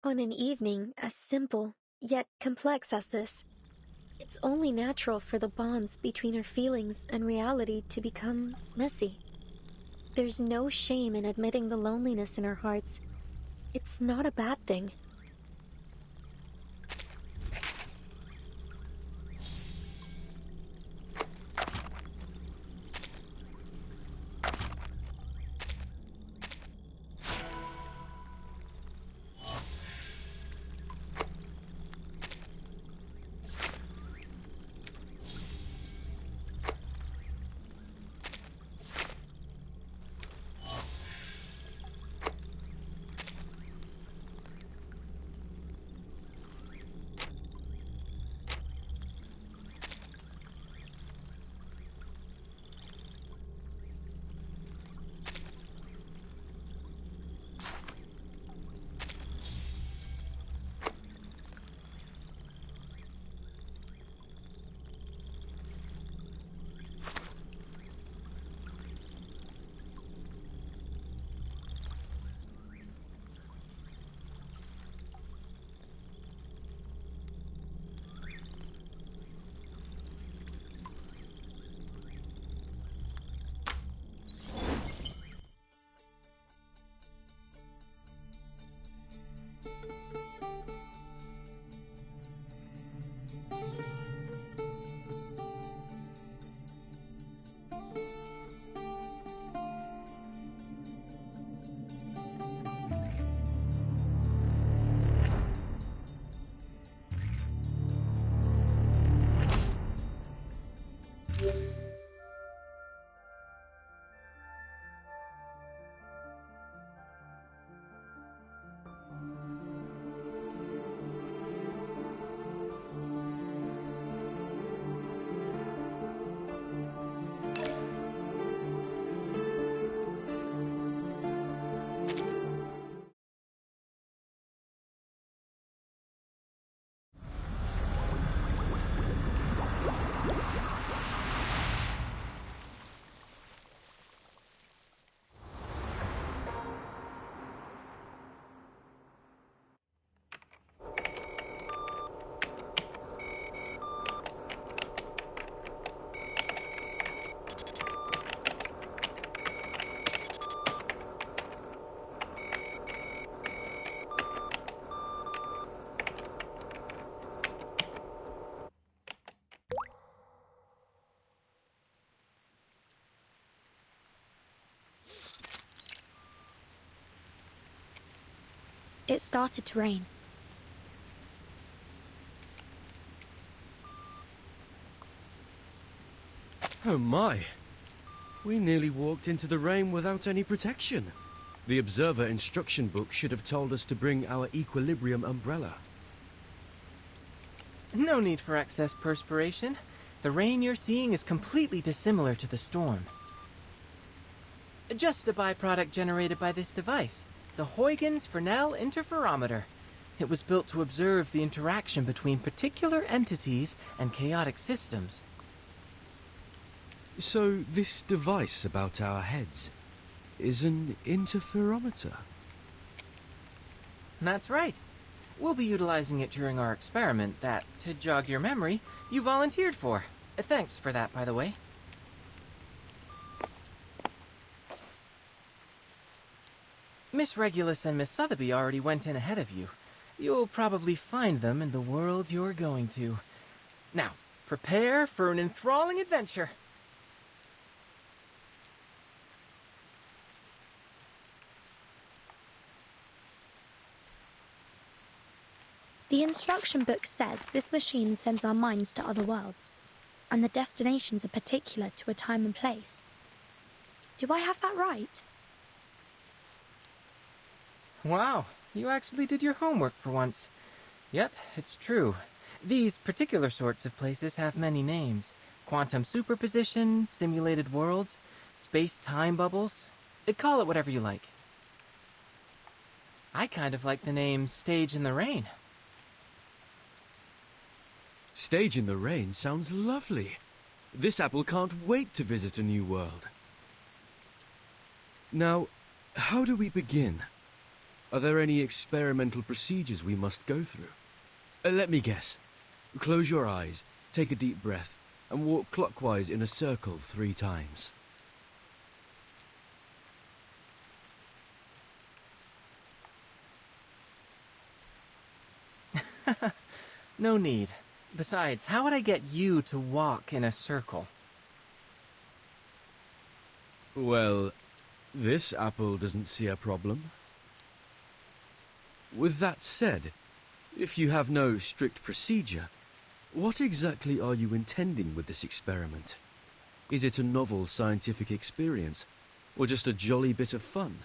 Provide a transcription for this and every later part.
On an evening as simple, yet complex as this, it's only natural for the bonds between our feelings and reality to become messy. There's no shame in admitting the loneliness in our hearts. It's not a bad thing. It started to rain. Oh my! We nearly walked into the rain without any protection. The observer instruction book should have told us to bring our equilibrium umbrella. No need for excess perspiration. The rain you're seeing is completely dissimilar to the storm. Just a byproduct generated by this device, the Huygens Fresnel interferometer. It was built to observe the interaction between particular entities and chaotic systems. So this device about our heads is an interferometer? That's right. We'll be utilizing it during our experiment that, to jog your memory, you volunteered for. Thanks for that, by the way. Miss Regulus and Miss Sotheby already went in ahead of you. You'll probably find them in the world you're going to. Now, prepare for an enthralling adventure. The instruction book says this machine sends our minds to other worlds, and the destinations are particular to a time and place. Do I have that right? Wow, you actually did your homework for once. Yep, it's true. These particular sorts of places have many names. Quantum superposition, simulated worlds, space-time bubbles. Call it whatever you like. I kind of like the name Stage in the Rain. Stage in the Rain sounds lovely. This apple can't wait to visit a new world. Now, how do we begin? Are there any experimental procedures we must go through? Let me guess. Close your eyes, take a deep breath, and walk clockwise in a circle 3 times. No need. Besides, how would I get you to walk in a circle? Well, this apple doesn't see a problem. With that said, if you have no strict procedure, what exactly are you intending with this experiment? Is it a novel scientific experience, or just a jolly bit of fun?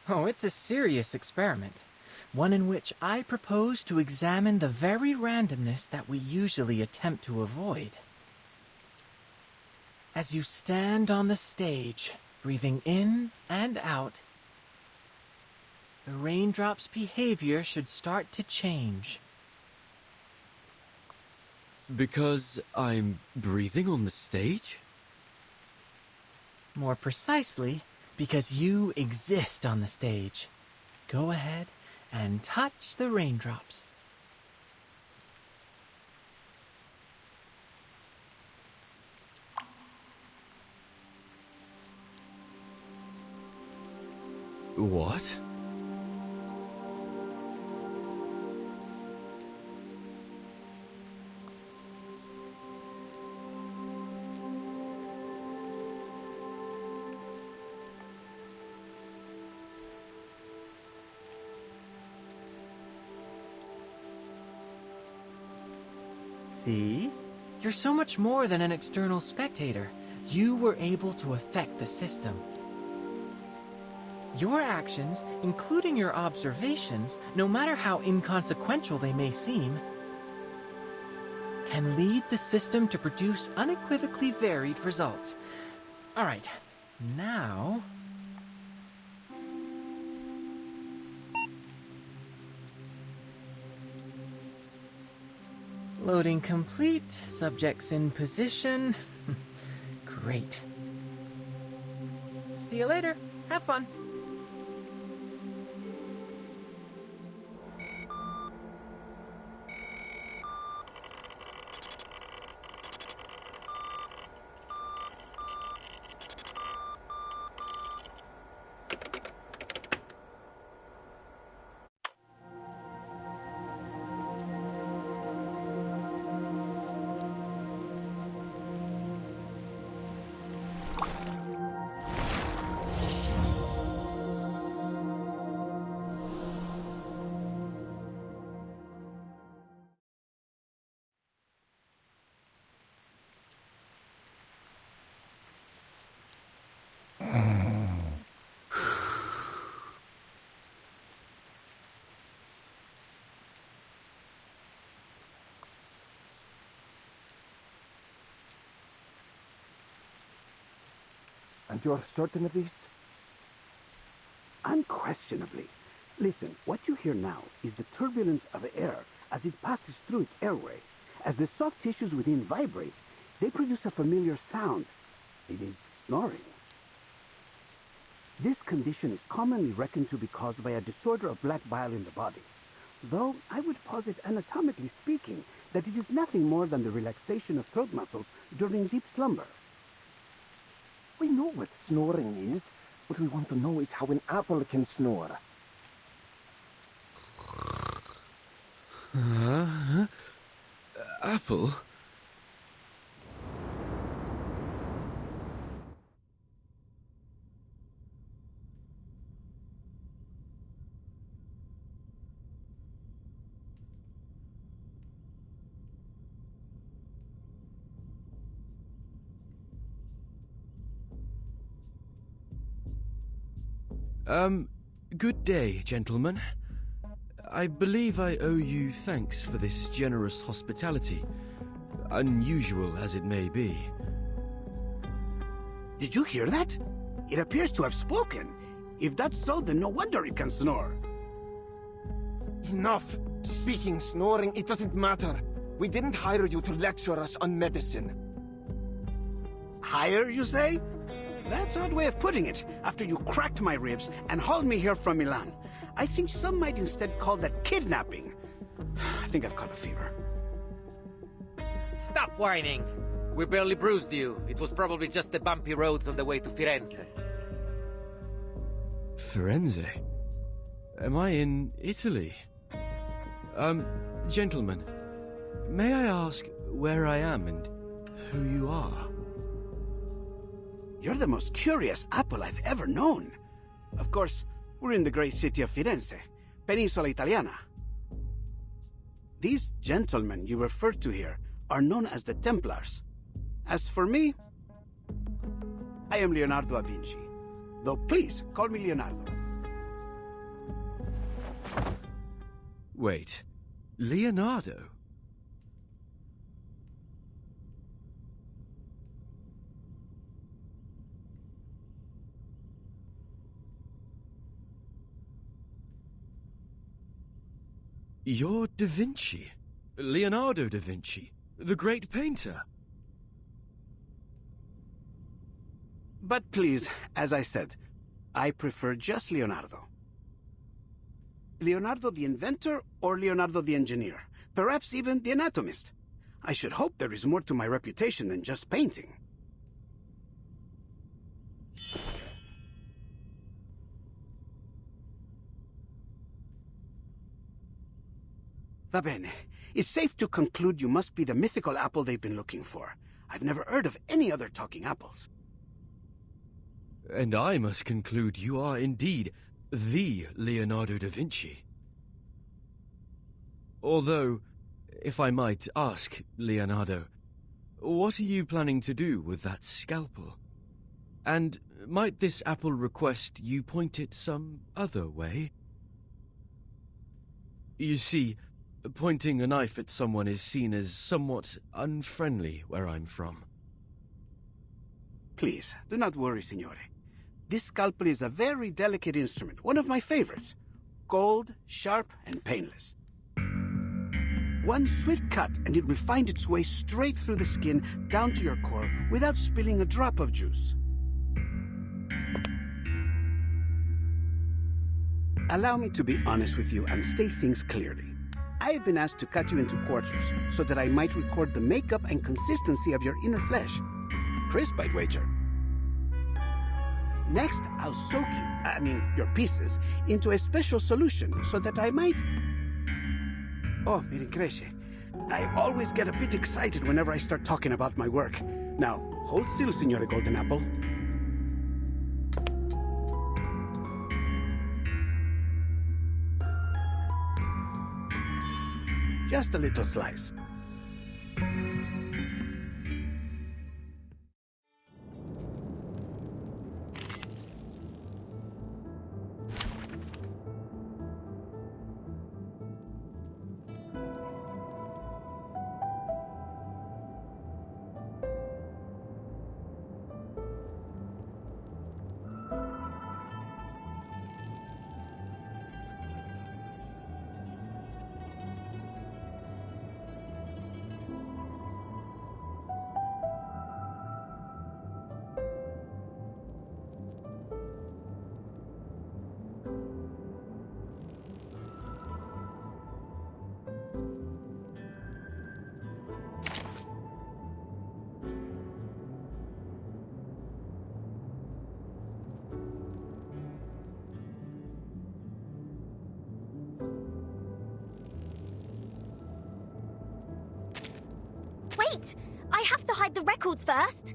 Oh, it's a serious experiment. One in which I propose to examine the very randomness that we usually attempt to avoid. As you stand on the stage, breathing in and out, the raindrop's behavior should start to change. Because I'm breathing on the stage? More precisely, because you exist on the stage. Go ahead and touch the raindrops. What? See? You're so much more than an external spectator. You were able to affect the system. Your actions, including your observations, no matter how inconsequential they may seem, can lead the system to produce unequivocally varied results. All right, now... Loading complete, subjects in position. Great. See you later. Have fun. And you're certain of this? Unquestionably. Listen, what you hear now is the turbulence of air as it passes through its airway. As the soft tissues within vibrate, they produce a familiar sound. It is snoring. This condition is commonly reckoned to be caused by a disorder of black bile in the body, though I would posit, anatomically speaking, that it is nothing more than the relaxation of throat muscles during deep slumber. We know what snoring is. What we want to know is how an apple can snore. Apple? Good day, gentlemen. I believe I owe you thanks for this generous hospitality, unusual as it may be. Did you hear that? It appears to have spoken. If that's so, then no wonder it can snore. Enough! Speaking, snoring, it doesn't matter. We didn't hire you to lecture us on medicine. Hire, you say? That's an odd way of putting it, after you cracked my ribs and hauled me here from Milan. I think some might instead call that kidnapping. I think I've caught a fever. Stop whining. We barely bruised you. It was probably just the bumpy roads on the way to Firenze. Firenze? Am I in Italy? Gentlemen, may I ask where I am and who you are? You're the most curious apple I've ever known. Of course, we're in the great city of Firenze, Peninsula Italiana. These gentlemen you refer to here are known as the Templars. As for me, I am Leonardo da Vinci. Though please, call me Leonardo. Wait, Leonardo? You're Da Vinci. Leonardo da Vinci, the great painter. But please, as I said, I prefer just Leonardo. Leonardo the inventor or Leonardo the engineer? Perhaps even the anatomist. I should hope there is more to my reputation than just painting. Va bene. It's safe to conclude you must be the mythical apple they've been looking for. I've never heard of any other talking apples. And I must conclude you are indeed the Leonardo da Vinci. Although, if I might ask, Leonardo, what are you planning to do with that scalpel? And might this apple request you point it some other way? You see, pointing a knife at someone is seen as somewhat unfriendly where I'm from. Please, do not worry, signore. This scalpel is a very delicate instrument, one of my favorites. Cold, sharp, and painless. One swift cut and it will find its way straight through the skin down to your core without spilling a drop of juice. Allow me to be honest with you and state things clearly. I have been asked to cut you into quarters so that I might record the makeup and consistency of your inner flesh. Crisp, I'd wager. Next, I'll soak your pieces, into a special solution so that I might... Oh, mi rincresce. I always get a bit excited whenever I start talking about my work. Now, hold still, Signore Golden Apple. Just a little slice. Wait! I have to hide the records first!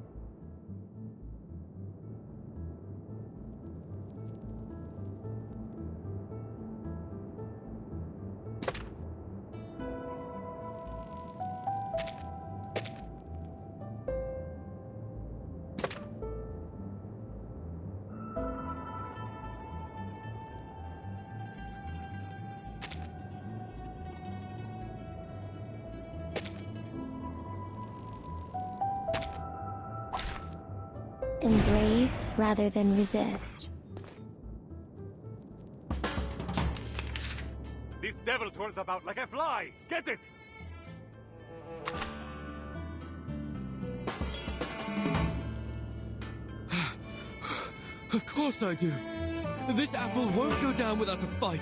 Embrace rather than resist. This devil twirls about like a fly! Get it! Of course I do. This apple won't go down without a fight.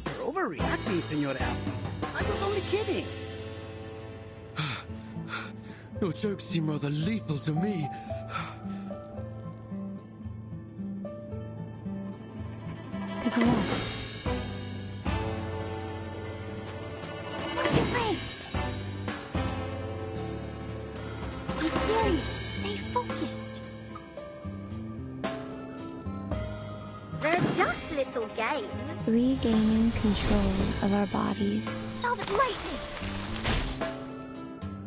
You're overreacting, Senor Apple. I was only kidding. Your jokes seem rather lethal to me. Look around. Wait! Be serious. Stay focused. They're just little games. Regaining control of our bodies. Solve it lightly.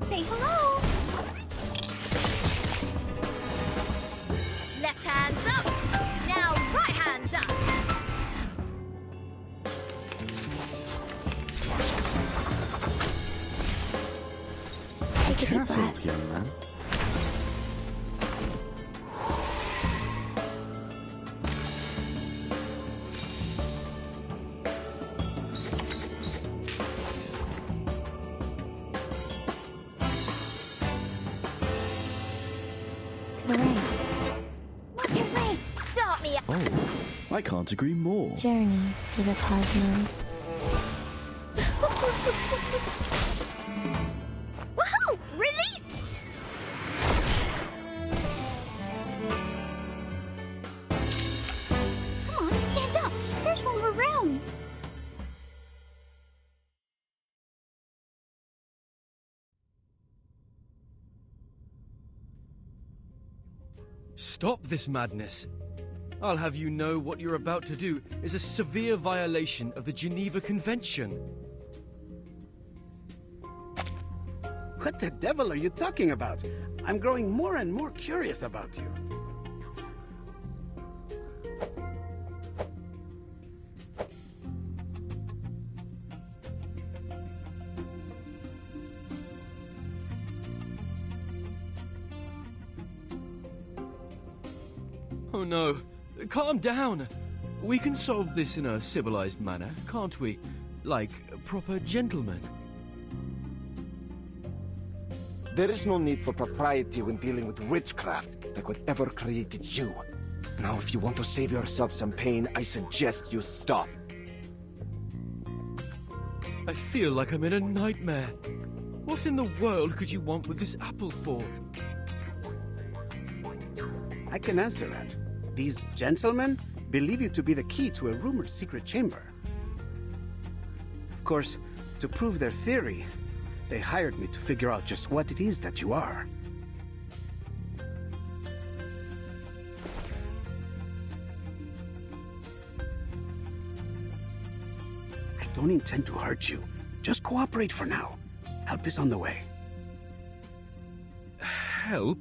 Say hello. Left hand's up. Now right hand's up. Take a deep Careful, breath. young man. To the race. What's your race? Start me up. Oh, I can't agree more. Journey through the cosmos. Woohoo! Release! Come on, stand up. There's one more round. Stop this madness. I'll have you know what you're about to do is a severe violation of the Geneva Convention. What the devil are you talking about? I'm growing more and more curious about you. Oh no, calm down. We can solve this in a civilized manner, can't we? Like proper gentlemen. There is no need for propriety when dealing with witchcraft, like whatever created you. Now, if you want to save yourself some pain, I suggest you stop. I feel like I'm in a nightmare. What in the world could you want with this apple for? I can answer that. These gentlemen believe you to be the key to a rumored secret chamber. Of course, to prove their theory, they hired me to figure out just what it is that you are. I don't intend to hurt you. Just cooperate for now. Help is on the way. Help?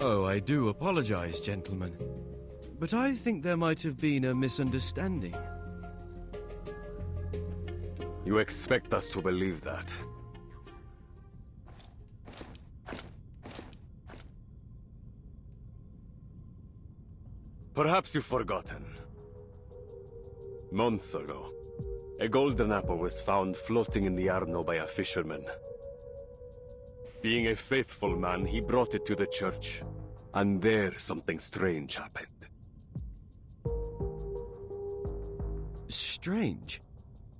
Oh, I do apologize, gentlemen. But I think there might have been a misunderstanding. You expect us to believe that? Perhaps you've forgotten. Months ago, a golden apple was found floating in the Arno by a fisherman. Being a faithful man, he brought it to the church. And there something strange happened. Strange?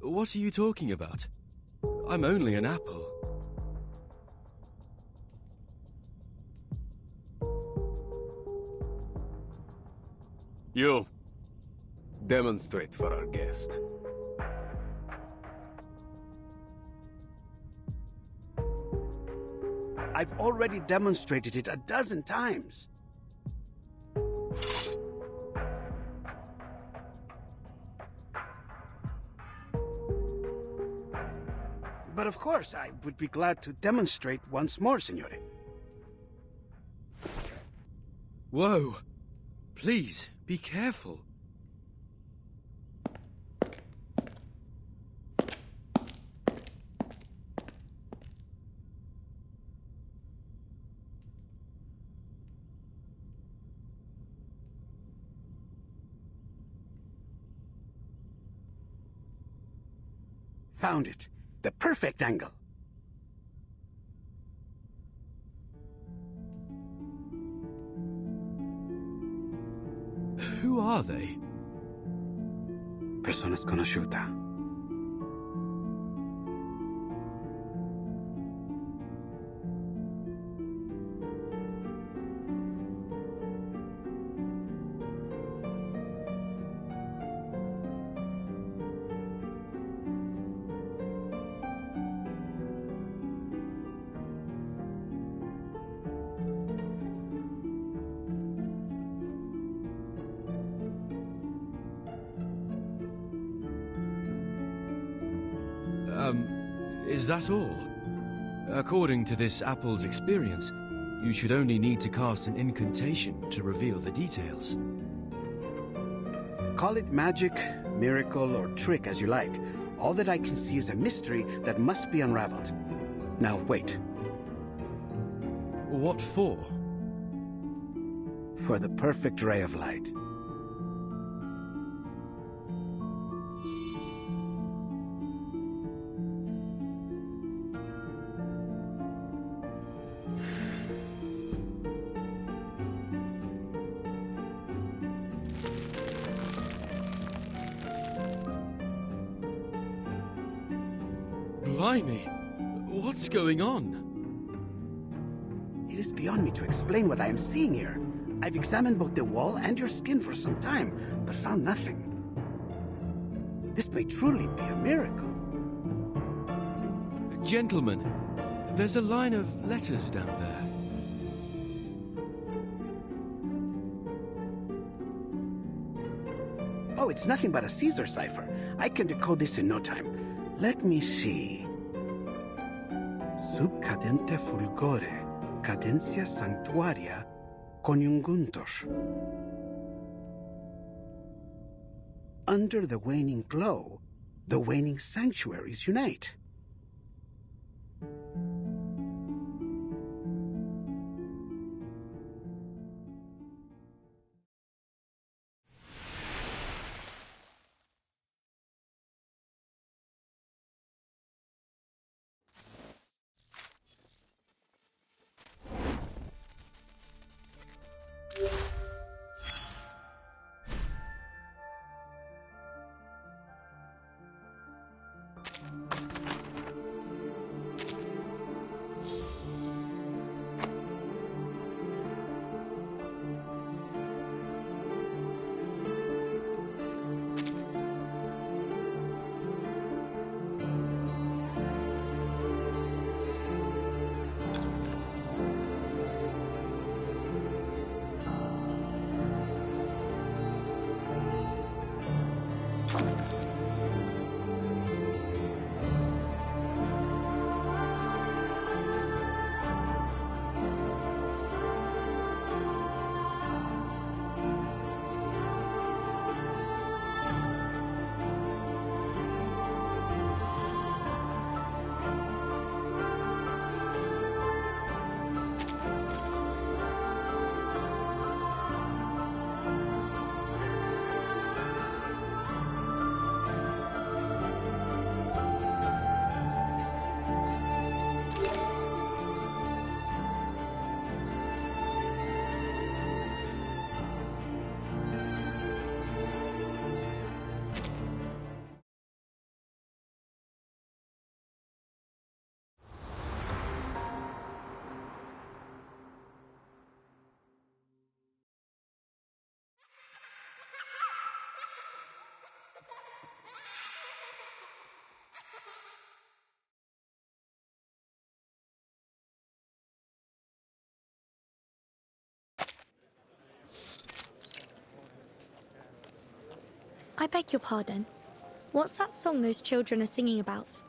What are you talking about? I'm only an apple. You, demonstrate for our guest. I've already demonstrated it a dozen times. But of course, I would be glad to demonstrate once more, Signore. Whoa! Please, be careful. Found it. The perfect angle. Who are they? Persona sconosciuta. Is that all? According to this apple's experience, you should only need to cast an incantation to reveal the details. Call it magic, miracle, or trick as you like. All that I can see is a mystery that must be unraveled. Now, wait. What for? For the perfect ray of light. Blimey! What's going on? It is beyond me to explain what I am seeing here. I've examined both the wall and your skin for some time, but found nothing. This may truly be a miracle. Gentlemen, there's a line of letters down there. Oh, it's nothing but a Caesar cipher. I can decode this in no time. Let me see. Sub cadente fulgore, cadencia sanctuaria, coniunguntos. Under the waning glow, the waning sanctuaries unite. I beg your pardon. What's that song those children are singing about?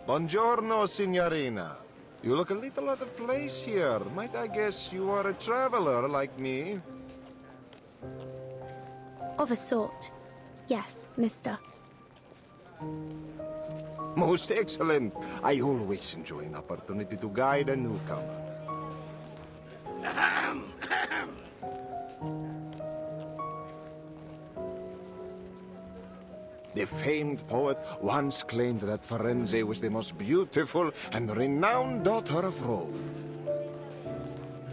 Buongiorno, signorina. You look a little out of place here. Might I guess you are a traveler like me? Of a sort. Yes, mister. Most excellent. I always enjoy an opportunity to guide a newcomer. The famed poet once claimed that Firenze was the most beautiful and renowned daughter of Rome.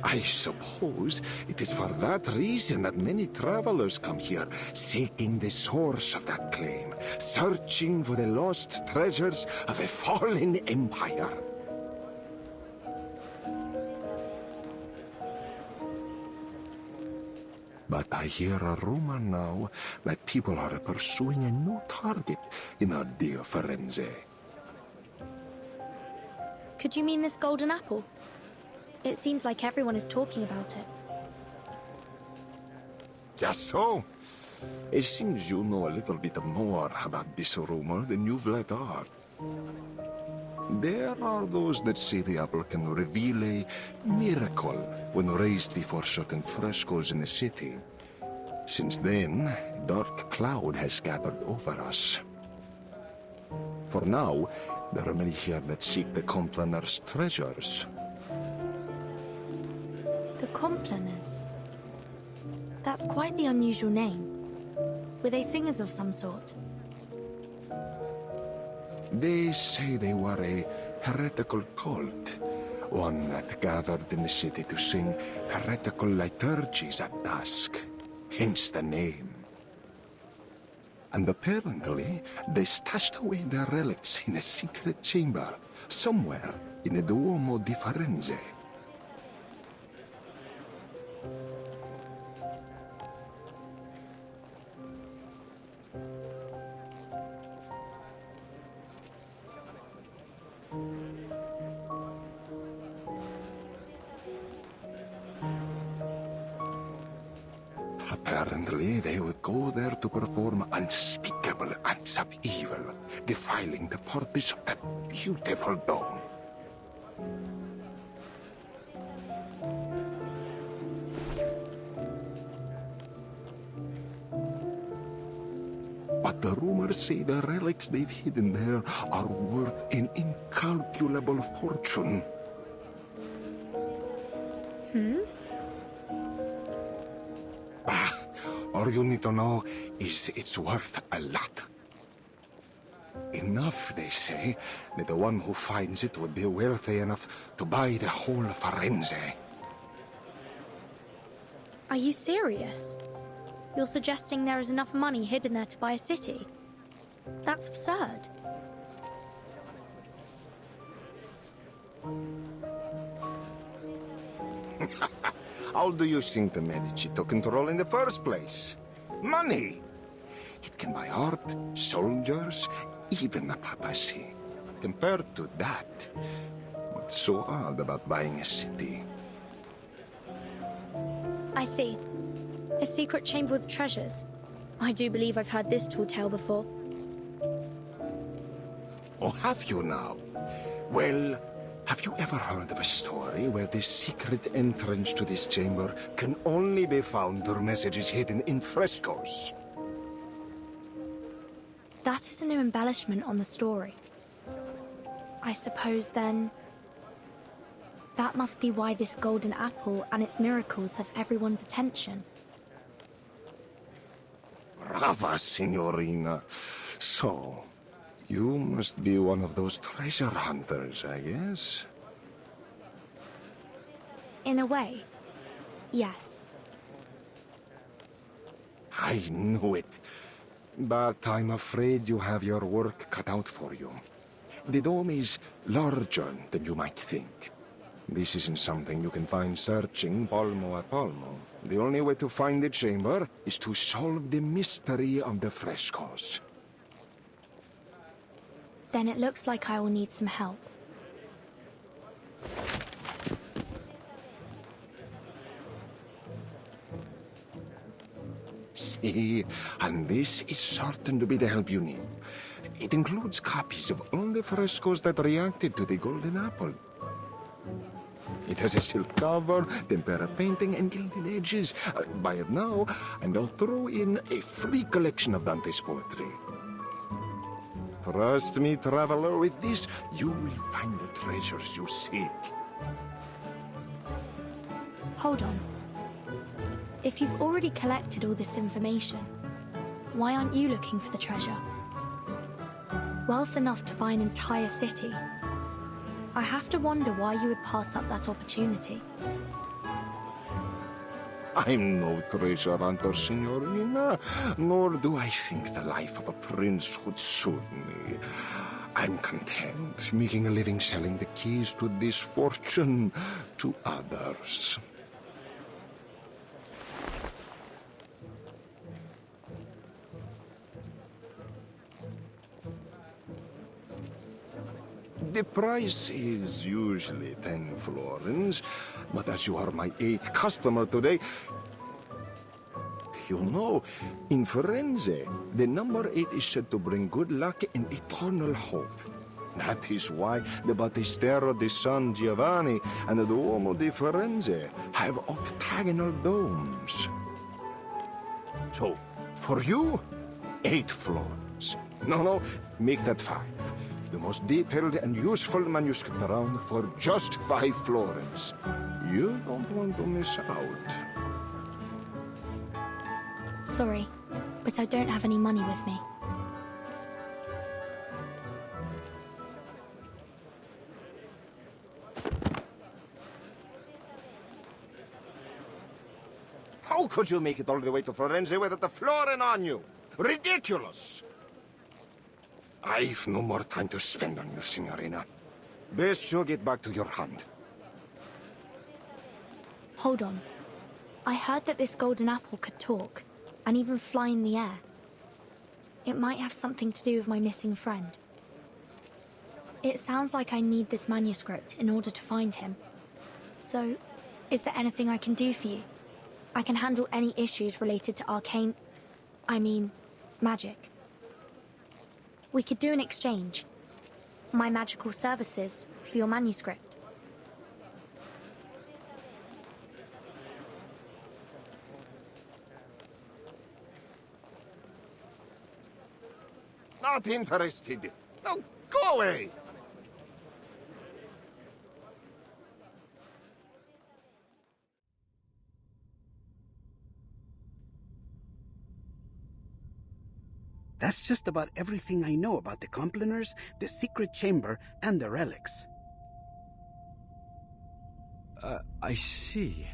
I suppose it is for that reason that many travelers come here, seeking the source of that claim, searching for the lost treasures of a fallen empire. But I hear a rumor now that people are pursuing a new target in our dear Firenze. Could you mean this golden apple? It seems like everyone is talking about it. Just so. It seems you know a little bit more about this rumor than you've let on. There are those that say the apple can reveal a miracle when raised before certain frescoes in the city. Since then, a dark cloud has gathered over us. For now, there are many here that seek the Complaner's treasures. The Complaners? That's quite the unusual name. Were they singers of some sort? They say they were a heretical cult, one that gathered in the city to sing heretical liturgies at dusk, hence the name. And apparently, they stashed away their relics in a secret chamber, somewhere in the Duomo di Firenze. Apparently, they would go there to perform unspeakable acts of evil, defiling the purpose of that beautiful dome. But the rumors say the relics they've hidden there are worth an incalculable fortune. All you need to know is it's worth a lot. Enough, they say, that the one who finds it would be wealthy enough to buy the whole Firenze. Are you serious? You're suggesting there is enough money hidden there to buy a city? That's absurd. How do you think the Medici took control in the first place? Money! It can buy art, soldiers, even the papacy. Compared to that, what's so odd about buying a city? I see. A secret chamber with treasures. I do believe I've heard this tall tale before. Oh, have you now? Well, have you ever heard of a story where the secret entrance to this chamber can only be found through messages hidden in frescoes? That is a new embellishment on the story. I suppose then... that must be why this golden apple and its miracles have everyone's attention. Brava, Signorina. So, you must be one of those treasure hunters, I guess? In a way, yes. I knew it. But I'm afraid you have your work cut out for you. The dome is larger than you might think. This isn't something you can find searching palmo a palmo. The only way to find the chamber is to solve the mystery of the frescoes. Then it looks like I will need some help. See, and this is certain to be the help you need. It includes copies of all the frescoes that reacted to the golden apple. It has a silk cover, tempera painting, and gilded edges. Buy it now, and I'll throw in a free collection of Dante's poetry. Trust me, traveler, with this, you will find the treasures you seek. Hold on. If you've already collected all this information, why aren't you looking for the treasure? Wealth enough to buy an entire city. I have to wonder why you would pass up that opportunity. I'm no treasure hunter, Signorina, nor do I think the life of a prince would suit me. I'm content making a living selling the keys to this fortune to others. The price is usually 10 florins, but as you are my 8th customer today, you know, in Firenze, the number 8 is said to bring good luck and eternal hope. That is why the Battistero di San Giovanni and the Duomo di Firenze have octagonal domes. So, for you, 8 florins. No, make that 5. The most detailed and useful manuscript around for just 5 florins. You don't want to miss out. Sorry, but I don't have any money with me. How could you make it all the way to Florence without a florin on you? Ridiculous! I've no more time to spend on you, Signorina. Best you get back to your hunt. Hold on. I heard that this golden apple could talk, and even fly in the air. It might have something to do with my missing friend. It sounds like I need this manuscript in order to find him. So, is there anything I can do for you? I can handle any issues related to magic. We could do an exchange. My magical services for your manuscript. Not interested. No, go away! That's just about everything I know about the Complaners, the secret chamber, and the relics. I see.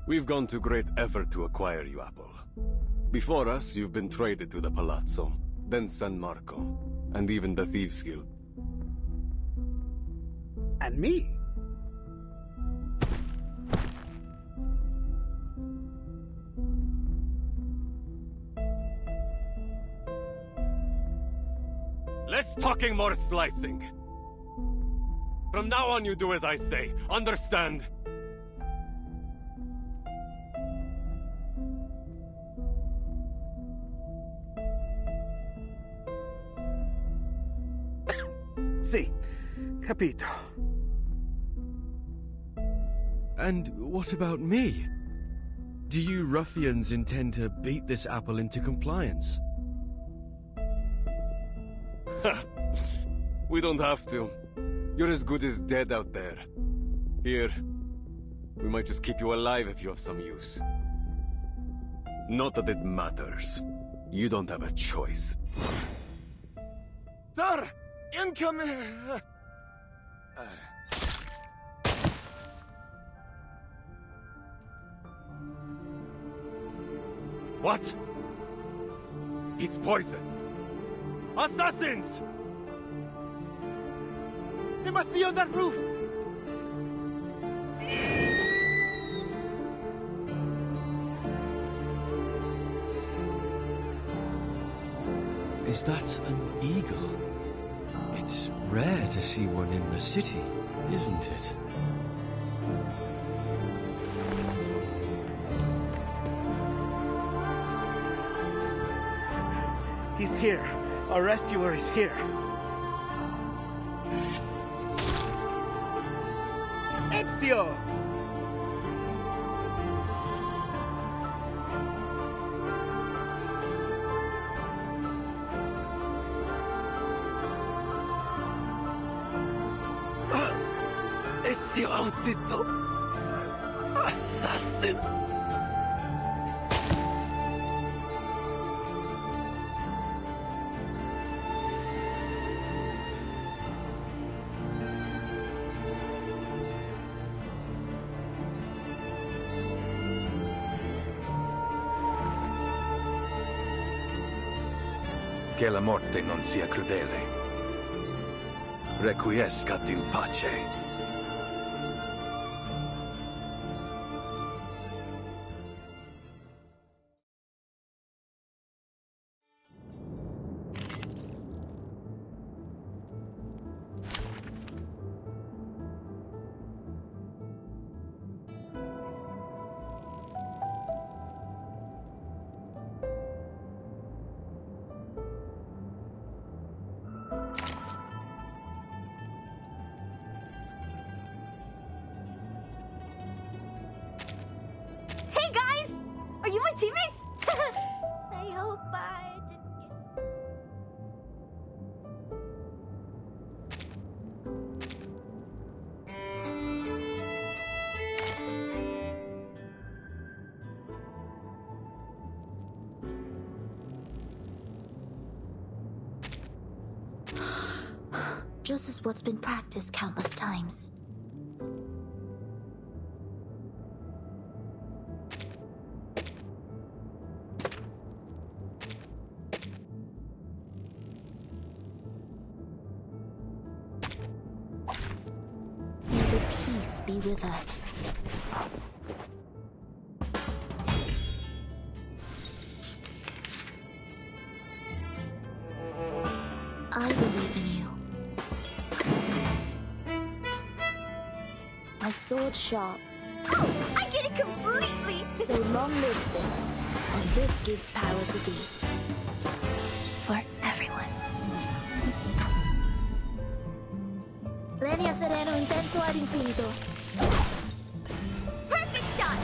We've gone to great effort to acquire you, Apple. Before us, you've been traded to the Palazzo, then San Marco, and even the Thieves' Guild. And me. Less talking, more slicing. From now on, you do as I say. Understand? Sì, capito. And what about me? Do you ruffians intend to beat this apple into compliance? We don't have to. You're as good as dead out there. Here, we might just keep you alive if you have some use. Not that it matters. You don't have a choice. Sir! Incoming! What? It's poison. Assassins! They must be on that roof! Is that an eagle? It's rare to see one in the city, isn't it? He's here. Our rescuer is here. Ezio! Ezio Audito! Che la morte non sia crudele. Requiescat in pace. Hey guys! Are you my teammates? I hope I didn't get... Just as what's been practiced countless times. May the peace be with us. I believe in you. My sword sharp. Oh, I get it completely! So long lives this, and this gives power to thee. For everyone. Lenia sereno intenso ad infinito. Perfect shot!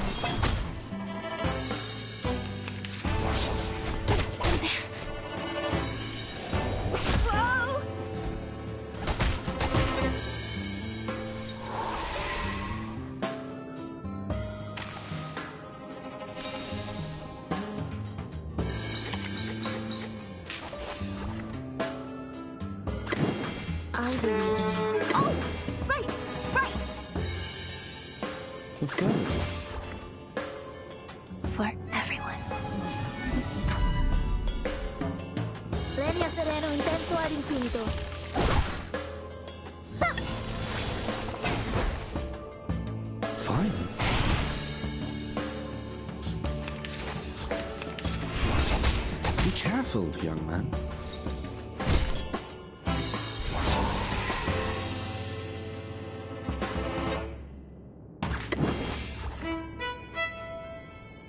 Whoa! I believe in you. Oh! Right! Right! Affirmative. For everyone. Lenia sereno intenso ad infinito. Fine. Be careful, young man.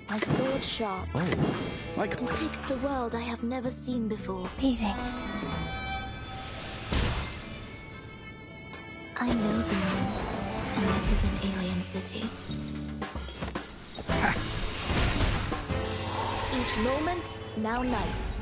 My sword sharp. Oh, I can... Depict the world I have never seen before. Meeting. I know the moon, and this is an alien city. Each moment, now night.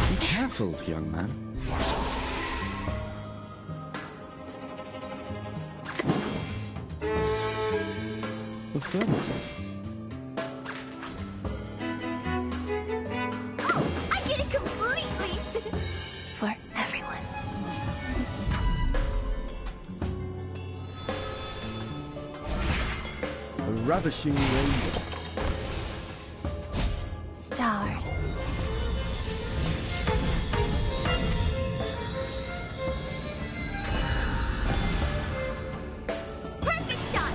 Be careful, young man. Affirmative. Oh, I get it completely! For everyone. A ravishing rainbow. Stars. Perfect shot!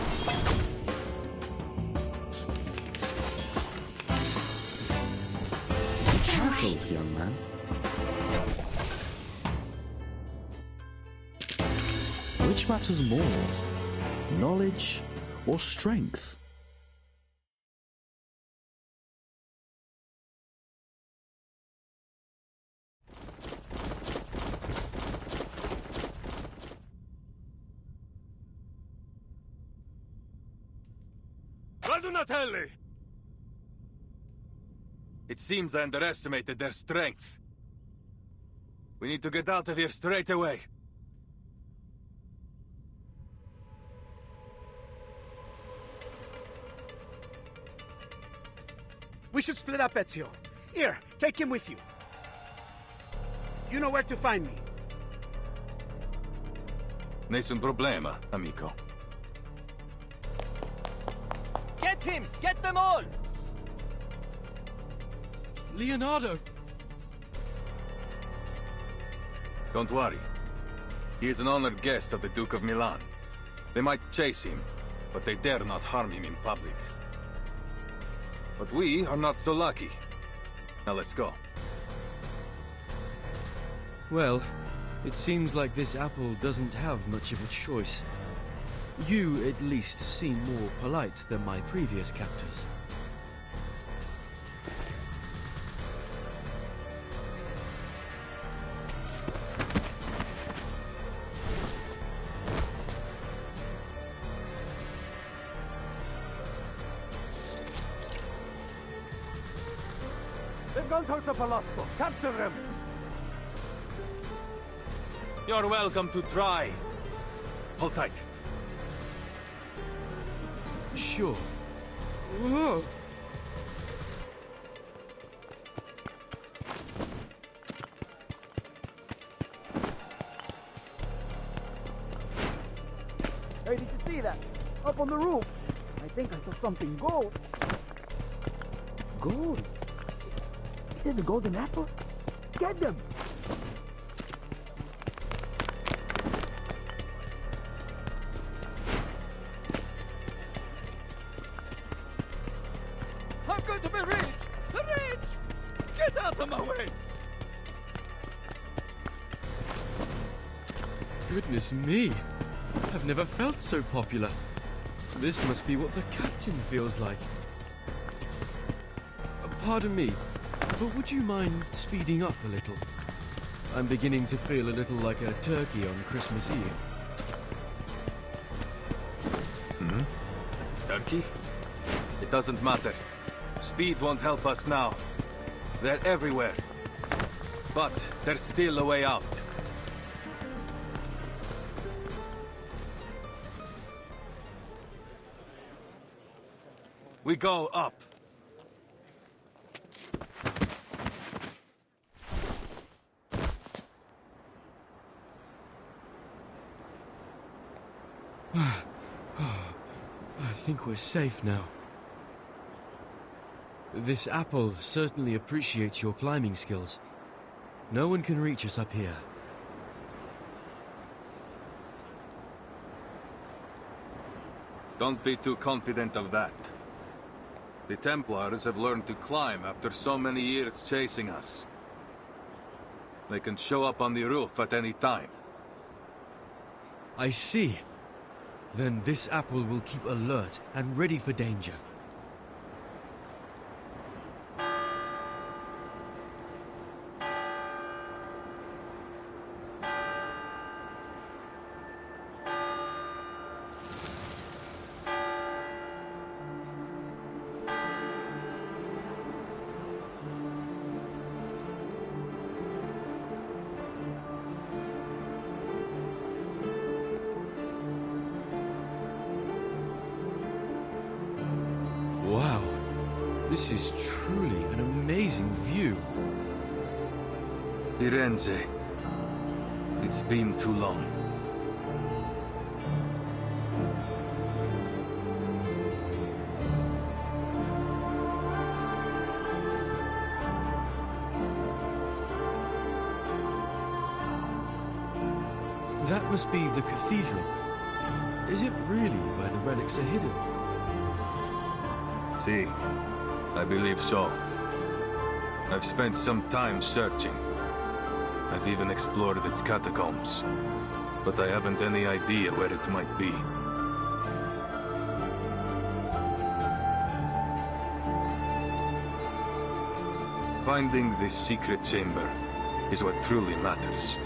Be careful, young man. Which matters more? Knowledge or strength? Donatelli! It seems I underestimated their strength. We need to get out of here straight away. We should split up, Ezio. Here, take him with you. You know where to find me. Nessun problema, amico. Get him! Get them all! Leonardo! Don't worry. He is an honored guest of the Duke of Milan. They might chase him, but they dare not harm him in public. But we are not so lucky. Now let's go. Well, it seems like this apple doesn't have much of a choice. You, at least, seem more polite than my previous captors. They've gone towards the palazzo. Capture them! You're welcome to try. Hold tight. Sure. Whoa! Hey, did you see that? Up on the roof. I think I saw something gold. Gold? Is it the golden apple? Get them! I'm going to be rich! Rich! Get out of my way! Goodness me! I've never felt so popular. This must be what the captain feels like. Pardon me, but would you mind speeding up a little? I'm beginning to feel a little like a turkey on Christmas Eve. Turkey? It doesn't matter. Speed won't help us now. They're everywhere. But there's still a way out. We go up. I think we're safe now. This apple certainly appreciates your climbing skills. No one can reach us up here. Don't be too confident of that. The Templars have learned to climb after so many years chasing us. They can show up on the roof at any time. I see. Then this apple will keep alert and ready for danger. Wow, this is truly an amazing view. Firenze. It's been too long. That must be the cathedral. Is it really where the relics are hidden? See, I believe so. I've spent some time searching. I've even explored its catacombs. But I haven't any idea where it might be. Finding this secret chamber is what truly matters.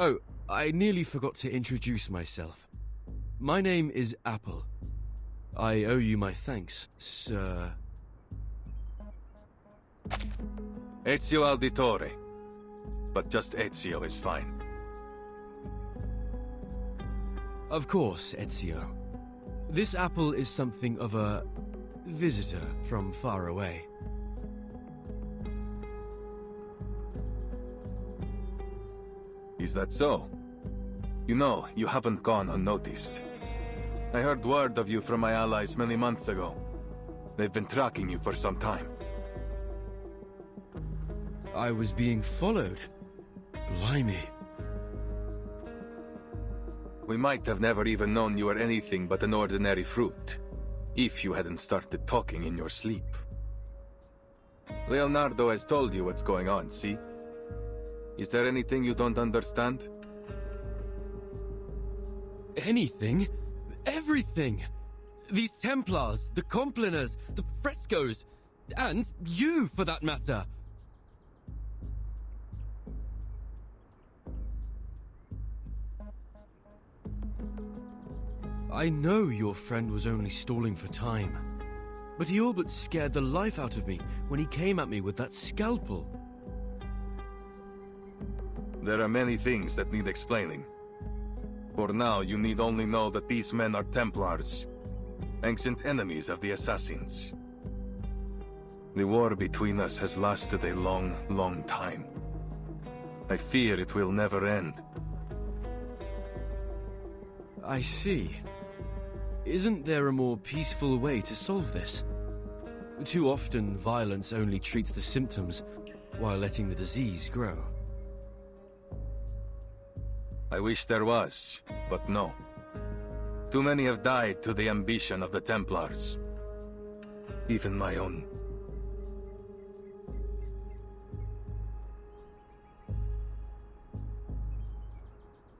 Oh, I nearly forgot to introduce myself. My name is Apple. I owe you my thanks, sir. Ezio Auditore. But just Ezio is fine. Of course, Ezio. This apple is something of a visitor from far away. Is that so? You know, you haven't gone unnoticed. I heard word of you from my allies many months ago. They've been tracking you for some time. I was being followed. Blimey. We might have never even known you were anything but an ordinary fruit, if you hadn't started talking in your sleep. Leonardo has told you what's going on, see? Is there anything you don't understand? Anything? Everything! These Templars, the Complaners, the frescoes, and you, for that matter! I know your friend was only stalling for time, but he all but scared the life out of me when he came at me with that scalpel. There are many things that need explaining. For now, you need only know that these men are Templars, ancient enemies of the Assassins. The war between us has lasted a long, long time. I fear it will never end. I see. Isn't there a more peaceful way to solve this? Too often, violence only treats the symptoms, while letting the disease grow. I wish there was, but no. Too many have died to the ambition of the Templars. Even my own.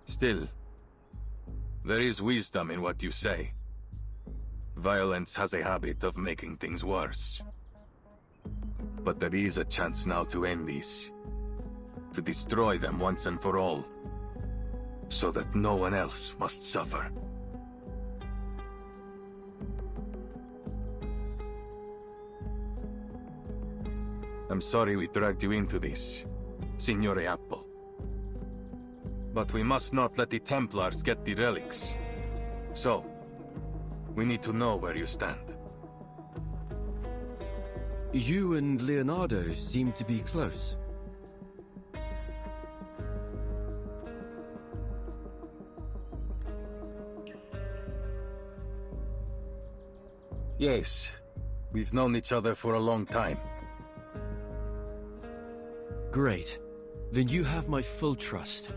Still, there is wisdom in what you say. Violence has a habit of making things worse. But there is a chance now to end this. To destroy them once and for all. So that no one else must suffer. I'm sorry we dragged you into this, Signore Apple. But we must not let the Templars get the relics. So, we need to know where you stand. You and Leonardo seem to be close. Yes, we've known each other for a long time. Great. Then you have my full trust.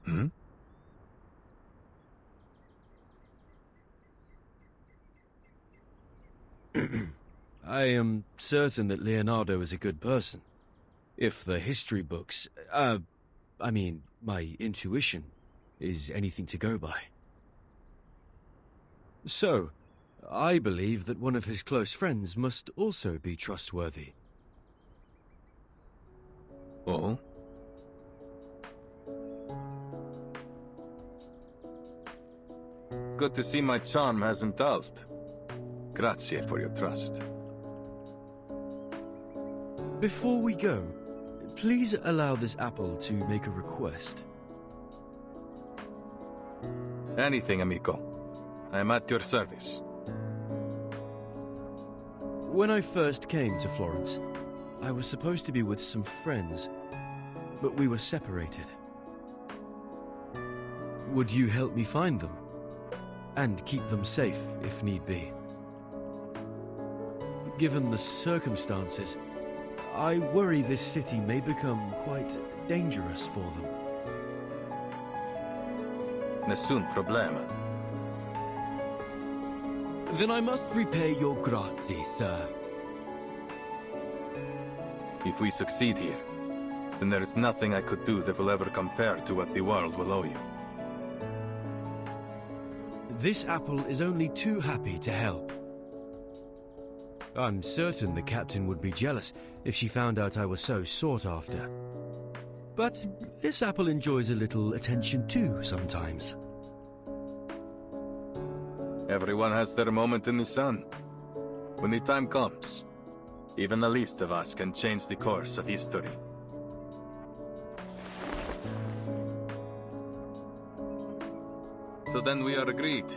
Hmm? I am certain that Leonardo is a good person. If the history books, I mean, my intuition, is anything to go by. So, I believe that one of his close friends must also be trustworthy. Oh? Good to see my charm hasn't dulled. Grazie for your trust. Before we go, please allow this apple to make a request. Anything, amico. I am at your service. When I first came to Florence, I was supposed to be with some friends, but we were separated. Would you help me find them? And keep them safe, if need be. Given the circumstances, I worry this city may become quite dangerous for them. Nessun problema. Then I must repay your grazie, sir. If we succeed here, then there is nothing I could do that will ever compare to what the world will owe you. This apple is only too happy to help. I'm certain the captain would be jealous if she found out I was so sought after. But this apple enjoys a little attention too, sometimes. Everyone has their moment in the sun. When the time comes, even the least of us can change the course of history. So then we are agreed.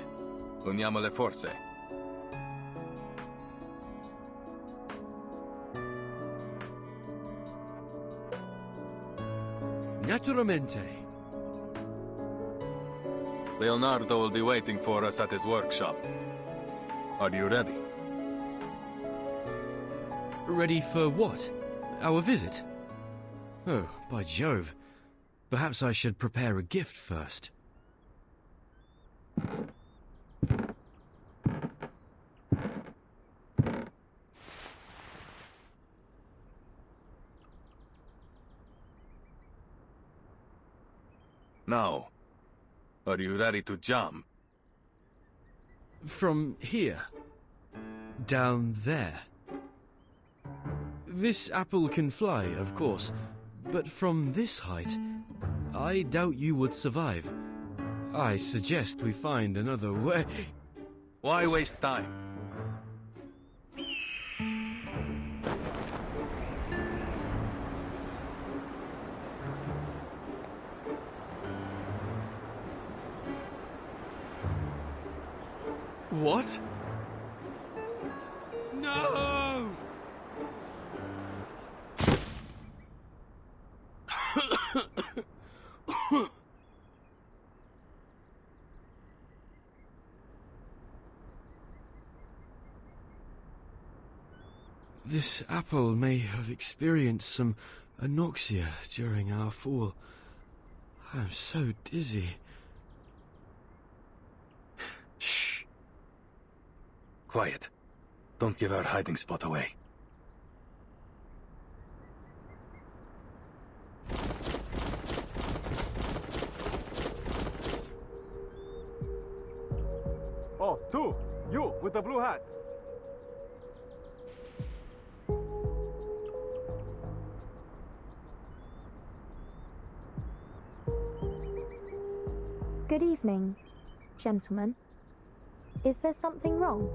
Uniamo le forze. Naturalmente. Leonardo will be waiting for us at his workshop. Are you ready? Ready for what? Our visit? Oh, by Jove. Perhaps I should prepare a gift first. Now, are you ready to jump? From here. Down there. This apple can fly, of course, but from this height, I doubt you would survive. I suggest we find another way. Why waste time? What? No! This apple may have experienced some anoxia during our fall. I'm so dizzy. Shh. Quiet. Don't give our hiding spot away. Oh, two! You, with the blue hat! Good evening, gentlemen. Is there something wrong?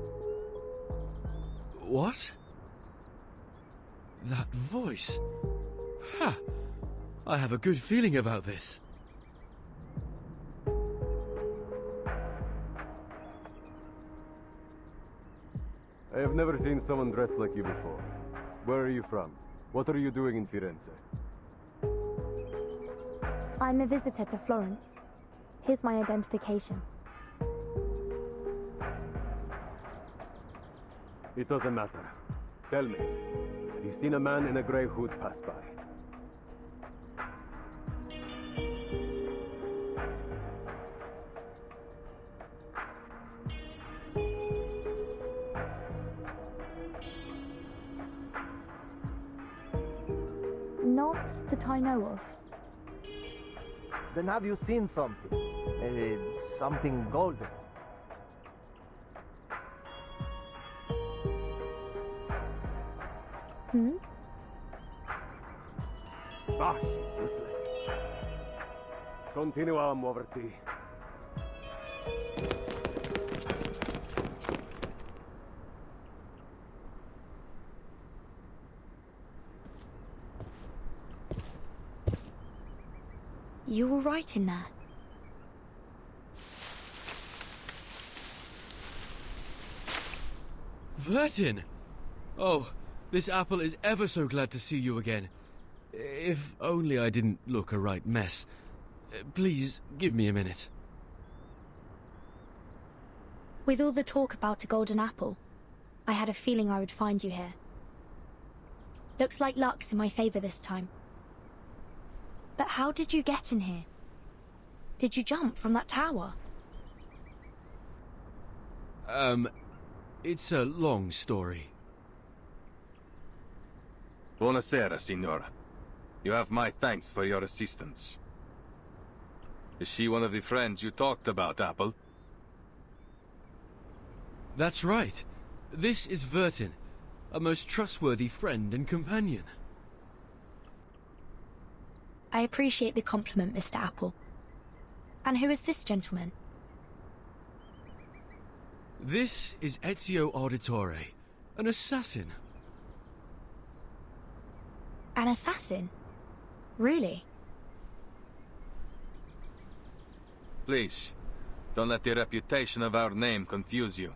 What? That voice? Ha! I have a good feeling about this. I have never seen someone dressed like you before. Where are you from? What are you doing in Firenze? I'm a visitor to Florence. Here's my identification. It doesn't matter. Tell me, have you seen a man in a grey hood pass by? Not that I know of. Then have you seen something? Something golden? Ah, useless. Continuiamo a muoverti. You were right in there. Vertin! Oh, this apple is ever so glad to see you again. If only I didn't look a right mess. Please, give me a minute. With all the talk about a golden apple, I had a feeling I would find you here. Looks like luck's in my favor this time. But how did you get in here? Did you jump from that tower? It's a long story. Buonasera, signora. You have my thanks for your assistance. Is she one of the friends you talked about, Apple? That's right. This is Vertin, a most trustworthy friend and companion. I appreciate the compliment, Mr. Apple. And who is this gentleman? This is Ezio Auditore, an assassin. An assassin? Really? Please, don't let the reputation of our name confuse you.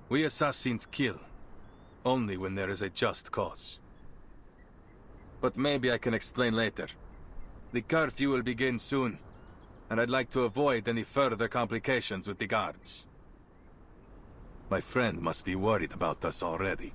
We assassins kill, only when there is a just cause. But maybe I can explain later. The curfew will begin soon, and I'd like to avoid any further complications with the guards. My friend must be worried about us already.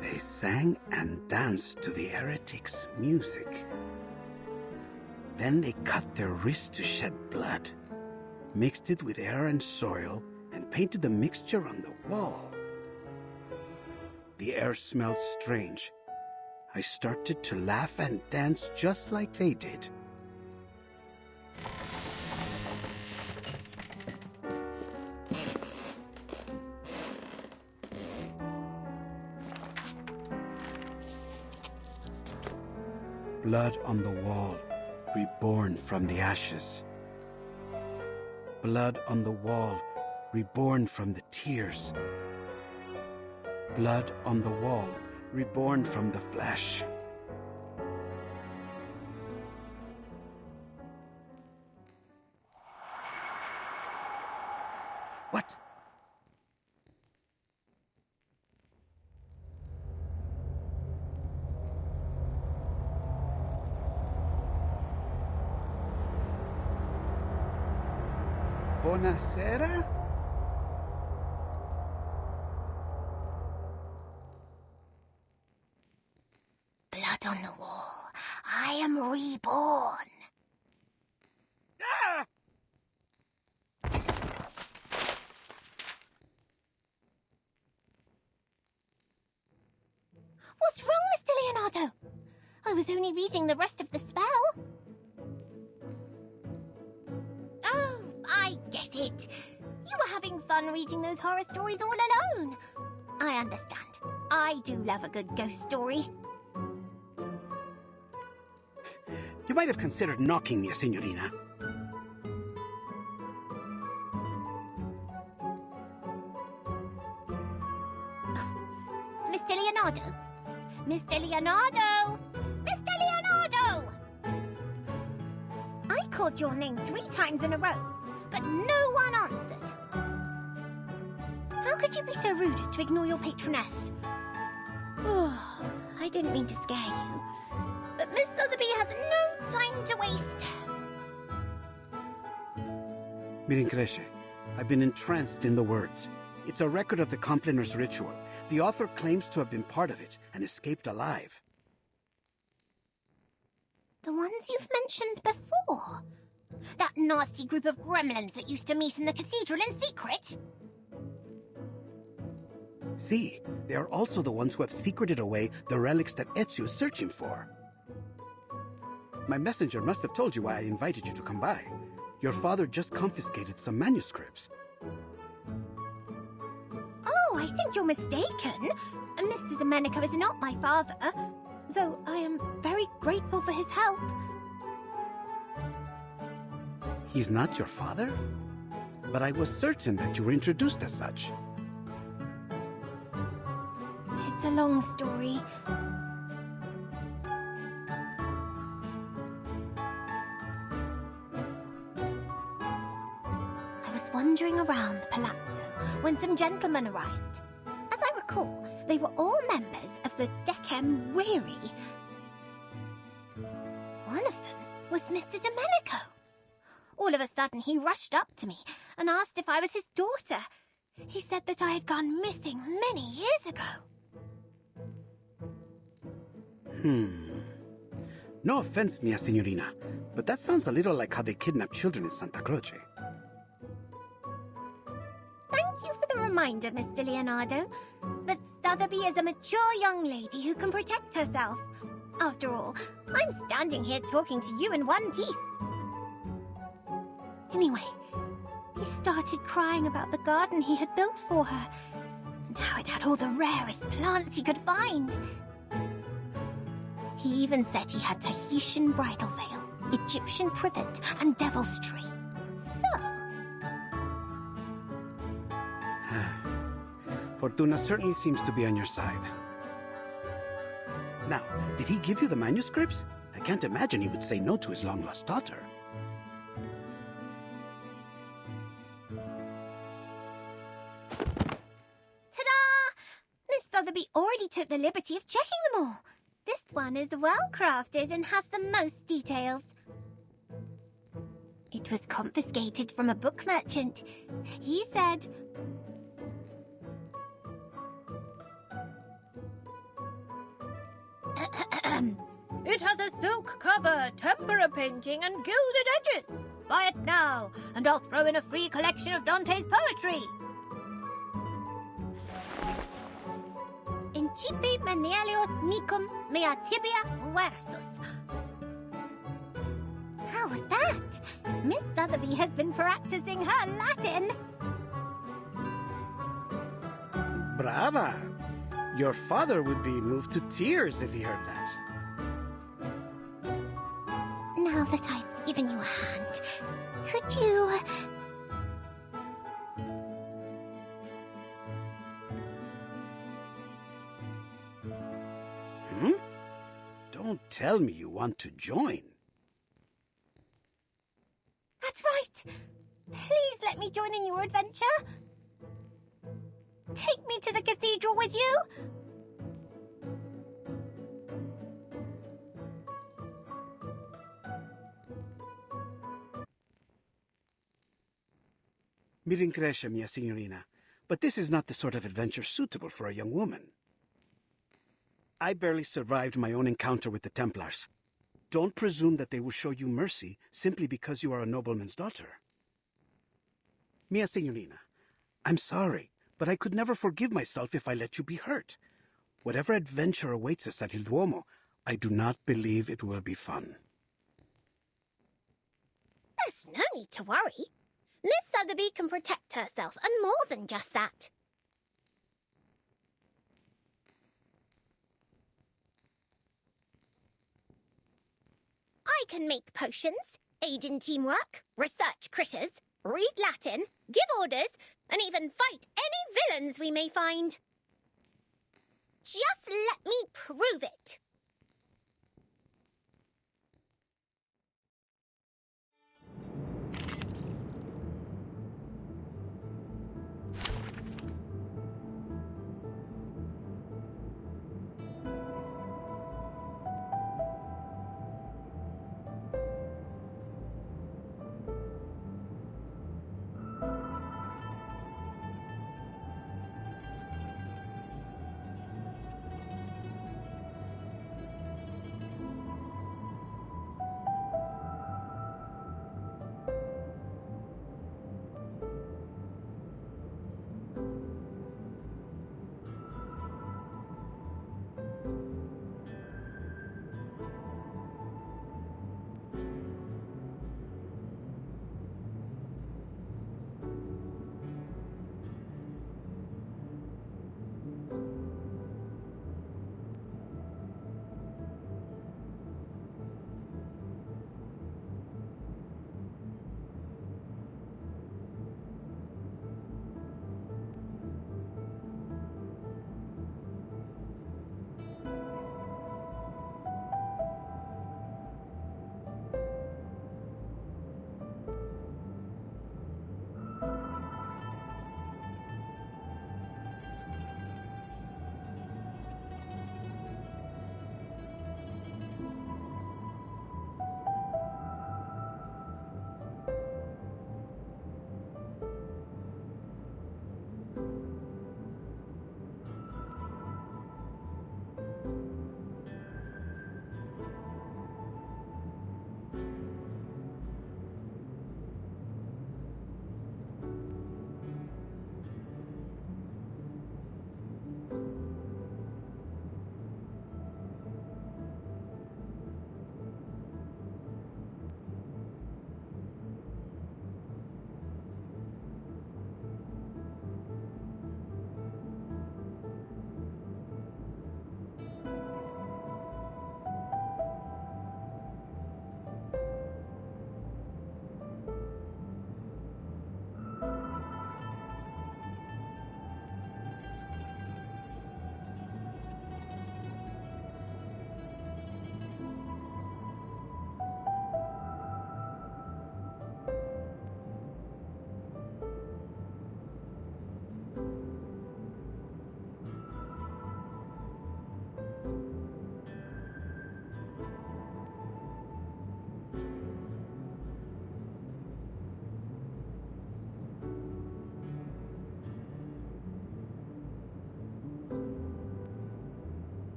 They sang and danced to the heretics' music. Then they cut their wrists to shed blood, mixed it with air and soil, and painted the mixture on the wall. The air smelled strange. I started to laugh and dance just like they did. Blood on the wall, reborn from the ashes. Blood on the wall, reborn from the tears. Blood on the wall, reborn from the flesh. What? Buonasera? Blood on the wall. I am reborn. Ah! What's wrong, Mr. Leonardo? I was only reading the rest of the spell. Oh, I get it. You were having fun reading those horror stories all alone. I understand. I do love a good ghost story. You might have considered knocking me, Signorina. Mr. Leonardo! Mr. Leonardo! Mr. Leonardo! I called your name 3 times in a row, but no one answered. How could you be so rude as to ignore your patroness? Oh, I didn't mean to scare you, but Miss Sotheby has no time to waste. Mirincresce, I've been entranced in the words. It's a record of the Compliner's ritual. The author claims to have been part of it and escaped alive. The ones you've mentioned before? That nasty group of gremlins that used to meet in the cathedral in secret? See, they are also the ones who have secreted away the relics that Ezio is searching for. My messenger must have told you why I invited you to come by. Your father just confiscated some manuscripts. Oh, I think you're mistaken. Mr. Domenico is not my father, though I am very grateful for his help. He's not your father? But I was certain that you were introduced as such. It's a long story. I was wandering around the palazzo when some gentlemen arrived. As I recall, they were all members of the Decem Weary. One of them was Mr. Domenico. All of a sudden, he rushed up to me and asked if I was his daughter. He said that I had gone missing many years ago. No offense, mia signorina, but that sounds a little like how they kidnap children in Santa Croce. Thank you for the reminder, Mr. Leonardo. But Sotheby is a mature young lady who can protect herself. After all, I'm standing here talking to you in one piece. Anyway, he started crying about the garden he had built for her, and how it had all the rarest plants he could find. He even said he had Tahitian bridal veil, Egyptian privet, and devil's tree. So... Fortuna certainly seems to be on your side. Now, did he give you the manuscripts? I can't imagine he would say no to his long-lost daughter. Ta-da! Miss Sotheby already took the liberty of checking them all. This one is well crafted and has the most details. It was confiscated from a book merchant. He said... It has a silk cover, tempera painting, and gilded edges. Buy it now, and I'll throw in a free collection of Dante's poetry. Incipi menelios micum mea tibia versus. How was that? Miss Sotheby has been practicing her Latin. Brava! Your father would be moved to tears if he heard that. Now that I've given you a hand, could you... Don't tell me you want to join. That's right! Please let me join in your adventure. Take me to the cathedral with you. Mi rincresce, mia signorina, but this is not the sort of adventure suitable for a young woman. I barely survived my own encounter with the Templars. Don't presume that they will show you mercy simply because you are a nobleman's daughter. Mia signorina, I'm sorry, but I could never forgive myself if I let you be hurt. Whatever adventure awaits us at Il Duomo, I do not believe it will be fun. There's no need to worry. Miss Sotheby can protect herself, and more than just that. I I can make potions, aid in teamwork, research critters, read Latin, give orders, and even fight any villains we may find. Just let me prove it.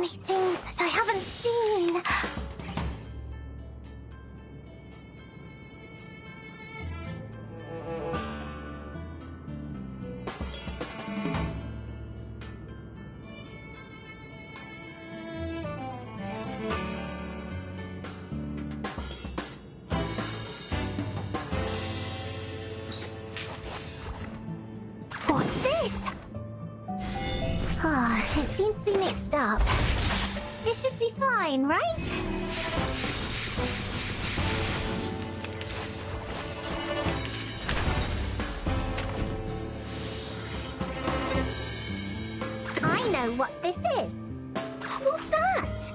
many things that I haven't seen. What's this? Ah, it seems to be mixed up. This should be fine, right? I know what this is. What's that?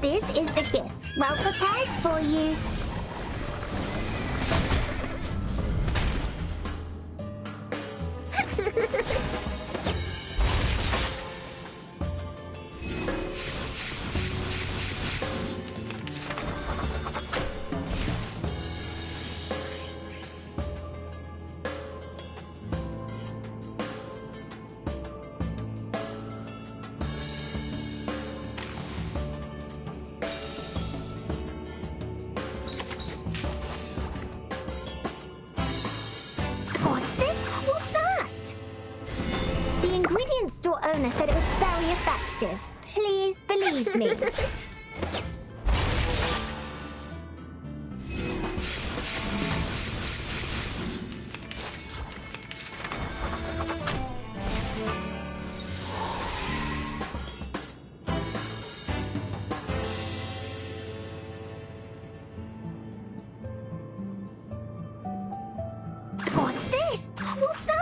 This is the gift. Well prepared for you. What's this? What's that? The ingredient store owner said it was very effective. Please believe me. What's this? What's that?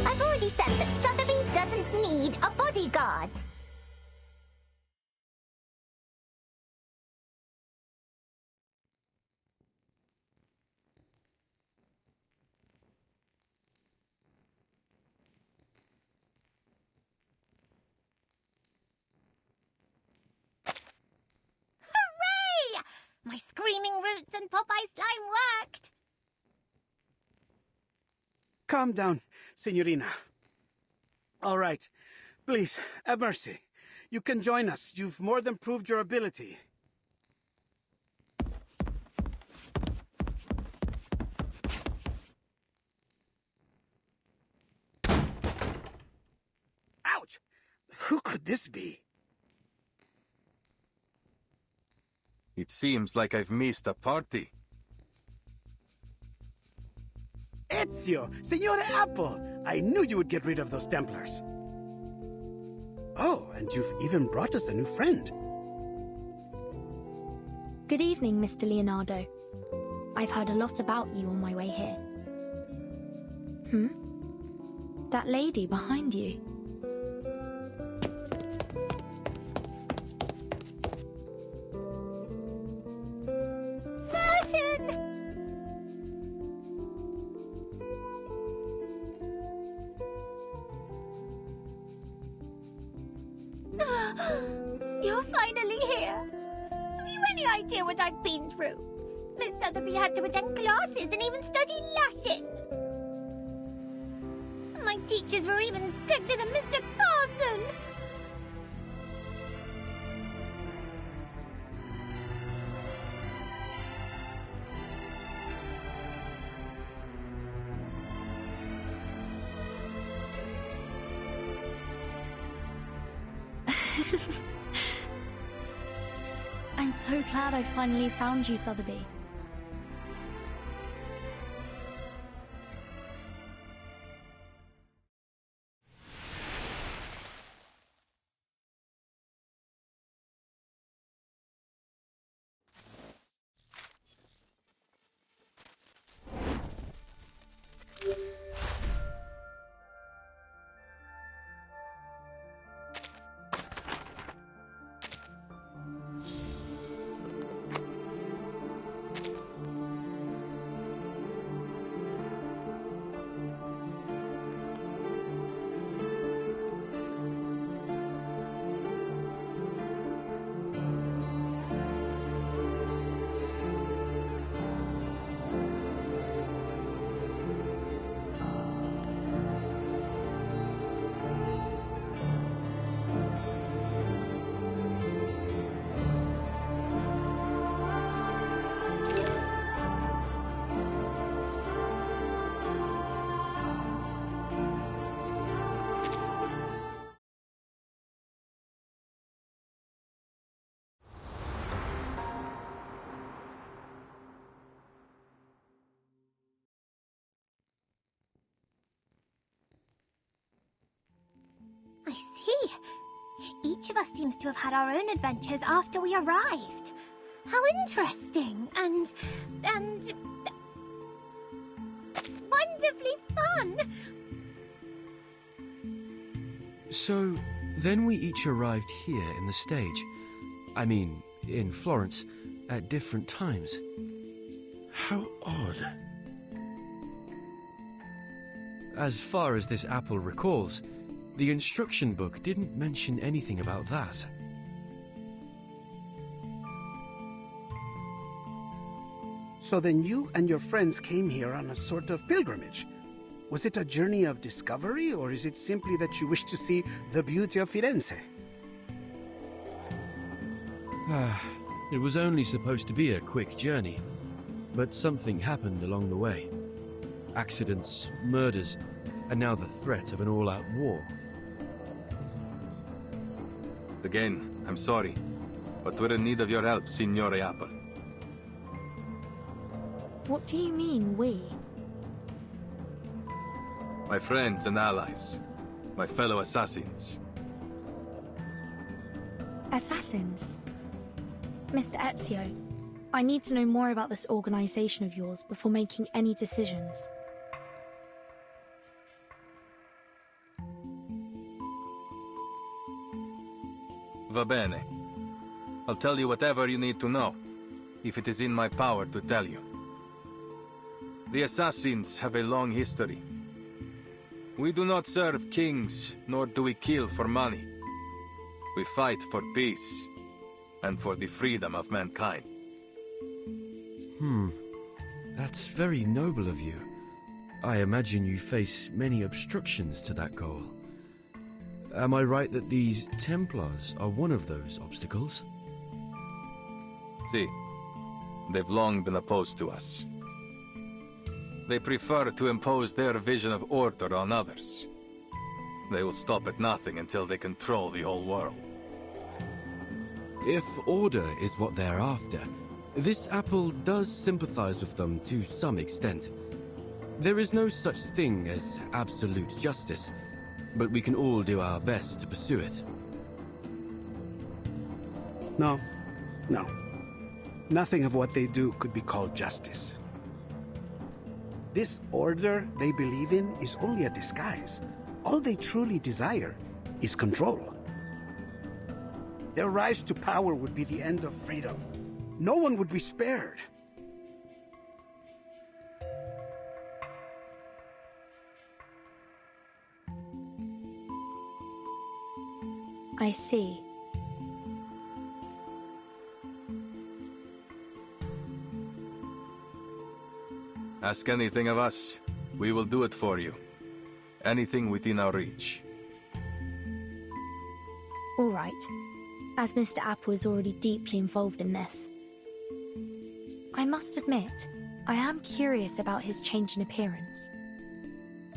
I've already said that Sotheby doesn't need a bodyguard. Hooray! My screaming roots and Popeye slime worked! Calm down, Signorina. All right. Please, have mercy. You can join us. You've more than proved your ability. Ouch! Who could this be? It seems like I've missed a party. Ezio! Signore Apple! I knew you would get rid of those Templars. Oh, and you've even brought us a new friend. Good evening, Mr. Leonardo. I've heard a lot about you on my way here. That lady behind you. Burton! You're finally here. Have you any idea what I've been through? Miss Sotheby had to attend classes and even study Latin. My teachers were even stricter than Mr. Carson. I'm so glad I finally found you, Sotheby. each of us seems to have had our own adventures after we arrived. How interesting and wonderfully fun! So, then we each arrived here in the stage. I mean, in Florence, at different times. How odd. As far as this apple recalls, the instruction book didn't mention anything about that. So then you and your friends came here on a sort of pilgrimage. Was it a journey of discovery, or is it simply that you wish to see the beauty of Firenze? It was only supposed to be a quick journey, but something happened along the way. Accidents, murders, and now the threat of an all-out war. Again, I'm sorry, but we're in need of your help, Signore Apple. What do you mean, we? My friends and allies. My fellow assassins. Assassins? Mr. Ezio, I need to know more about this organization of yours before making any decisions. Va bene. I'll tell you whatever you need to know, if it is in my power to tell you. The assassins have a long history. We do not serve kings, nor do we kill for money. We fight for peace, and for the freedom of mankind. That's very noble of you. I imagine you face many obstructions to that goal. Am I right that these Templars are one of those obstacles? See, they've long been opposed to us. They prefer to impose their vision of order on others. They will stop at nothing until they control the whole world. If order is what they're after, this apple does sympathize with them to some extent. There is no such thing as absolute justice, but we can all do our best to pursue it. No. Nothing of what they do could be called justice. This order they believe in is only a disguise. All they truly desire is control. Their rise to power would be the end of freedom. No one would be spared. I see. Ask anything of us, we will do it for you. Anything within our reach. All right. As Mr. Apple is already deeply involved in this. I must admit, I am curious about his change in appearance.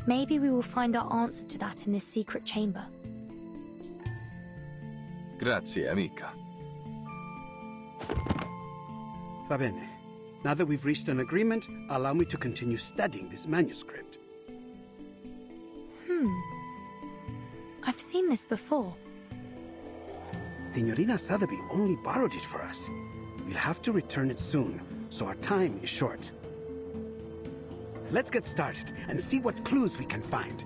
Maybe we will find our answer to that in this secret chamber. Grazie, amica. Va bene. Now that we've reached an agreement, allow me to continue studying this manuscript. I've seen this before. Signorina Sotheby only borrowed it for us. We'll have to return it soon, so our time is short. Let's get started and see what clues we can find.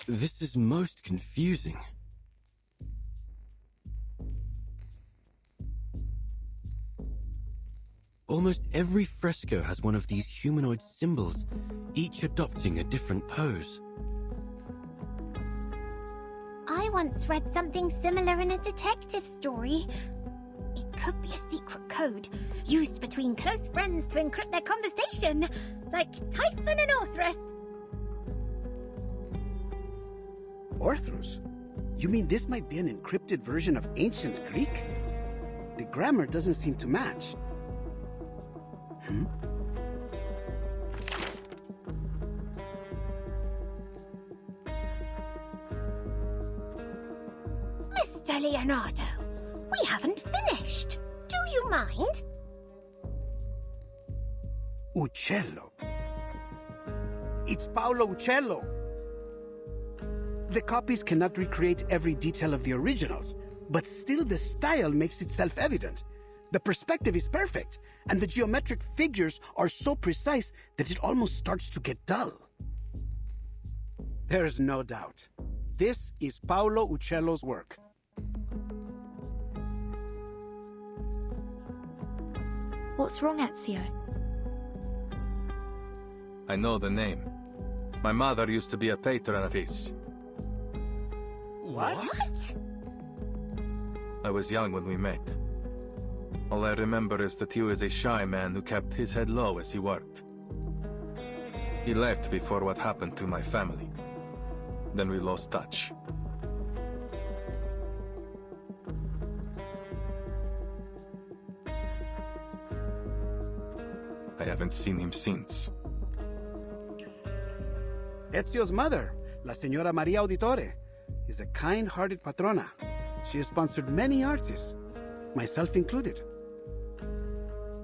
This is most confusing. Almost every fresco has one of these humanoid symbols, each adopting a different pose. I once read something similar in a detective story. It could be a secret code, used between close friends to encrypt their conversation, like Typhon and Orthrus. Orthrus? You mean this might be an encrypted version of ancient Greek? The grammar doesn't seem to match. Mr. Leonardo, we haven't finished. Do you mind? Uccello. It's Paolo Uccello. The copies cannot recreate every detail of the originals, but still the style makes it self-evident. The perspective is perfect, and the geometric figures are so precise that it almost starts to get dull. There's no doubt. This is Paolo Uccello's work. What's wrong, Ezio? I know the name. My mother used to be a patron of his. What? I was young when we met. All I remember is that he was a shy man who kept his head low as he worked. He left before what happened to my family. Then we lost touch. I haven't seen him since. Ezio's mother, La Señora Maria Auditore, is a kind-hearted patrona. She has sponsored many artists, myself included.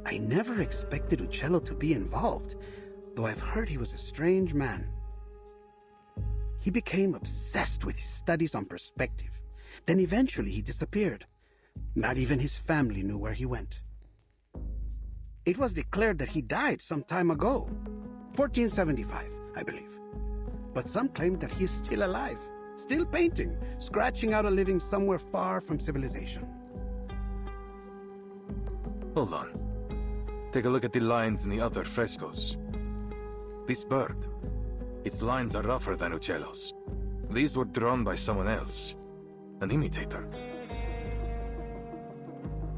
I never expected Uccello to be involved, though I've heard he was a strange man. He became obsessed with his studies on perspective. Then eventually he disappeared. Not even his family knew where he went. It was declared that he died some time ago, 1475, I believe. But some claim that he is still alive, still painting, scratching out a living somewhere far from civilization. Hold on. Take a look at the lines in the other frescoes. This bird, its lines are rougher than Uccello's. These were drawn by someone else, an imitator.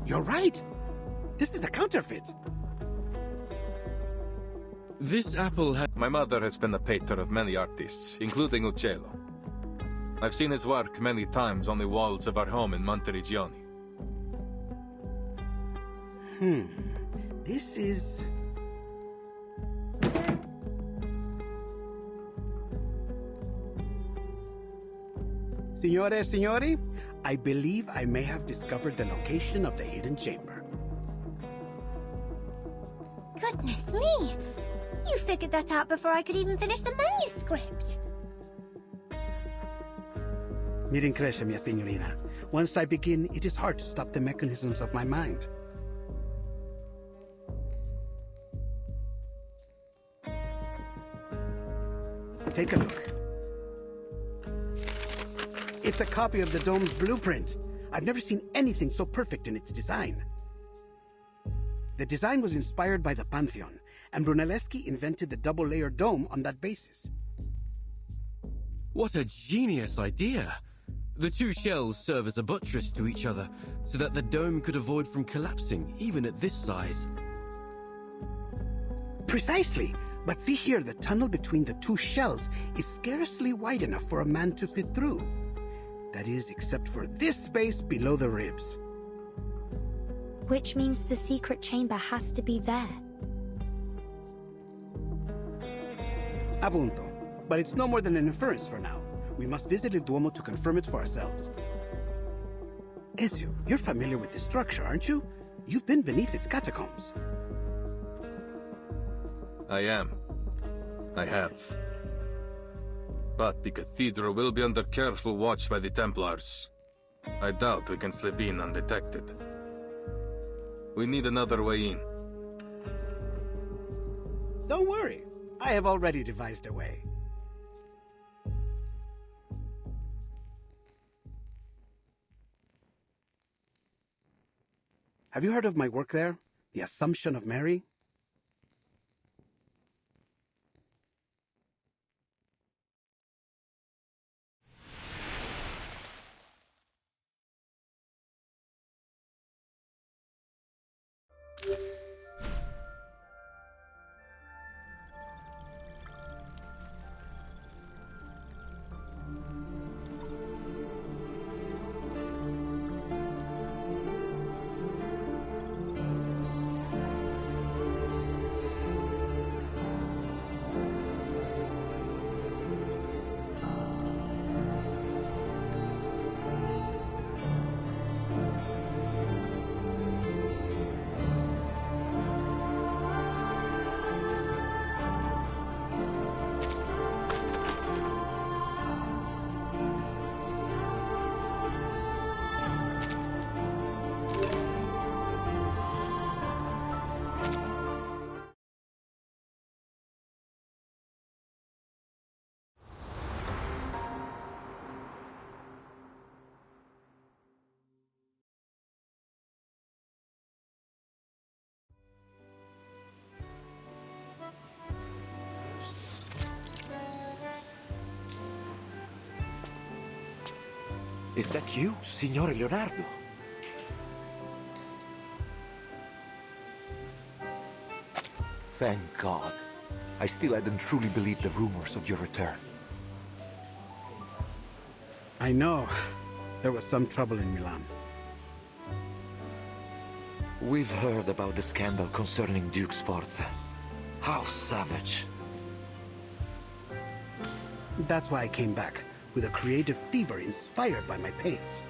You're right. This is a counterfeit. This apple has... My mother has been a patron of many artists, including Uccello. I've seen his work many times on the walls of our home in Monteriggioni. This is... Signore, signori, I believe I may have discovered the location of the hidden chamber. Goodness me! You figured that out before I could even finish the manuscript. Mi rincresce, mia signorina. Once I begin, it is hard to stop the mechanisms of my mind. Take a look. It's a copy of the dome's blueprint. I've never seen anything so perfect in its design. The design was inspired by the Pantheon, and Brunelleschi invented the double-layered dome on that basis. What a genius idea! The two shells serve as a buttress to each other, so that the dome could avoid from collapsing, even at this size. Precisely! But see here, the tunnel between the two shells is scarcely wide enough for a man to fit through. That is, except for this space below the ribs. Which means the secret chamber has to be there. Appunto. But it's no more than an inference for now. We must visit the Duomo to confirm it for ourselves. Ezio, you're familiar with this structure, aren't you? You've been beneath its catacombs. I am. I have. But the cathedral will be under careful watch by the Templars. I doubt we can slip in undetected. We need another way in. Don't worry. I have already devised a way. Have you heard of my work there? The Assumption of Mary? Is that you, Signore Leonardo? Thank God. I still hadn't truly believed the rumors of your return. I know. There was some trouble in Milan. We've heard about the scandal concerning Duke Sforza. How savage. That's why I came back, with a creative fever inspired by my pains.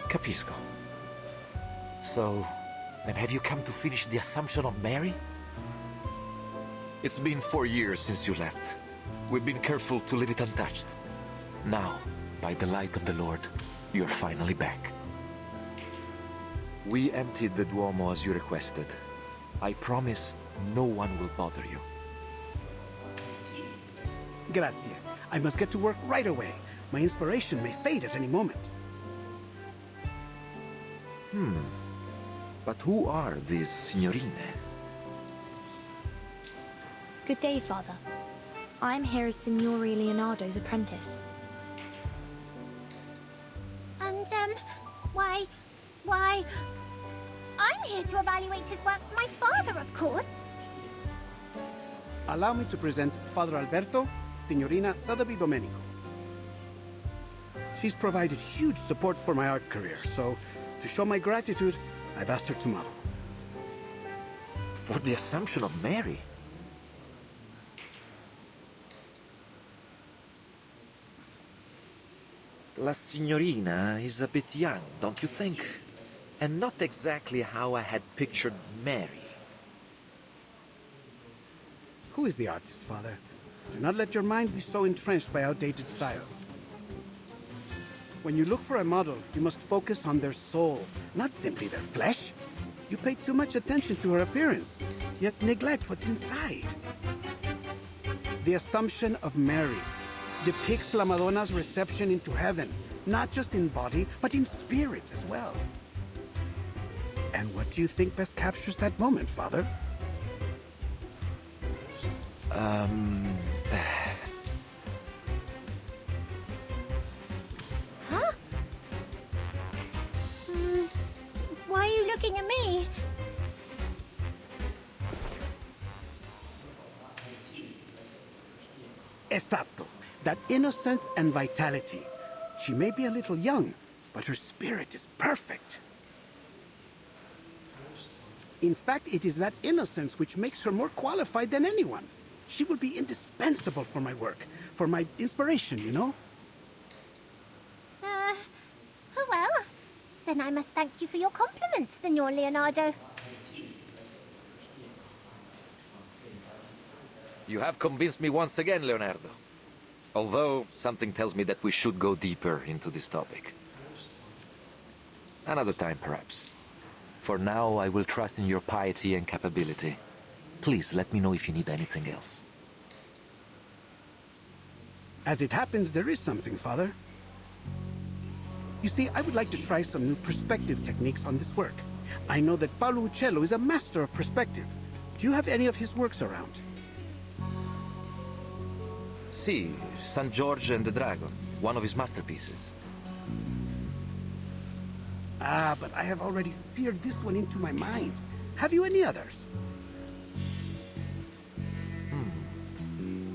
Capisco. So, then have you come to finish the Assumption of Mary? It's been 4 years since you left. We've been careful to leave it untouched. Now, by the light of the Lord, you're finally back. We emptied the Duomo as you requested. I promise no one will bother you. Grazie. I must get to work right away. My inspiration may fade at any moment. But who are these signorine? Good day, Father. I'm here as Signore Leonardo's apprentice. And, why... I'm here to evaluate his work for my father, of course. Allow me to present Father Alberto, Signorina Sotheby Domenico. She's provided huge support for my art career, so to show my gratitude, I've asked her to model. For the Assumption of Mary? La Signorina is a bit young, don't you think? And not exactly how I had pictured Mary. Who is the artist, Father? Do not let your mind be so entrenched by outdated styles. When you look for a model, you must focus on their soul, not simply their flesh. You pay too much attention to her appearance, yet neglect what's inside. The Assumption of Mary depicts La Madonna's reception into heaven, not just in body, but in spirit as well. And what do you think best captures that moment, Father? Huh? Why are you looking at me? Esatto. That innocence and vitality. She may be a little young, but her spirit is perfect. In fact, it is that innocence which makes her more qualified than anyone. She will be indispensable for my work, for my inspiration, you know? Oh well. Then I must thank you for your compliments, Signor Leonardo. You have convinced me once again, Leonardo. Although, something tells me that we should go deeper into this topic. Another time, perhaps. For now, I will trust in your piety and capability. Please let me know if you need anything else. As it happens, there is something, Father. You see, I would like to try some new perspective techniques on this work. I know that Paolo Uccello is a master of perspective. Do you have any of his works around? See, San George and the Dragon, one of his masterpieces. Ah, but I have already seared this one into my mind. Have you any others?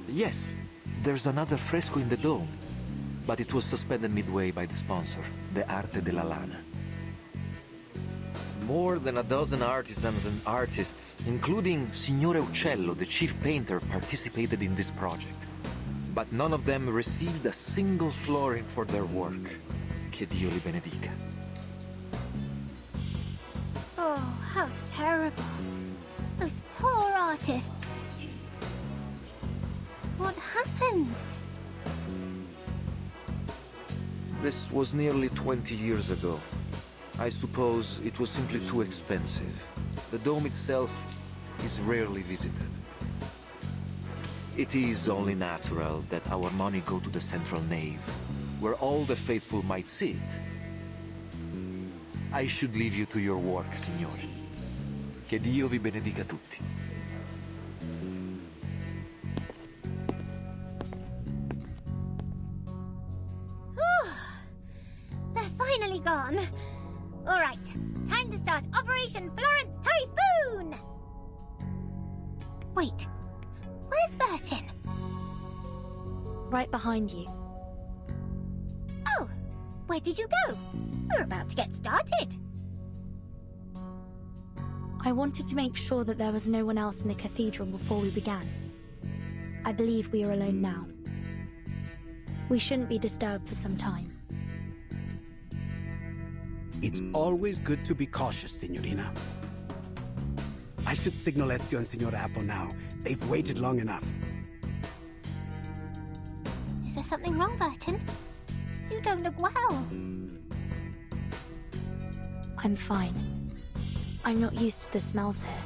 Yes, there's another fresco in the dome, but it was suspended midway by the sponsor, the Arte della Lana. More than a dozen artisans and artists, including Signore Uccello, the chief painter, participated in this project. But none of them received a single florin for their work. Che Dio li benedica. Oh, how terrible. Those poor artists. What happened? This was nearly 20 years ago. I suppose it was simply too expensive. The dome itself is rarely visited. It is only natural that our money go to the central nave, where all the faithful might see it. I should leave you to your work, signore. Che Dio vi benedica tutti. They're finally gone. All right, time to start Operation Florence Typhoon! Wait, where's Vertin? Right behind you. Oh, where did you go? We're about to get started. I wanted to make sure that there was no one else in the cathedral before we began. I believe we are alone now. We shouldn't be disturbed for some time. It's always good to be cautious, Signorina. I should signal Ezio and Signora Apple now. They've waited long enough. Is there something wrong, Vertin? You don't look well. I'm fine. I'm not used to the smells here.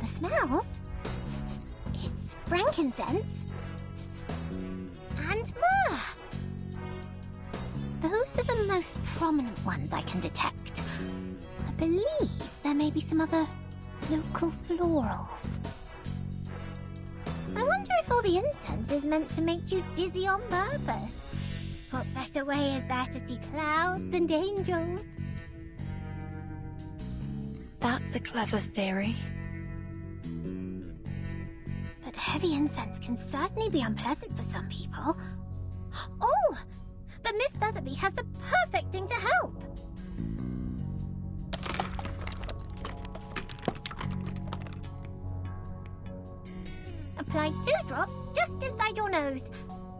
The smells? It's frankincense and myrrh. Those are the most prominent ones I can detect. I believe there may be some other local florals. I wonder if all the incense is meant to make you dizzy on purpose. What better way is there to see clouds and angels? That's a clever theory. But heavy incense can certainly be unpleasant for some people. Oh! But Miss Sotheby has the perfect thing to help! Apply 2 drops just inside your nose,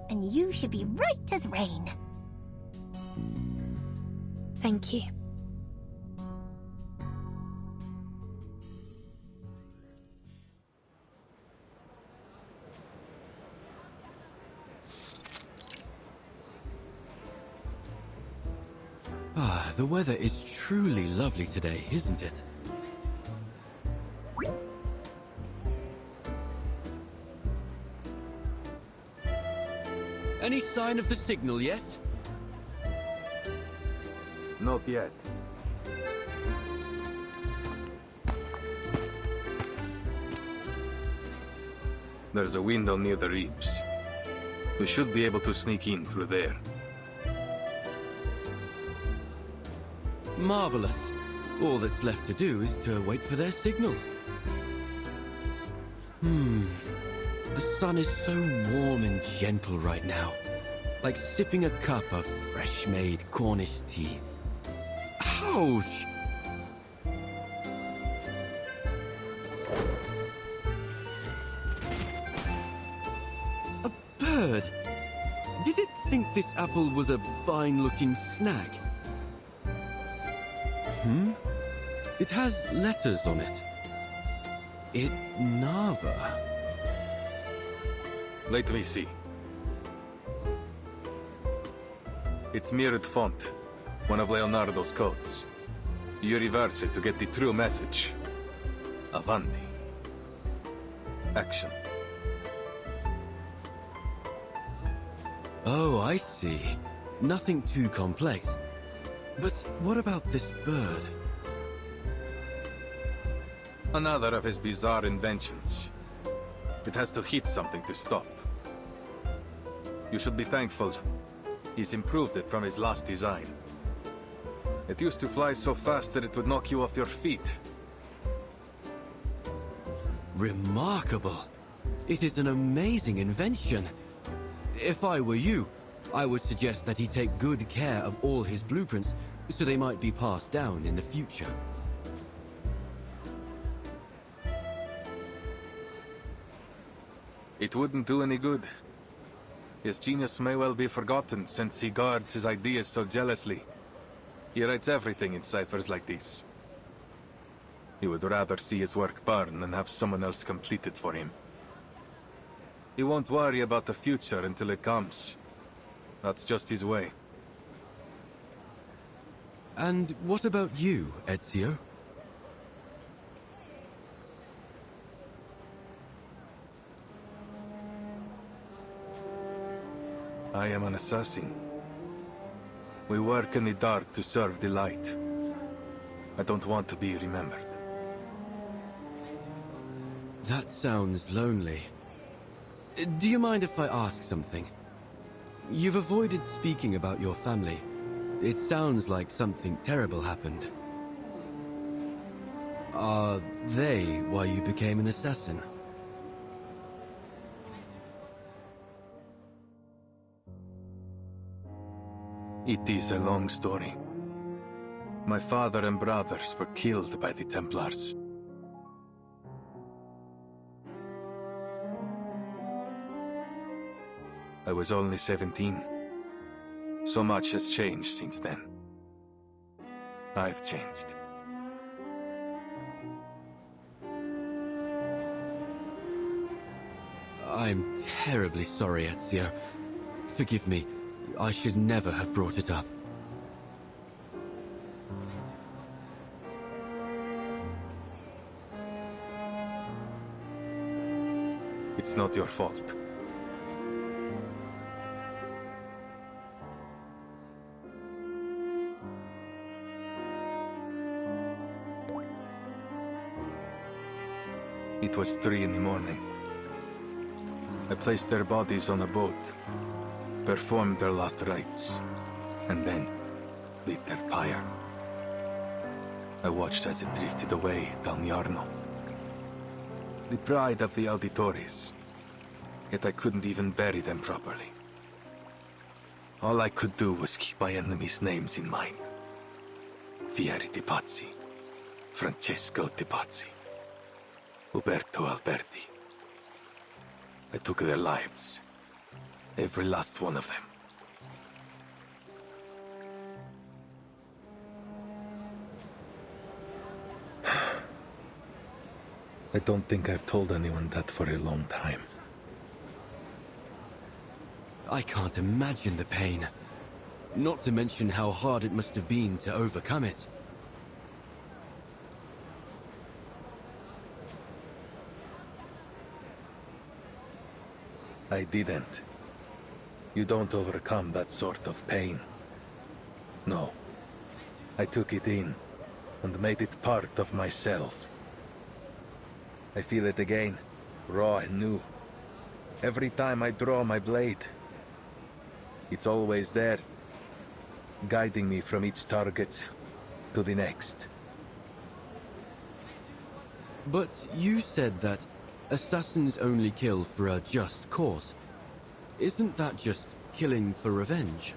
and you should be right as rain. Thank you. Ah, the weather is truly lovely today, isn't it? Any sign of the signal yet? Not yet. There's a window near the reeds. We should be able to sneak in through there. Marvelous. All that's left to do is to wait for their signal. The sun is so warm and gentle right now. Like sipping a cup of fresh-made Cornish tea. Ouch! A bird! Did it think this apple was a fine-looking snack? It has letters on it. It Nava. Let me see. It's mirrored font, one of Leonardo's codes. You reverse it to get the true message. Avanti. Action. Oh, I see. Nothing too complex. But what about this bird? Another of his bizarre inventions. It has to hit something to stop. You should be thankful. He's improved it from his last design. It used to fly so fast that it would knock you off your feet. Remarkable. It is an amazing invention. If I were you, I would suggest that he take good care of all his blueprints so they might be passed down in the future. It wouldn't do any good. His genius may well be forgotten since he guards his ideas so jealously. He writes everything in ciphers like this. He would rather see his work burn than have someone else complete it for him. He won't worry about the future until it comes. That's just his way. And what about you, Ezio? I am an assassin. We work in the dark to serve the light. I don't want to be remembered. That sounds lonely. Do you mind if I ask something? You've avoided speaking about your family. It sounds like something terrible happened. Are they why you became an assassin? It is a long story. My father and brothers were killed by the Templars. I was only 17. So much has changed since then. I've changed. I'm terribly sorry, Ezio. Forgive me. I should never have brought it up. It's not your fault. It was 3 in the morning. I placed their bodies on a boat, performed their last rites, and then lit their pyre. I watched as it drifted away down the Arno. The pride of the auditores, yet I couldn't even bury them properly. All I could do was keep my enemies' names in mind. Fieri de Pazzi, Francesco de Pazzi, Uberto Alberti. I took their lives, every last one of them. I don't think I've told anyone that for a long time. I can't imagine the pain. Not to mention how hard it must have been to overcome it. I didn't. You don't overcome that sort of pain. No. I took it in, and made it part of myself. I feel it again, raw and new. Every time I draw my blade. It's always there, guiding me from each target to the next. But you said that assassins only kill for a just cause. Isn't that just killing for revenge?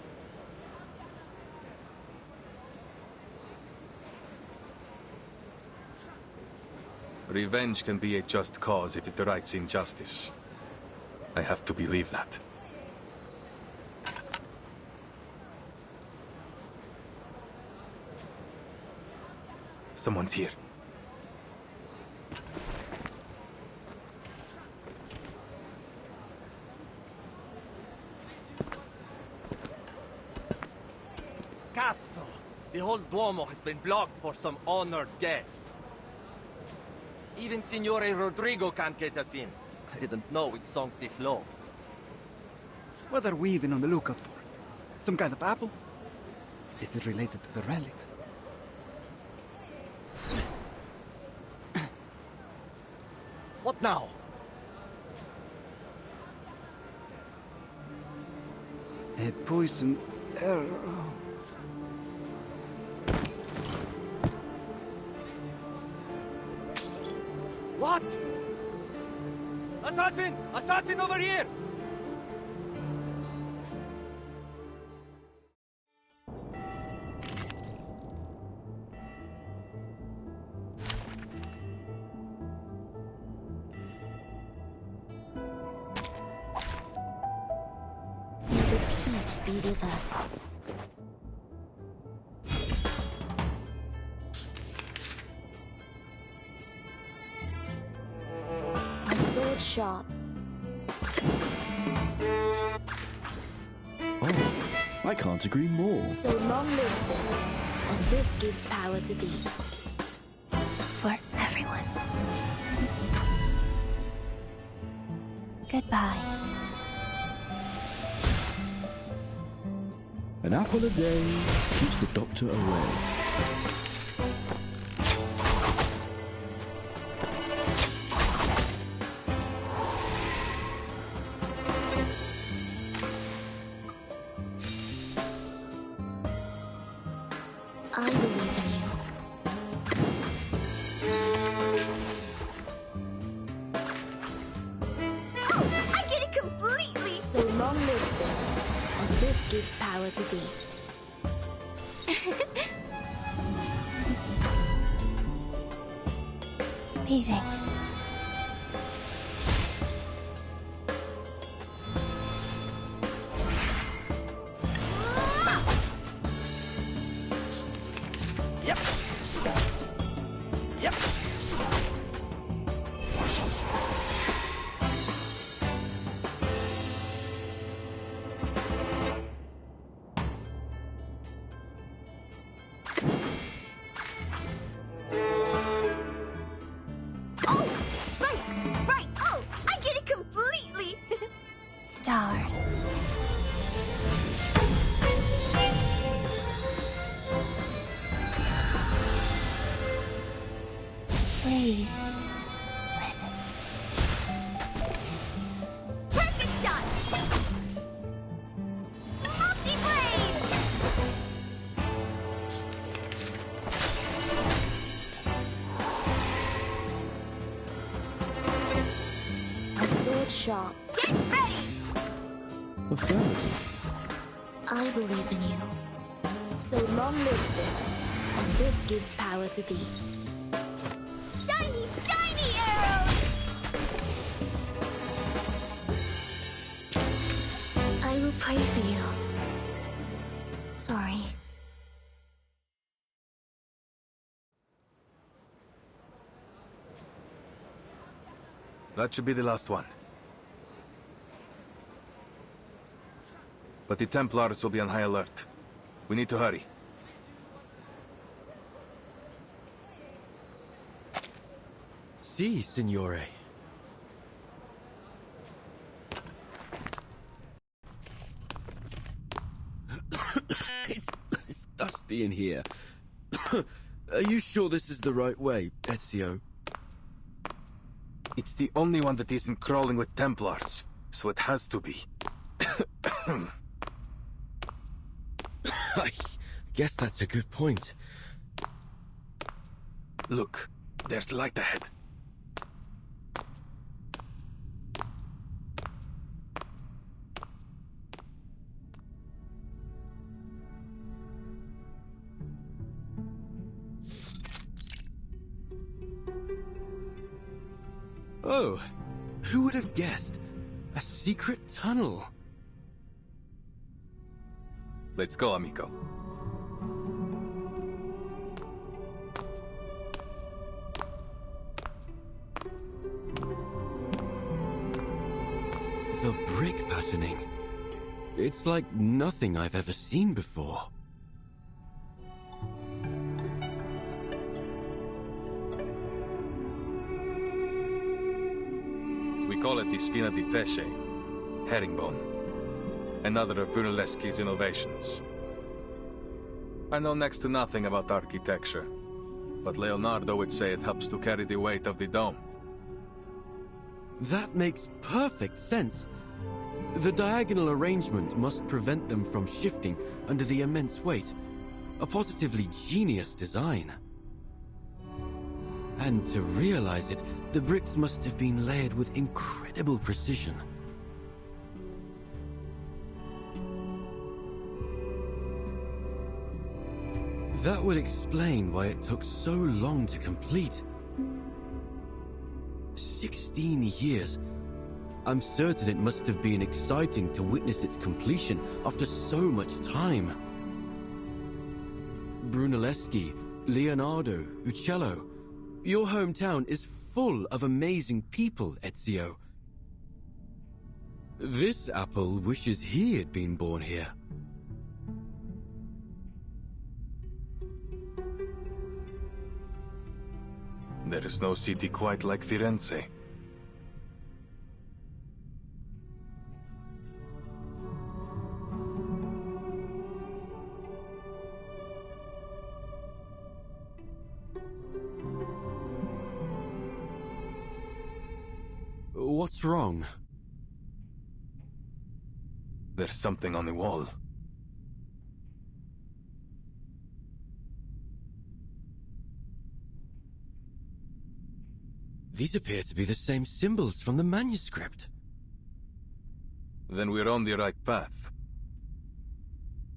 Revenge can be a just cause if it rights injustice. I have to believe that. Someone's here. Cazzo! old Duomo has been blocked for some honored guest. Even Signore Rodrigo can't get us in. I didn't know it sunk this low. What are we even on the lookout for? Some kind of apple? Is it related to the relics? What now? A poison arrow. What? Assassin! Assassin over here! May the peace be with us. Sword sharp. Oh, I can't agree more. So long lives this, and this gives power to thee. For everyone. Goodbye. An apple a day keeps the doctor away. I believe in you. Oh, I get it completely! So long lives this, and this gives power to thee. Meeting. Yep. Yep. Oh, right. Oh, I get it completely. Stars. Please, listen. Perfect shot. Multi-blade. A sword sharp. Get ready. Affirmative. I believe in you. So long lives this, and this gives power to thee. Shiny arrows. I will pray for you. Sorry. That should be the last one. But the Templars will be on high alert. We need to hurry. Si, signore. It's dusty in here. Are you sure this is the right way, Ezio? It's the only one that isn't crawling with Templars, so it has to be. I guess that's a good point. Look, there's light ahead. Oh, who would have guessed? A secret tunnel. Let's go, amico. The brick patterning. It's like nothing I've ever seen before. We call it the spina di pesce, herringbone, another of Brunelleschi's innovations. I know next to nothing about architecture, but Leonardo would say it helps to carry the weight of the dome. That makes perfect sense. The diagonal arrangement must prevent them from shifting under the immense weight. A positively genius design. And to realize it, the bricks must have been layered with incredible precision. That would explain why it took so long to complete. 16 years. I'm certain it must have been exciting to witness its completion after so much time. Brunelleschi, Leonardo, Uccello. Your hometown is full of amazing people, Ezio. This apple wishes he had been born here. There is no city quite like Firenze. What's wrong? There's something on the wall. These appear to be the same symbols from the manuscript. Then we're on the right path.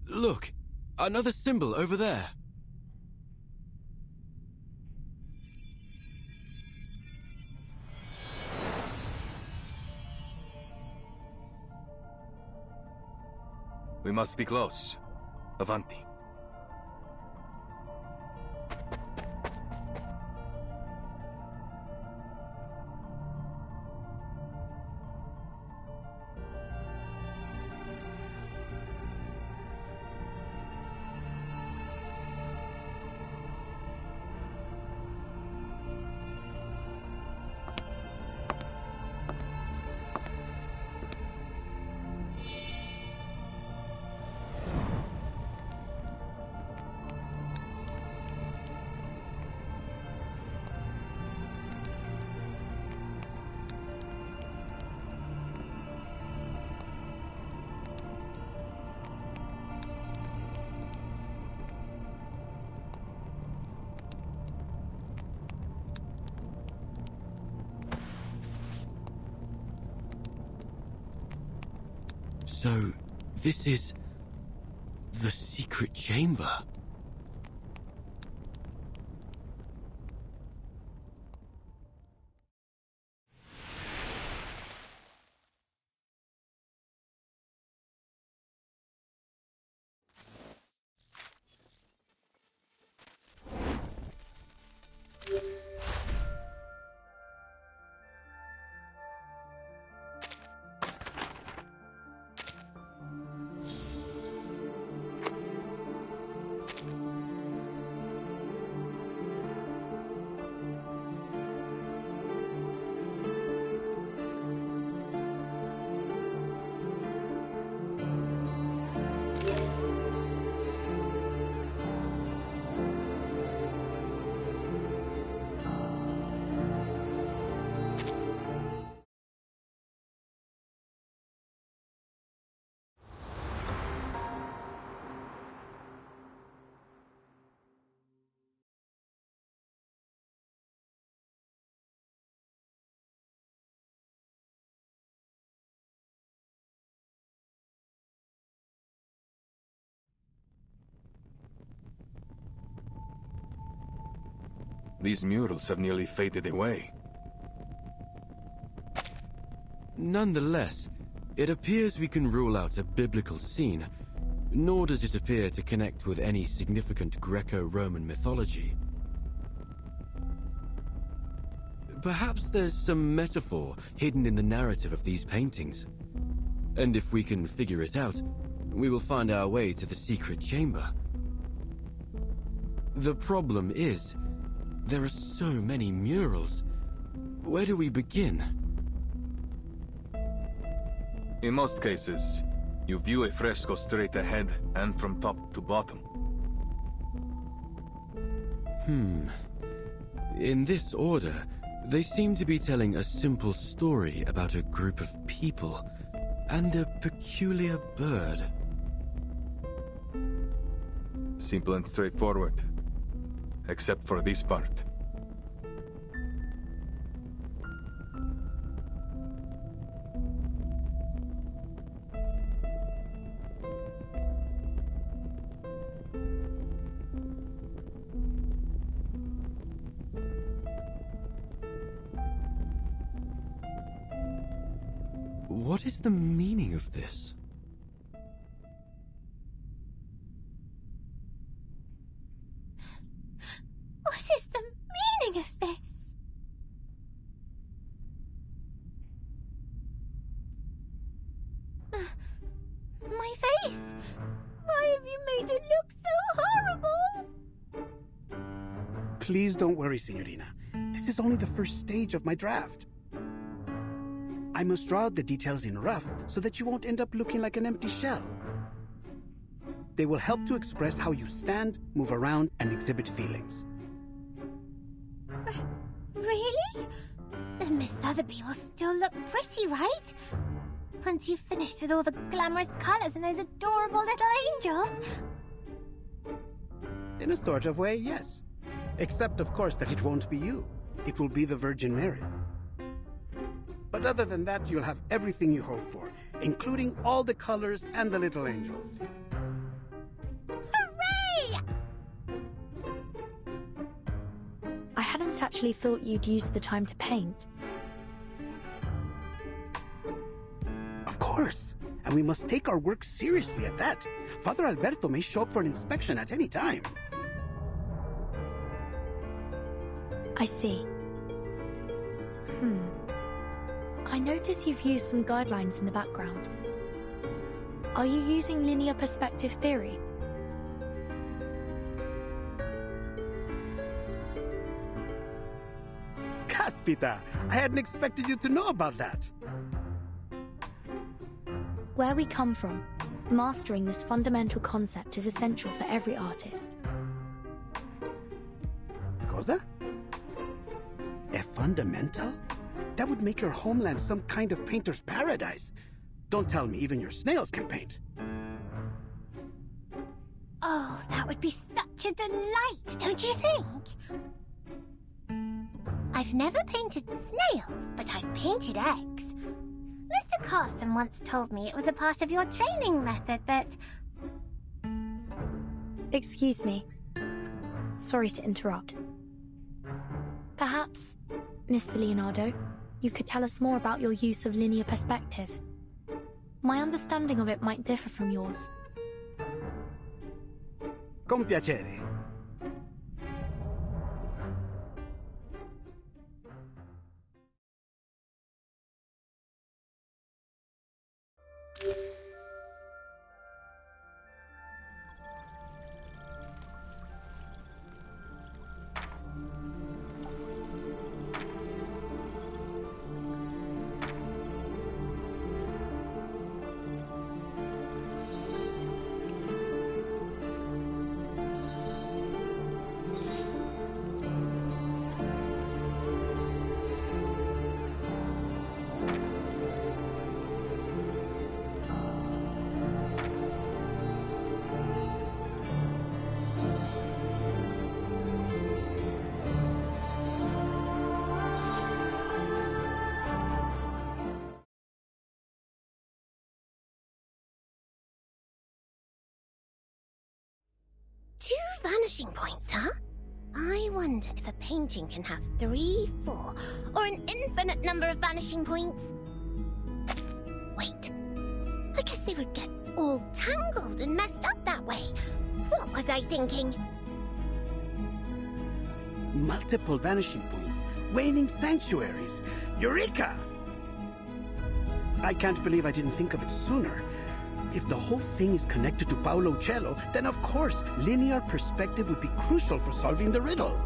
Look, another symbol over there. We must be close. Avanti. So, this is the secret chamber. These murals have nearly faded away. Nonetheless, it appears we can rule out a biblical scene, nor does it appear to connect with any significant Greco-Roman mythology. Perhaps there's some metaphor hidden in the narrative of these paintings. And if we can figure it out, we will find our way to the secret chamber. The problem is, there are so many murals. Where do we begin? In most cases, you view a fresco straight ahead and from top to bottom. In this order, they seem to be telling a simple story about a group of people and a peculiar bird. Simple and straightforward. Except for this part. What is the meaning of this? What is the meaning of this? My face! Why have you made it look so horrible? Please don't worry, Signorina. This is only the first stage of my draft. I must draw out the details in rough so that you won't end up looking like an empty shell. They will help to express how you stand, move around, and exhibit feelings. Really? Then Miss Sotheby will still look pretty, right? Once you've finished with all the glamorous colours and those adorable little angels. In a sort of way, yes. Except, of course, that it won't be you. It will be the Virgin Mary. But other than that, you'll have everything you hope for, including all the colors and the little angels. Hooray! I hadn't actually thought you'd use the time to paint. Of course. And we must take our work seriously at that. Father Alberto may show up for an inspection at any time. I see. I notice you've used some guidelines in the background. Are you using linear perspective theory? Caspita! I hadn't expected you to know about that. Where we come from, mastering this fundamental concept is essential for every artist. Cosa? A fundamental? That would make your homeland some kind of painter's paradise. Don't tell me even your snails can paint. Oh, that would be such a delight, don't you think? I've never painted snails, but I've painted eggs. Mr. Carson once told me it was a part of your training method that... Excuse me. Sorry to interrupt. Perhaps, Mr. Leonardo, you could tell us more about your use of linear perspective. My understanding of it might differ from yours. Con piacere. Vanishing points, huh? I wonder if a painting can have 3, 4, or an infinite number of vanishing points. Wait, I guess they would get all tangled and messed up that way. What was I thinking? Multiple vanishing points, waning sanctuaries. Eureka! I can't believe I didn't think of it sooner. If the whole thing is connected to Paolo Uccello, then of course, linear perspective would be crucial for solving the riddle.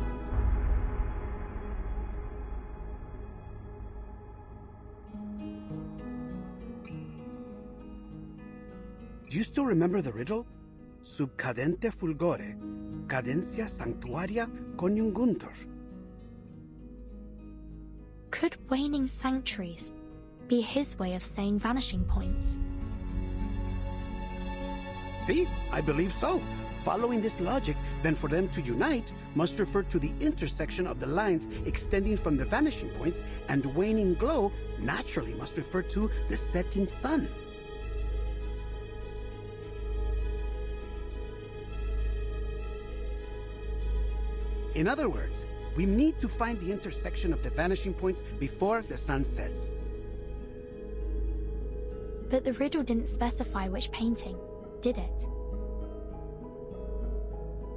Do you still remember the riddle? Sub cadente fulgore, cadencia sanctuaria coniunguntur. Could waning sanctuaries be his way of saying vanishing points? See, I believe so. Following this logic, then for them to unite must refer to the intersection of the lines extending from the vanishing points, and waning glow naturally must refer to the setting sun. In other words, we need to find the intersection of the vanishing points before the sun sets. But the riddle didn't specify which painting, did it?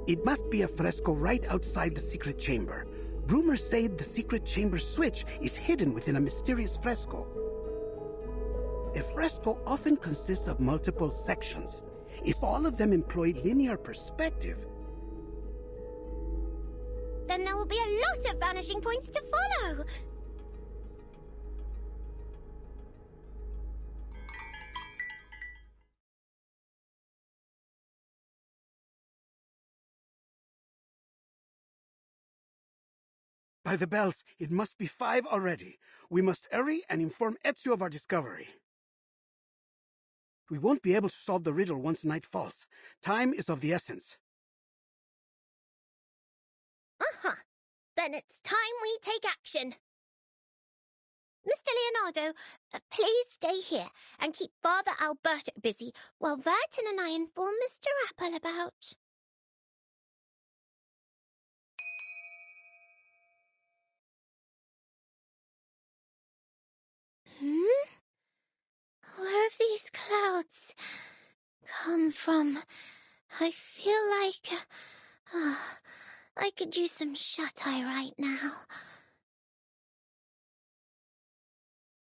It must be a fresco right outside the secret chamber. Rumors say the secret chamber switch is hidden within a mysterious fresco. A fresco often consists of multiple sections. If all of them employ linear perspective, then there will be a lot of vanishing points to follow. By the bells, it must be 5 already. We must hurry and inform Ezio of our discovery. We won't be able to solve the riddle once night falls. Time is of the essence. Then it's time we take action. Mr. Leonardo, please stay here and keep Father Alberto busy while Vertin and I inform Mr. Apple about... Where have these clouds come from? I feel like... I could use some shut-eye right now.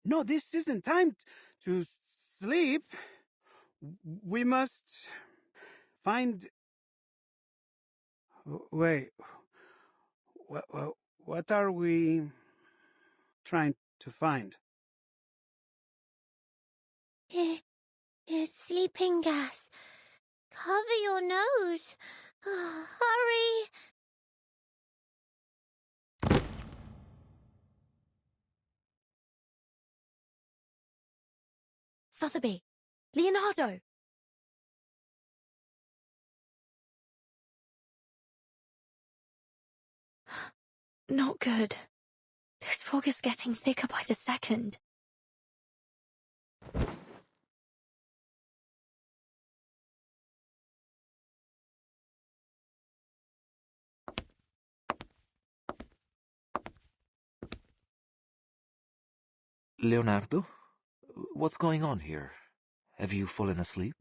No, this isn't time to sleep. We must find... Wait. What are we trying to find? It's sleeping gas. Cover your nose. Hurry. Sotheby! Leonardo! Not good. This fog is getting thicker by the second. Leonardo? What's going on here? Have you fallen asleep?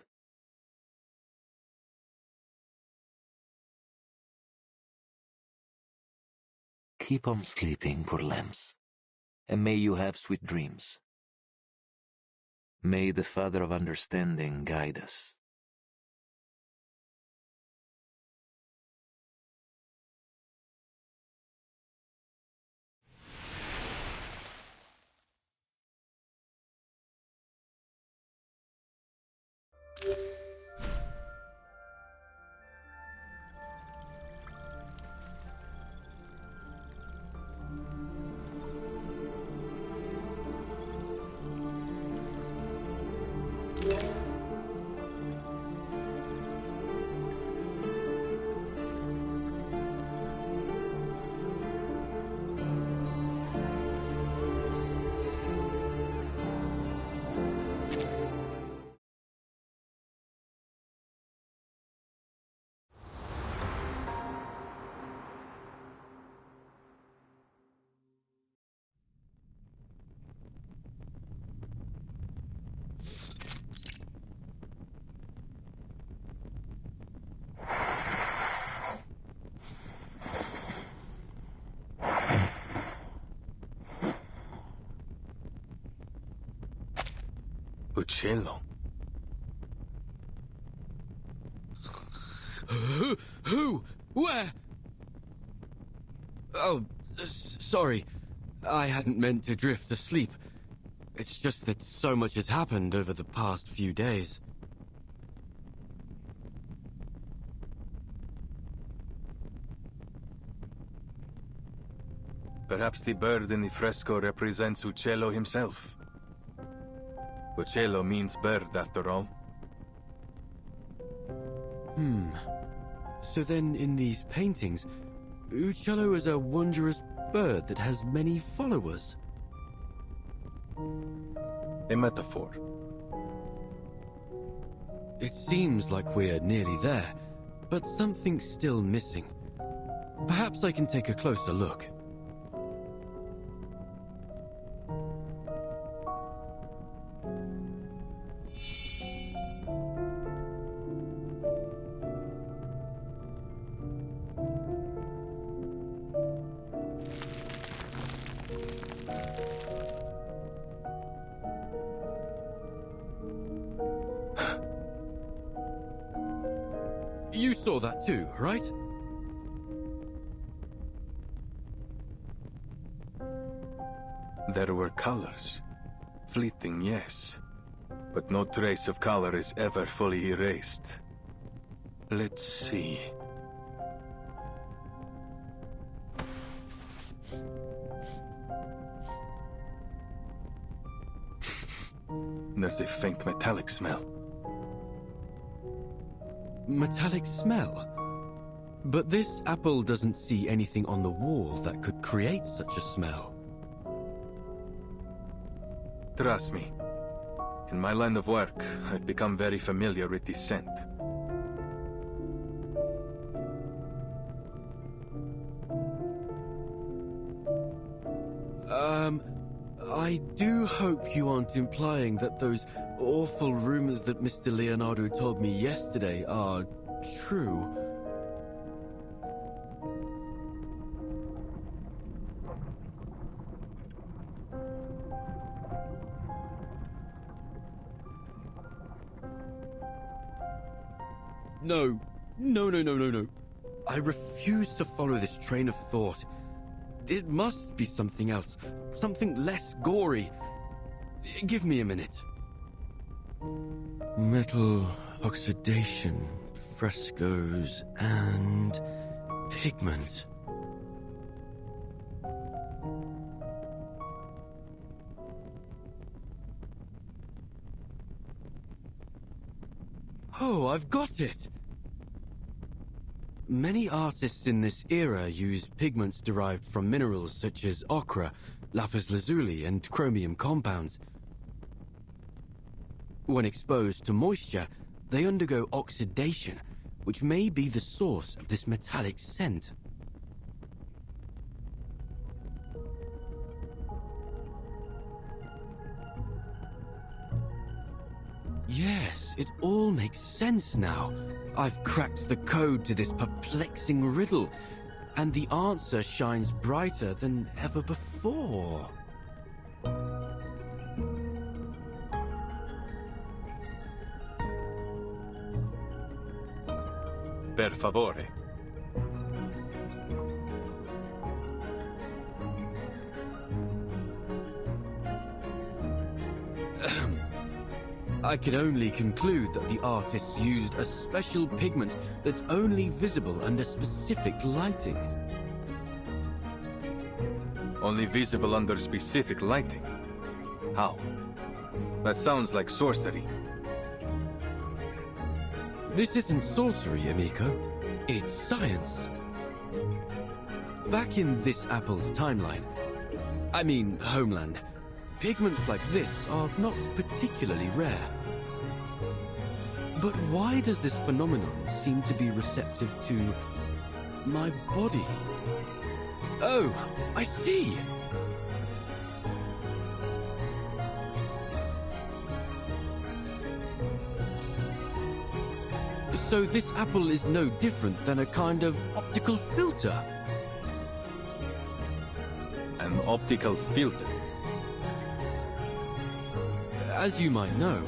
Keep on sleeping, poor lambs, and may you have sweet dreams. May the Father of Understanding guide us. Uccello. Who? Where? Oh, sorry. I hadn't meant to drift asleep. It's just that so much has happened over the past few days. Perhaps the bird in the fresco represents Uccello himself. Uccello means bird, after all. So then in these paintings, Uccello is a wondrous bird that has many followers. A metaphor. It seems like we're nearly there, but something's still missing. Perhaps I can take a closer look. You saw that too, right? There were colors. Fleeting, yes. But no trace of color is ever fully erased. Let's see. There's a faint metallic smell. Metallic smell? But this apple doesn't see anything on the wall that could create such a smell. Trust me. In my line of work, I've become very familiar with the scent. I do hope you aren't implying that those awful rumors that Mr. Leonardo told me yesterday are true. No. No. I refuse to follow this train of thought. It must be something else. Something less gory. Give me a minute. Metal oxidation, frescoes, and pigment. Oh, I've got it! Many artists in this era use pigments derived from minerals such as ochre, lapis lazuli, and chromium compounds. When exposed to moisture, they undergo oxidation, which may be the source of this metallic scent. Yes, it all makes sense now. I've cracked the code to this perplexing riddle, and the answer shines brighter than ever before. Per favore. I can only conclude that the artist used a special pigment that's only visible under specific lighting. Only visible under specific lighting? How? That sounds like sorcery. This isn't sorcery, amico. It's science. Back in this apple's timeline, I mean homeland, pigments like this are not particularly rare. But why does this phenomenon seem to be receptive to my body? Oh, I see! So this apple is no different than a kind of optical filter. An optical filter? As you might know,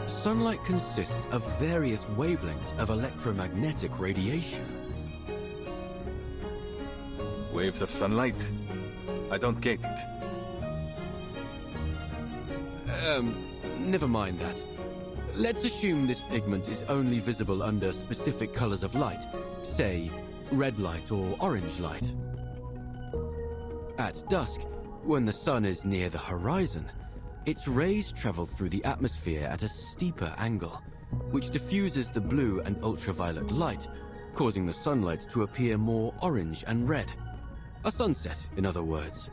sunlight consists of various wavelengths of electromagnetic radiation. Waves of sunlight? I don't get it. Never mind that. Let's assume this pigment is only visible under specific colors of light, say, red light or orange light. At dusk, when the sun is near the horizon, its rays travel through the atmosphere at a steeper angle, which diffuses the blue and ultraviolet light, causing the sunlight to appear more orange and red. A sunset, in other words.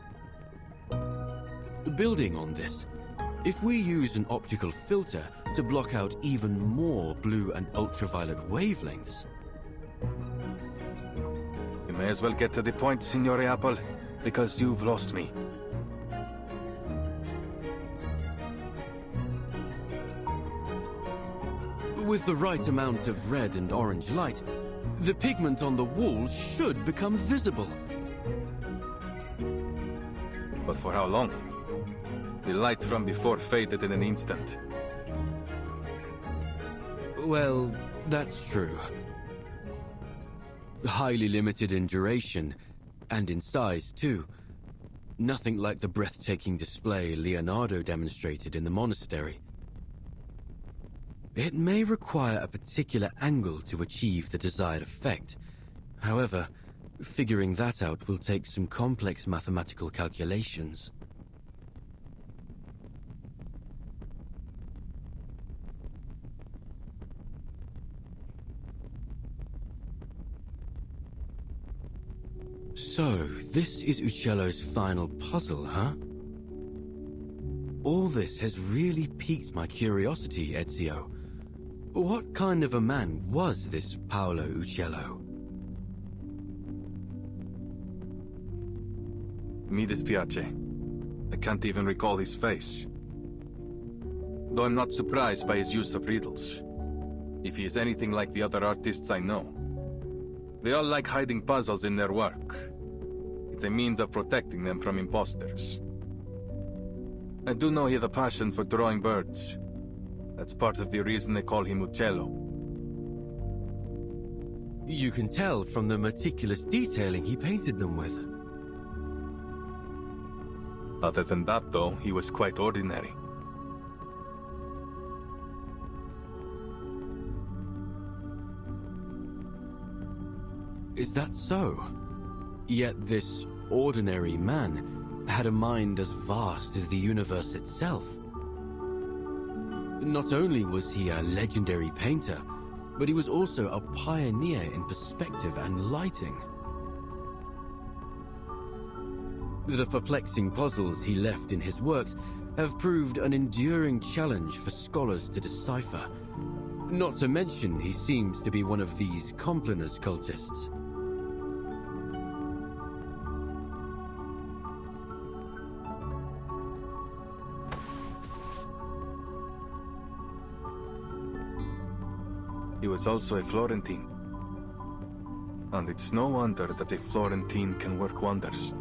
Building on this, if we use an optical filter to block out even more blue and ultraviolet wavelengths... You may as well get to the point, Signore Apple, because you've lost me. With the right amount of red and orange light, the pigment on the walls should become visible. But for how long? The light from before faded in an instant. Well, that's true. Highly limited in duration, and in size too. Nothing like the breathtaking display Leonardo demonstrated in the monastery. It may require a particular angle to achieve the desired effect. However, figuring that out will take some complex mathematical calculations. So, this is Uccello's final puzzle, huh? All this has really piqued my curiosity, Ezio. What kind of a man was this Paolo Uccello? Mi dispiace. I can't even recall his face. Though I'm not surprised by his use of riddles. If he is anything like the other artists I know. They all like hiding puzzles in their work. It's a means of protecting them from imposters. I do know he has a passion for drawing birds. That's part of the reason they call him Uccello. You can tell from the meticulous detailing he painted them with. Other than that, though, he was quite ordinary. Is that so? Yet this ordinary man had a mind as vast as the universe itself. Not only was he a legendary painter, but he was also a pioneer in perspective and lighting. The perplexing puzzles he left in his works have proved an enduring challenge for scholars to decipher. Not to mention he seems to be one of these Compliners cultists. He was also a Florentine. And it's no wonder that a Florentine can work wonders.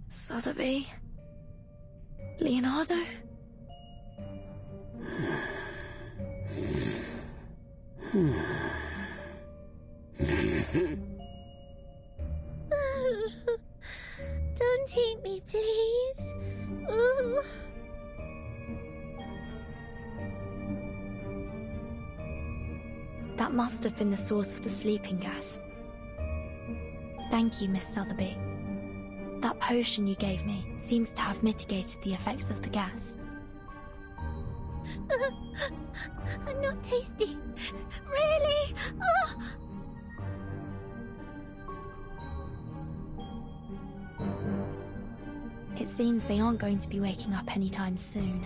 Sotheby? Leonardo? Don't hate me, please. Ooh. That must have been the source of the sleeping gas. Thank you, Miss Sotheby. That potion you gave me seems to have mitigated the effects of the gas. I'm not tasting. Really? Oh. It seems they aren't going to be waking up anytime soon.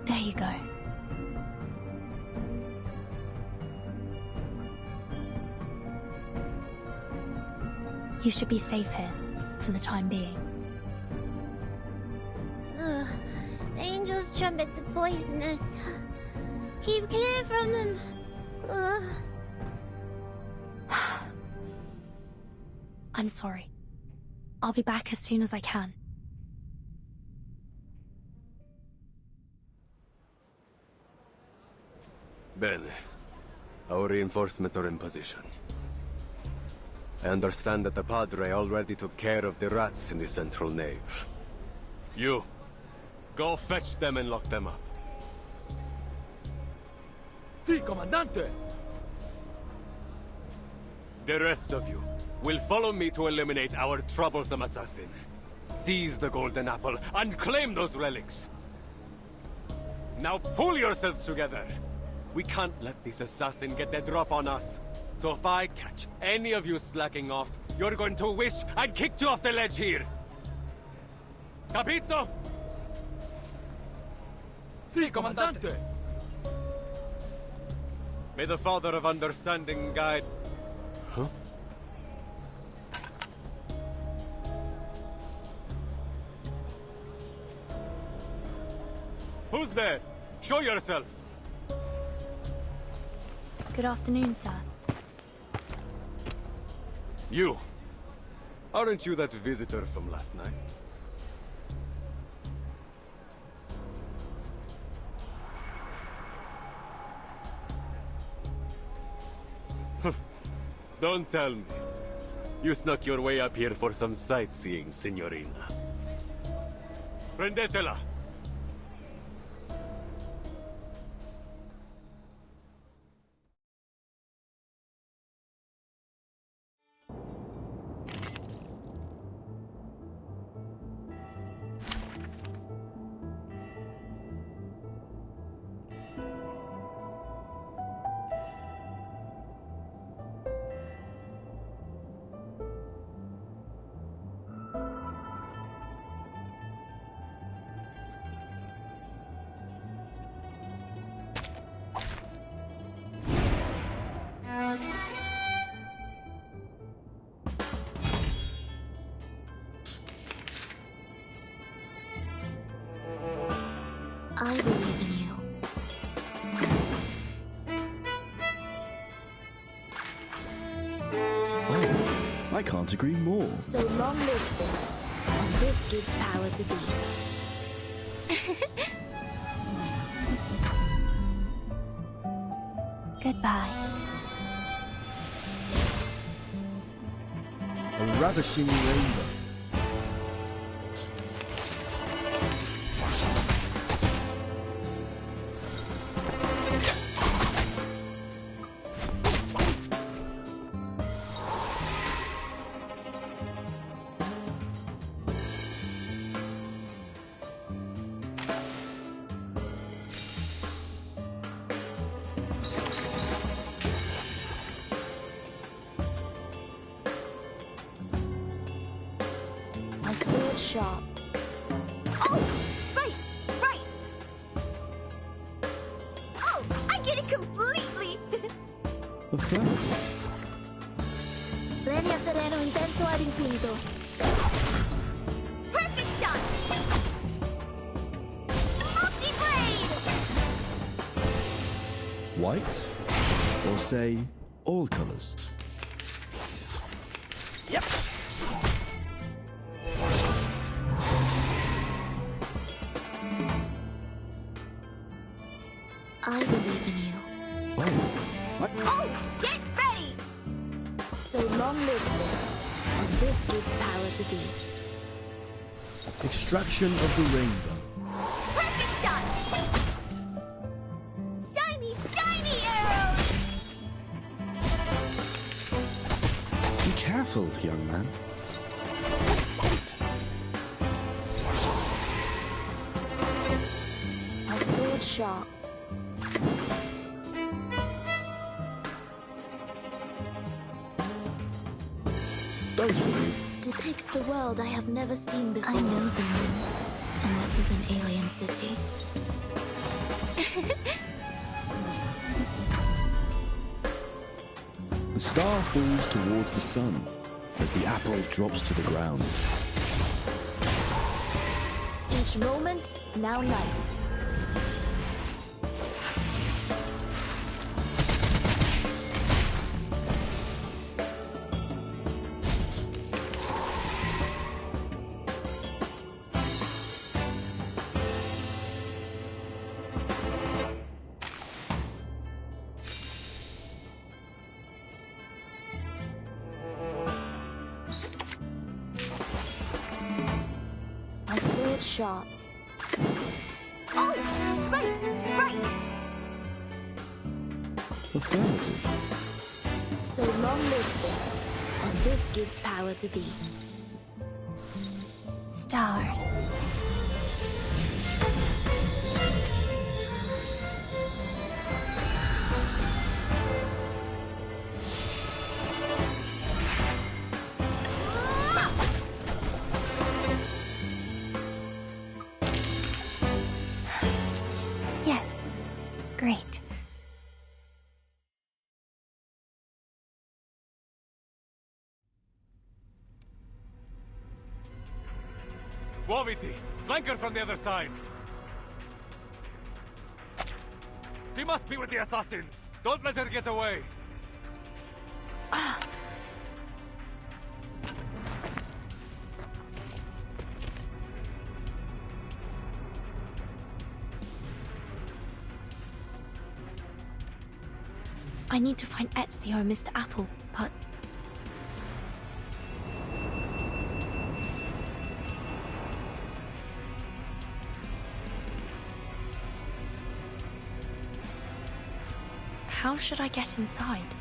There you go. You should be safe here, for the time being. Ugh. The angel's trumpets are poisonous. Keep clear from them. Ugh. I'm sorry. I'll be back as soon as I can. Bene. Our reinforcements are in position. I understand that the Padre already took care of the rats in the central nave. You, go fetch them and lock them up. Sì, comandante! The rest of you will follow me to eliminate our troublesome assassin. Seize the golden apple and claim those relics. Now pull yourselves together. We can't let this assassin get the drop on us. So if I catch any of you slacking off, you're going to wish I'd kicked you off the ledge here. Capito? Sì, comandante! May the Father of Understanding guide... Huh? Who's there? Show yourself! Good afternoon, sir. You. Aren't you that visitor from last night? Don't tell me. You snuck your way up here for some sightseeing, signorina. Prendetela! I believe in you. Oh, I can't agree more. So long lives this, and this gives power to thee. Goodbye. A ravishing rainbow. My sword sharp. Oh, right. Oh, I get it completely. Affirmative. Legna sereno intenso ad infinito. Perfect done. Multi-blade. White? Or say, all colours? Yep. I believe in you. Oh, get ready. So long lives this, and this gives power to thee. Extraction of the rainbow. Perfect done. Shiny arrows. Be careful, young man. My sword sharp. Don't worry. Depict the world I have never seen before. I know the moon, and this is an alien city. The star falls towards the sun as the apple drops to the ground. Each moment, now night. it sharp. Oh, right, right. Affirmative. So long lives this, and this gives power to thee. Stars. Yes. Great. Waviti! Flank her from the other side! She must be with the assassins! Don't let her get away! I need to find Ezio and Mr. Apple, but... How should I get inside?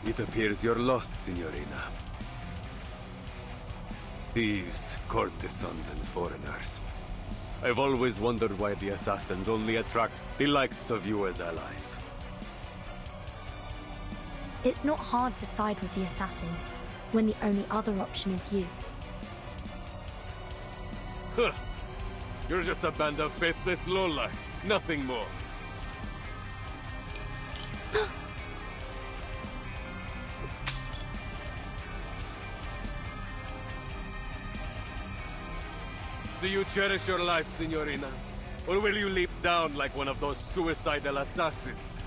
It appears you're lost, Signorina. Thieves, courtesans, and foreigners. I've always wondered why the assassins only attract the likes of you as allies. It's not hard to side with the assassins, when the only other option is you. Huh. You're just a band of faithless lowlifes, nothing more. Do you cherish your life, Signorina? Or will you leap down like one of those suicidal assassins?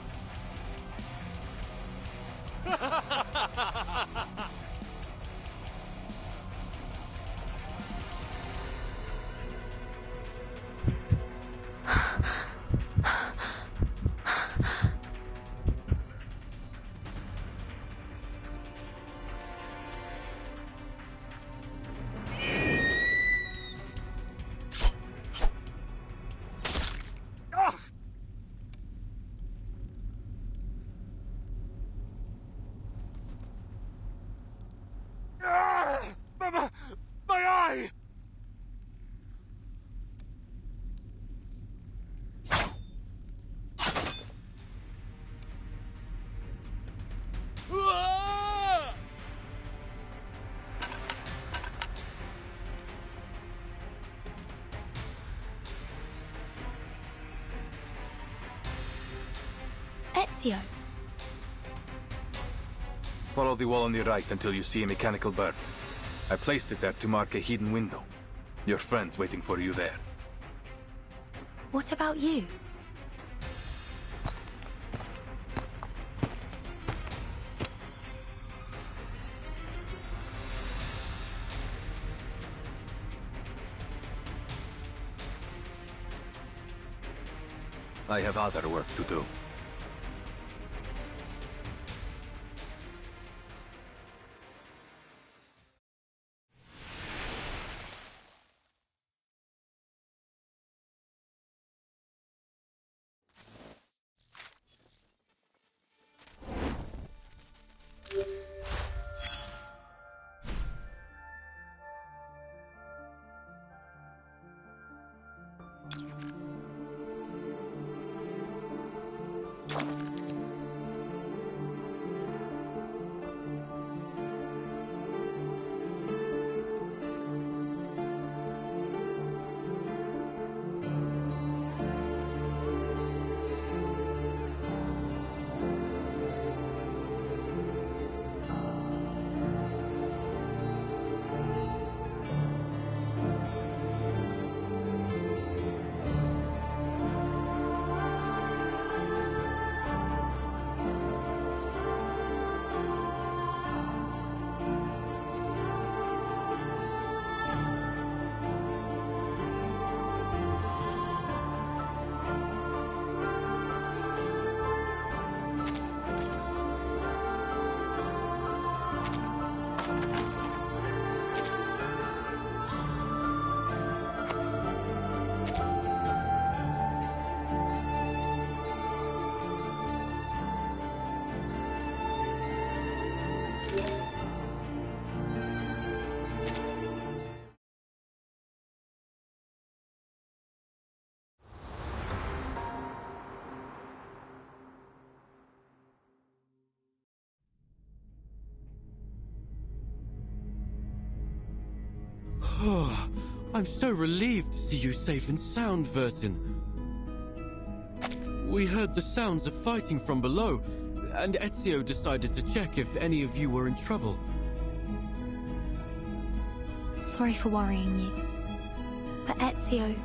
My eye! Ezio! Follow the wall on the right until you see a mechanical bird. I placed it there to mark a hidden window. Your friend's waiting for you there. What about you? I have other work to do. Oh, I'm so relieved to see you safe and sound, Vertin. We heard the sounds of fighting from below, and Ezio decided to check if any of you were in trouble. Sorry for worrying you. But Ezio...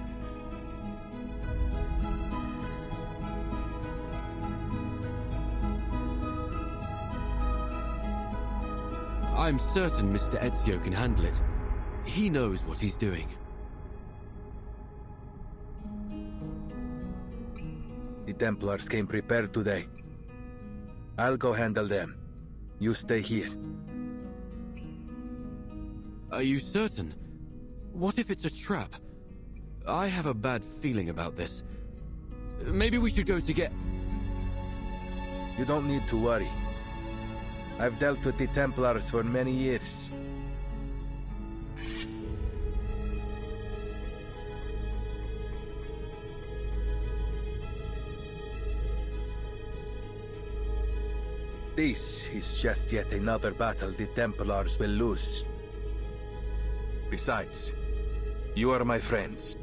I'm certain Mr. Ezio can handle it. He knows what he's doing. The Templars came prepared today. I'll go handle them. You stay here. Are you certain? What if it's a trap? I have a bad feeling about this. Maybe we should go to get... You don't need to worry. I've dealt with the Templars for many years. This is just yet another battle the Templars will lose. Besides, you are my friends.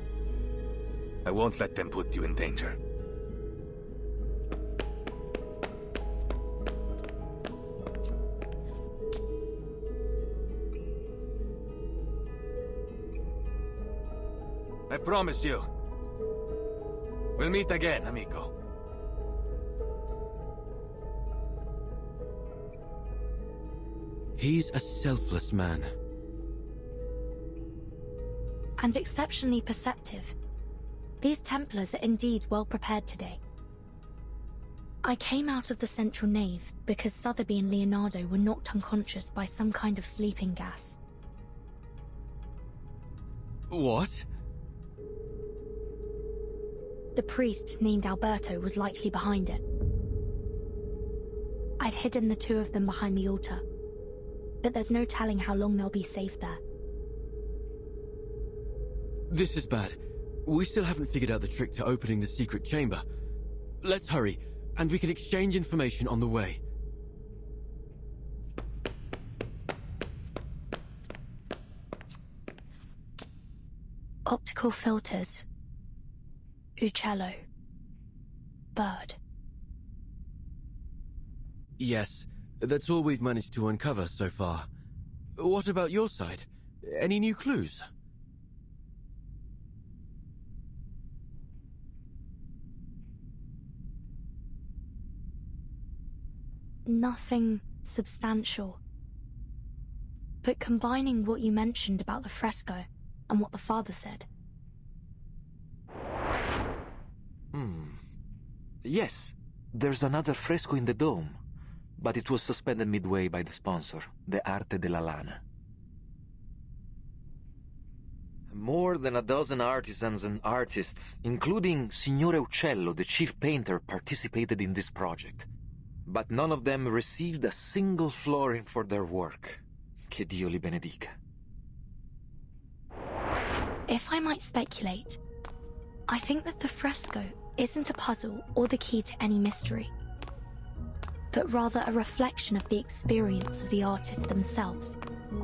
I won't let them put you in danger. I promise you. We'll meet again, amico. He's a selfless man. And exceptionally perceptive. These Templars are indeed well prepared today. I came out of the central nave because Sotheby and Leonardo were knocked unconscious by some kind of sleeping gas. What? The priest named Alberto was likely behind it. I've hidden the two of them behind the altar, but there's no telling how long they'll be safe there. This is bad. We still haven't figured out the trick to opening the secret chamber. Let's hurry, and we can exchange information on the way. Optical filters. Uccello. Bird. Yes, that's all we've managed to uncover so far. What about your side? Any new clues? Nothing substantial. But combining what you mentioned about the fresco and what the father said. Yes, there's another fresco in the dome, but it was suspended midway by the sponsor, the Arte della Lana. More than a dozen artisans and artists, including Signore Uccello, the chief painter, participated in this project. But none of them received a single florin for their work. Che Dio li benedica. If I might speculate, I think that the fresco isn't a puzzle or the key to any mystery, but rather a reflection of the experience of the artists themselves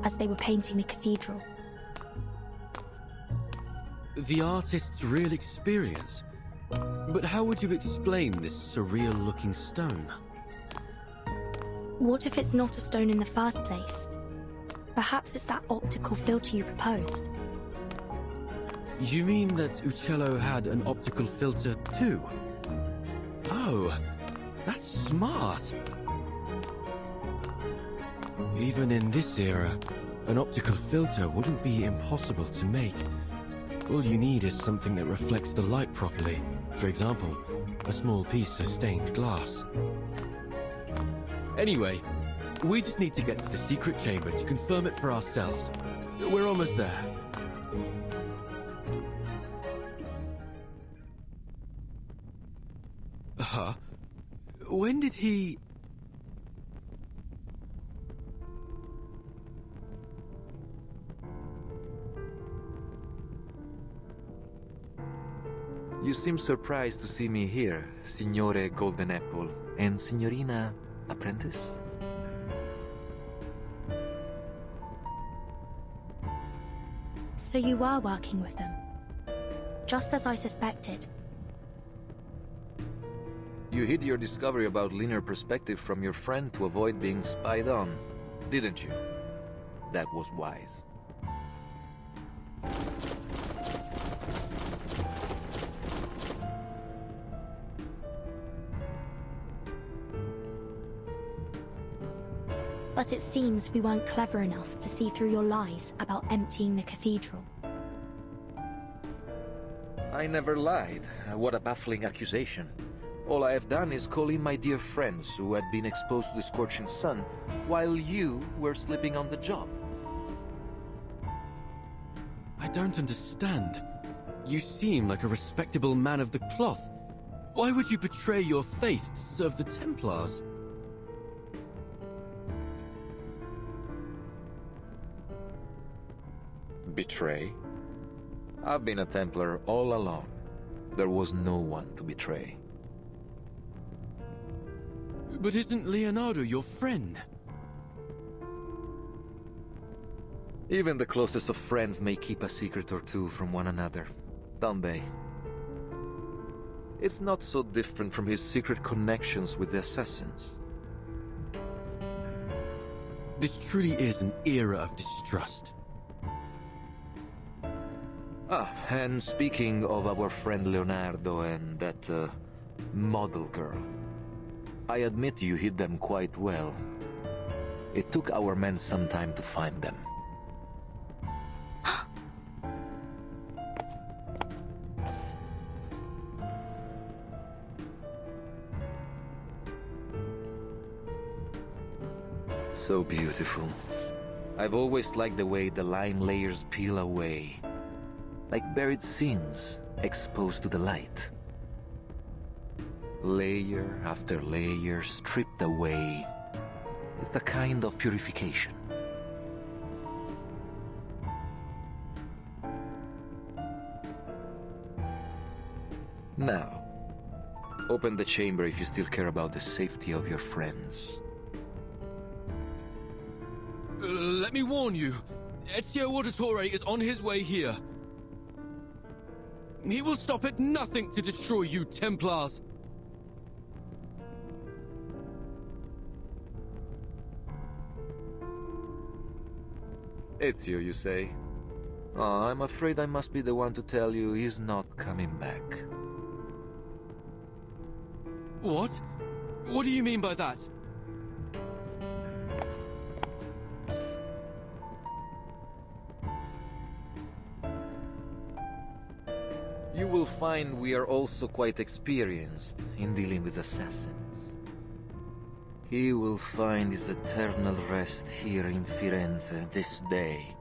as they were painting the cathedral. The artist's real experience? But how would you explain this surreal-looking stone? What if it's not a stone in the first place? Perhaps it's that optical filter you proposed. You mean that Uccello had an optical filter too? Oh, that's smart. Even in this era, an optical filter wouldn't be impossible to make. All you need is something that reflects the light properly. For example, a small piece of stained glass. Anyway, we just need to get to the secret chamber to confirm it for ourselves. We're almost there. When did he... You seem surprised to see me here, Signore Golden Apple, and Signorina Apprentice? So you were working with them. Just as I suspected. You hid your discovery about linear perspective from your friend to avoid being spied on, didn't you? That was wise. But it seems we weren't clever enough to see through your lies about emptying the cathedral. I never lied. What a baffling accusation. All I have done is call in my dear friends who had been exposed to the scorching sun, while you were sleeping on the job. I don't understand. You seem like a respectable man of the cloth. Why would you betray your faith to serve the Templars? Betray? I've been a Templar all along. There was no one to betray. But isn't Leonardo your friend? Even the closest of friends may keep a secret or two from one another, don't they? It's not so different from his secret connections with the assassins. This truly is an era of distrust. And speaking of our friend Leonardo and that, model girl, I admit you hid them quite well. It took our men some time to find them. So beautiful. I've always liked the way the line layers peel away. Like buried sins exposed to the light. Layer after layer stripped away. It's a kind of purification. Now, open the chamber if you still care about the safety of your friends. Let me warn you, Ezio Auditore is on his way here. He will stop at nothing to destroy you, Templars. Ezio, you say? Oh, I'm afraid I must be the one to tell you he's not coming back. What? What do you mean by that? You will find we are also quite experienced in dealing with assassins. He will find his eternal rest here in Firenze this day.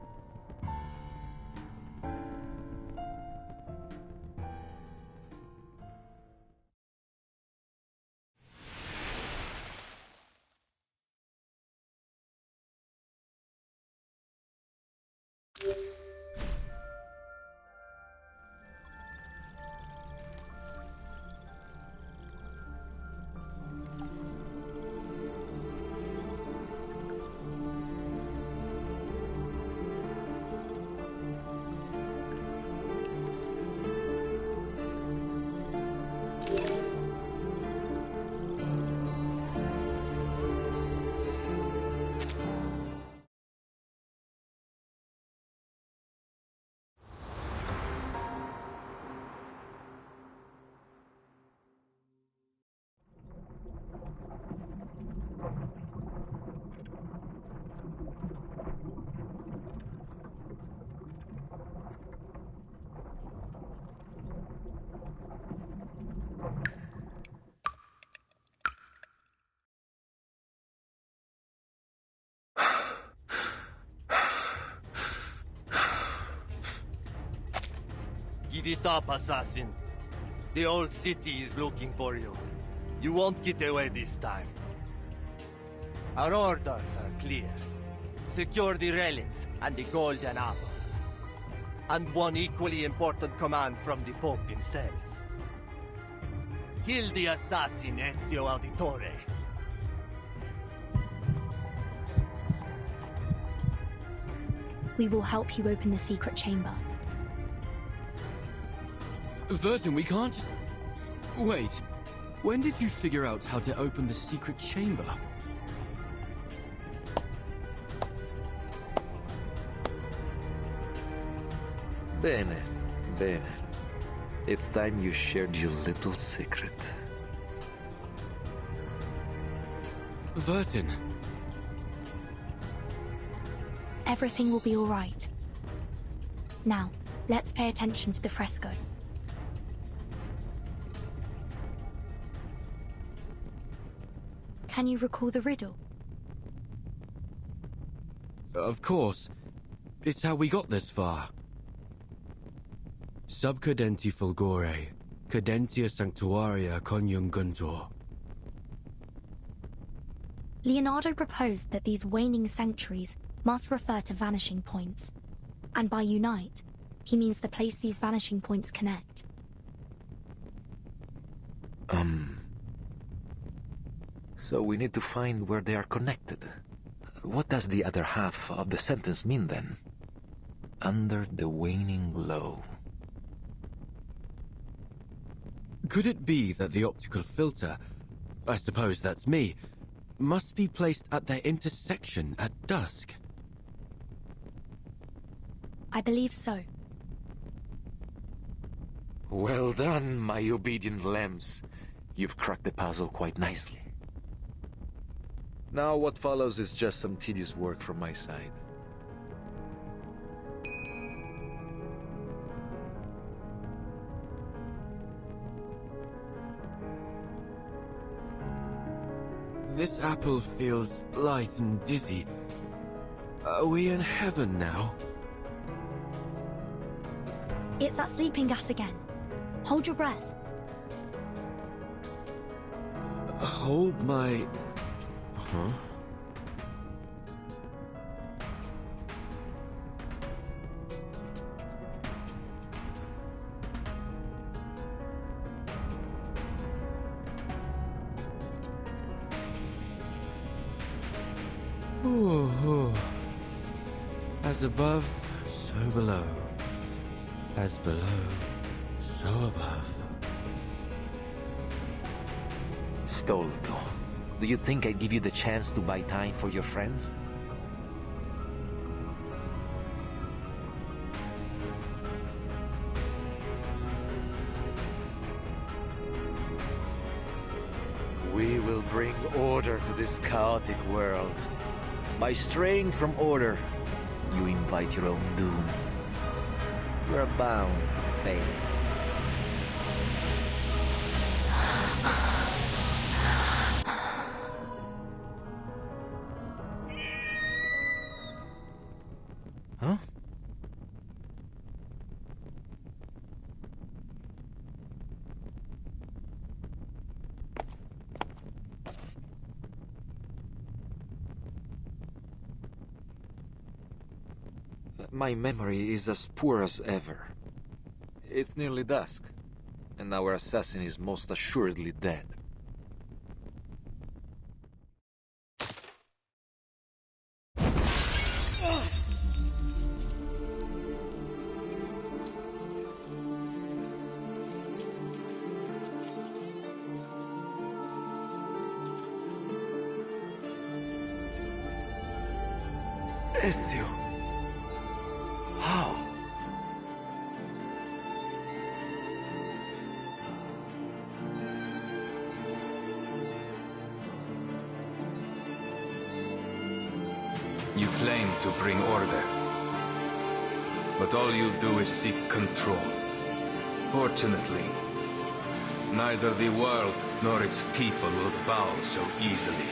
Give it up, assassin. The old city is looking for you. You won't get away this time. Our orders are clear. Secure the relics and the golden apple. And one equally important command from the Pope himself. Kill the assassin Ezio Auditore. We will help you open the secret chamber. Vertin, we can't just... Wait. When did you figure out how to open the secret chamber? Bene, bene. It's time you shared your little secret. Vertin. Everything will be all right. Now, let's pay attention to the fresco. Can you recall the riddle? Of course. It's how we got this far. Sub cadenti fulgore, cadentia sanctuaria coniunguntur. Leonardo proposed that these waning sanctuaries must refer to vanishing points. And by unite, he means the place these vanishing points connect. So we need to find where they are connected. What does the other half of the sentence mean then? Under the waning glow. Could it be that the optical filter, I suppose that's me, must be placed at their intersection at dusk? I believe so. Well done, my obedient lambs. You've cracked the puzzle quite nicely. Now what follows is just some tedious work from my side. This apple feels light and dizzy. Are we in heaven now? It's that sleeping gas again. Hold your breath. Hold my... Huh? Ooh. As above, so below. As below, so above. Stolto. Do you think I'd give you the chance to buy time for your friends? We will bring order to this chaotic world. By straying from order, you invite your own doom. You are bound to fail. Huh? My memory is as poor as ever. It's nearly dusk, and our assassin is most assuredly dead. Ezio! How? You claim to bring order, but all you do is seek control. Fortunately, neither the world nor its people will bow so easily.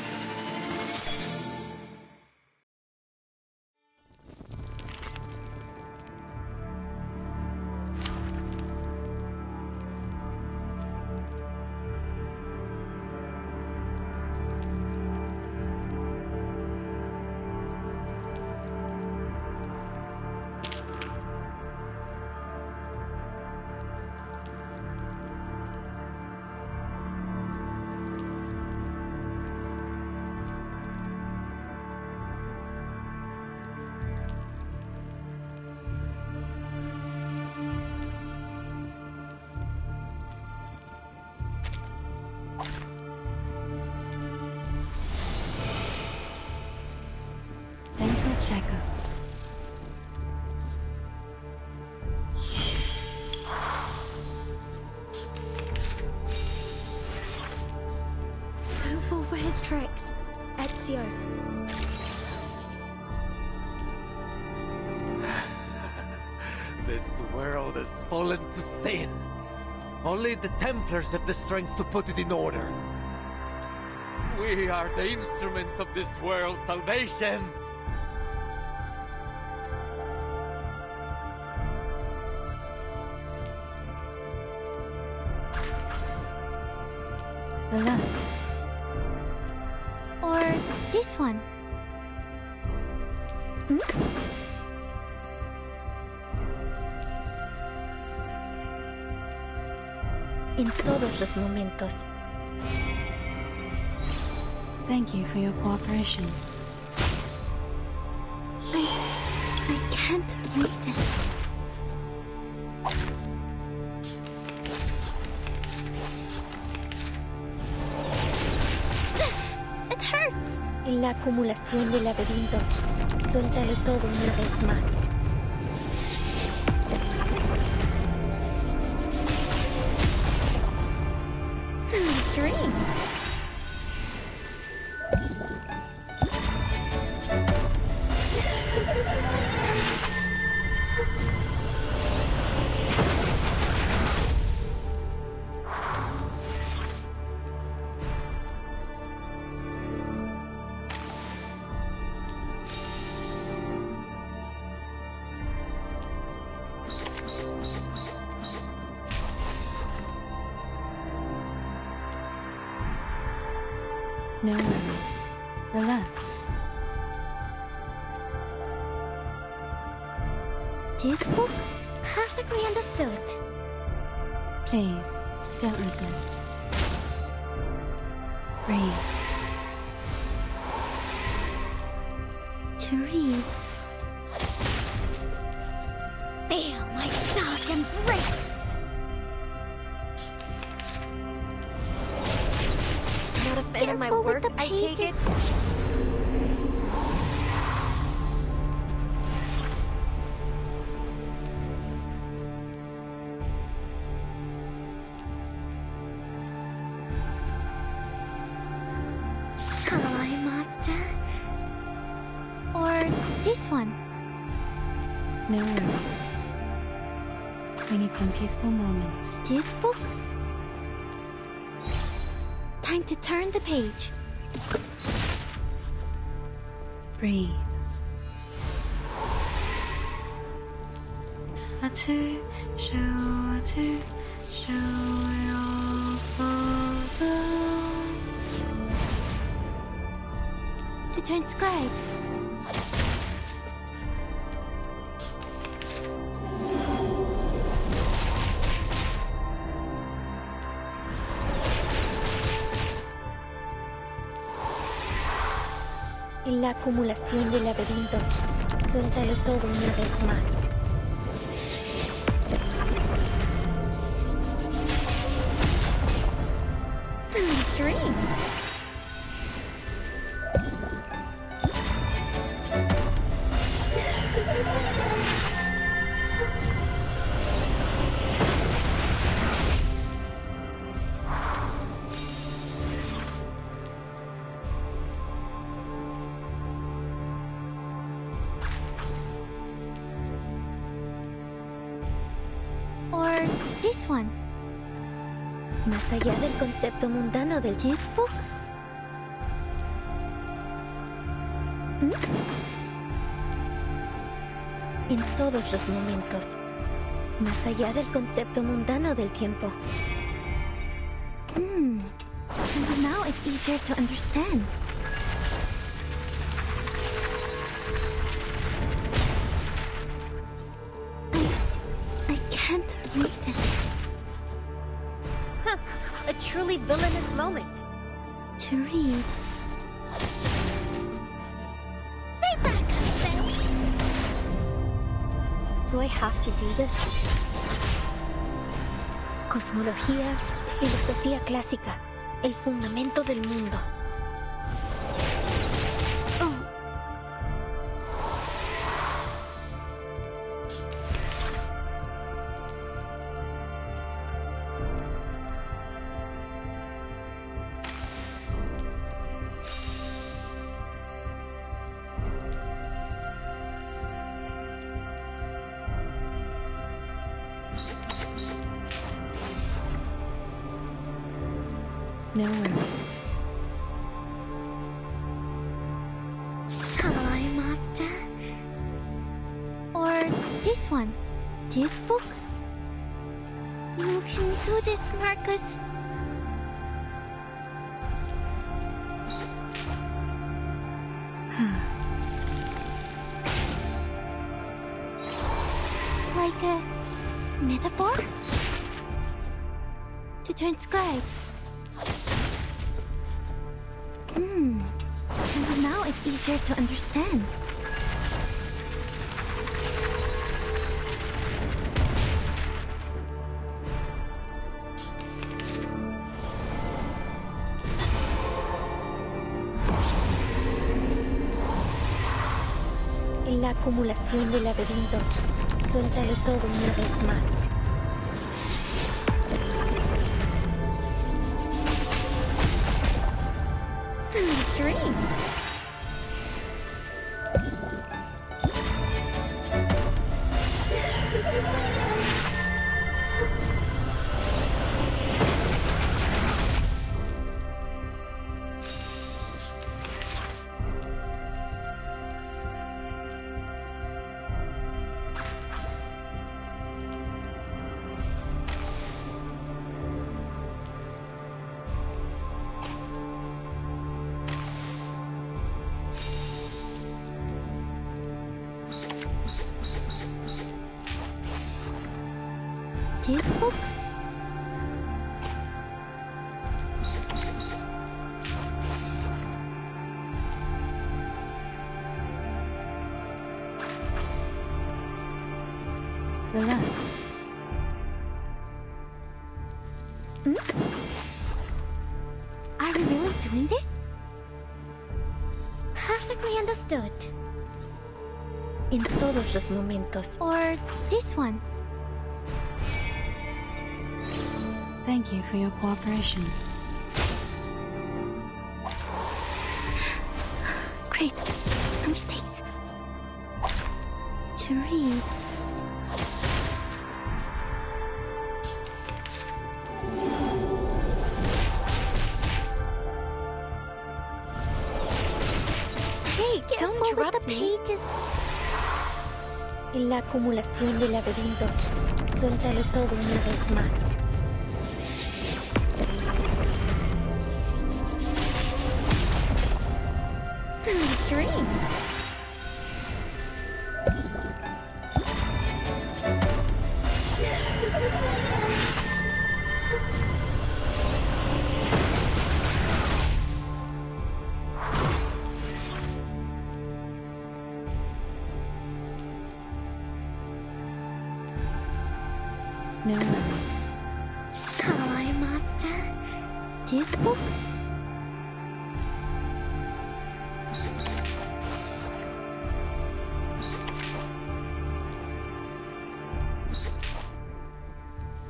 Checo. Don't fall for his tricks, Ezio. This world has fallen to sin. Only the Templars have the strength to put it in order. We are the instruments of this world's salvation. Relax. Or this one. En todos los momentos. Thank you for your cooperation. I can't read it. It hurts. En la acumulación de laberintos, suéltalo todo una vez más. Dreams. No worries. Relax. This book? Perfectly understood. Please, don't resist. Breathe. To read. Feel my dark embrace. Not a fan of my work, I take it. Shall I, Master? Or this one? No worries. We need some peaceful moments. This book? Time to turn the page. Breathe. To show your father. To transcribe. En la acumulación de laberintos, suéltalo todo una vez más. Some dreams. Or this one. Más allá del concepto mundano del G-Book. En todos los momentos. Más allá del concepto mundano del tiempo. And now it's easier to understand. I can't read it. Huh, a truly villainous moment. To read. Stay back, I said. Do I have to do this? Cosmología, filosofía clásica, el fundamento del mundo. No worries. Shall I, Master? Or this one? This book? You can do this, Marcus. Like a metaphor? To transcribe. And now it's easier to understand. En la acumulación de laberintos, suéltalo todo una vez más. Some dreams. These books? Relax. Are we really doing this? Perfectly understood. En todos los momentos. Or this one? Thank you for your cooperation. Great. No mistakes. To read. Hey, Don't with interrupt the me. pages. En la acumulación de laberintos, suéltalo todo una vez más. Some dreams. No worries. Shall I, Master? This book?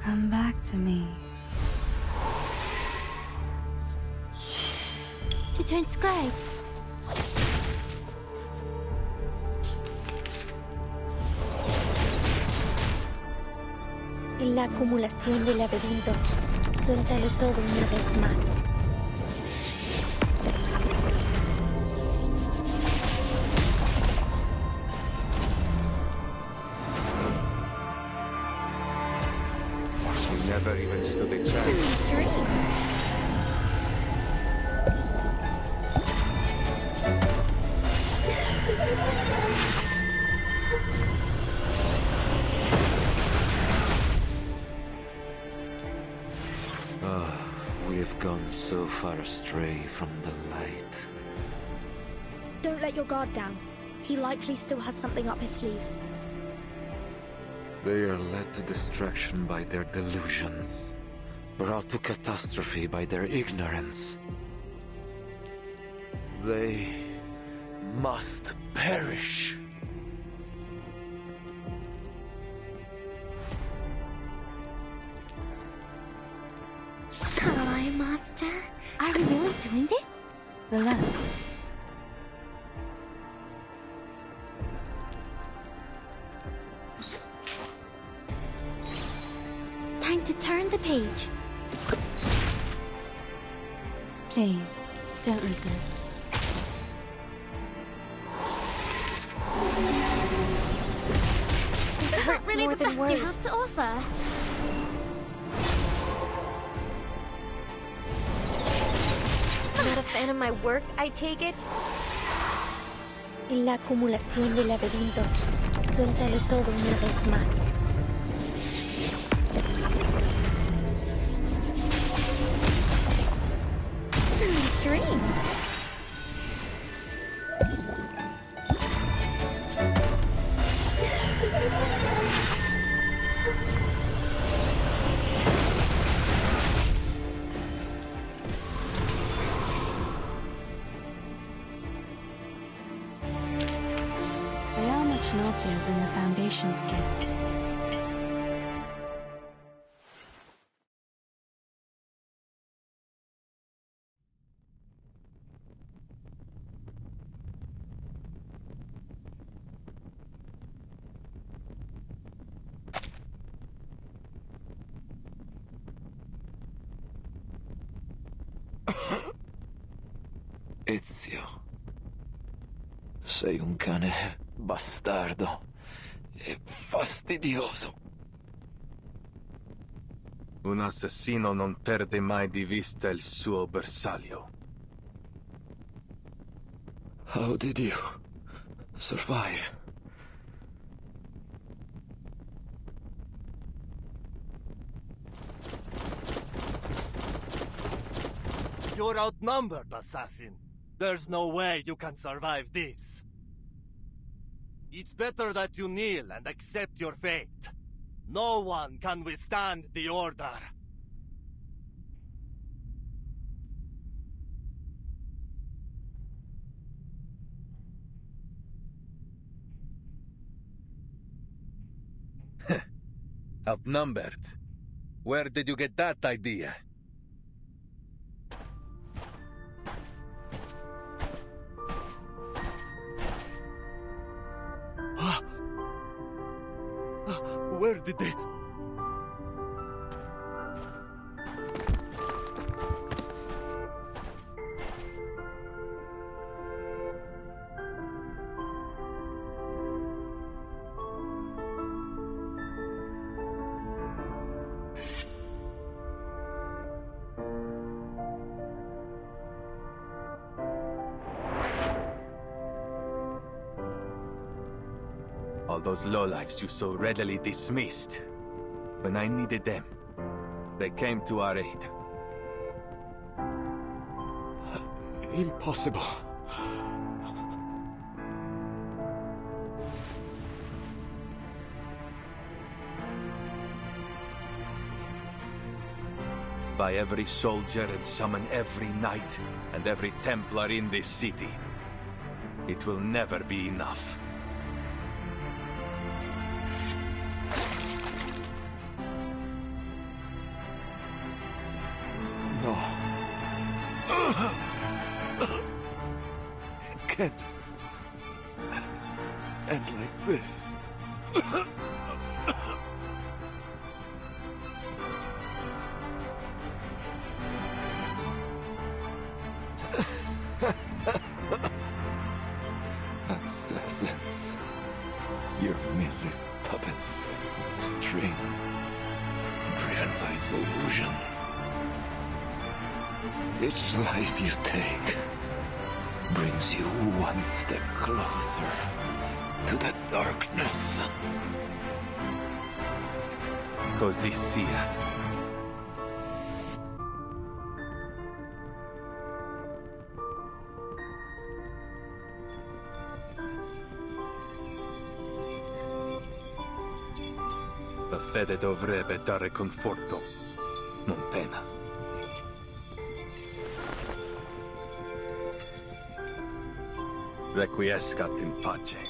Come back to me. To transcribe. En la acumulación de laberintos, suéltalo todo una vez más. We never even stood a chance. We've gone so far astray from the light. Don't let your guard down. He likely still has something up his sleeve. They are led to destruction by their delusions, brought to catastrophe by their ignorance. They must perish. Shall I, Master? Are we really doing this? Relax. Time to turn the page. Please, don't resist. Is that really the best you have to offer? Not a fan of my work, I take it? En la acumulación de laberintos, suéltalo todo una vez más. Dreams. They are much naughtier than the Foundation's kids. Ezio. Sei un cane bastardo e fastidioso. Un assassino non perde mai di vista il suo bersaglio. How did you survive? You're outnumbered, assassin. There's no way you can survive this. It's better that you kneel and accept your fate. No one can withstand the Order. Outnumbered? Where did you get that idea? Where did they... All those lowlifes you so readily dismissed. When I needed them, they came to our aid. Impossible. By every soldier and summon every knight and every Templar in this city. It will never be enough. No. It can't end like this. Assassins. You're merely puppets. String. Driven by delusion. Each life you take brings you one step closer to the darkness. Così sia. La fede dovrebbe dare conforto, non pena. Requiescat in pace.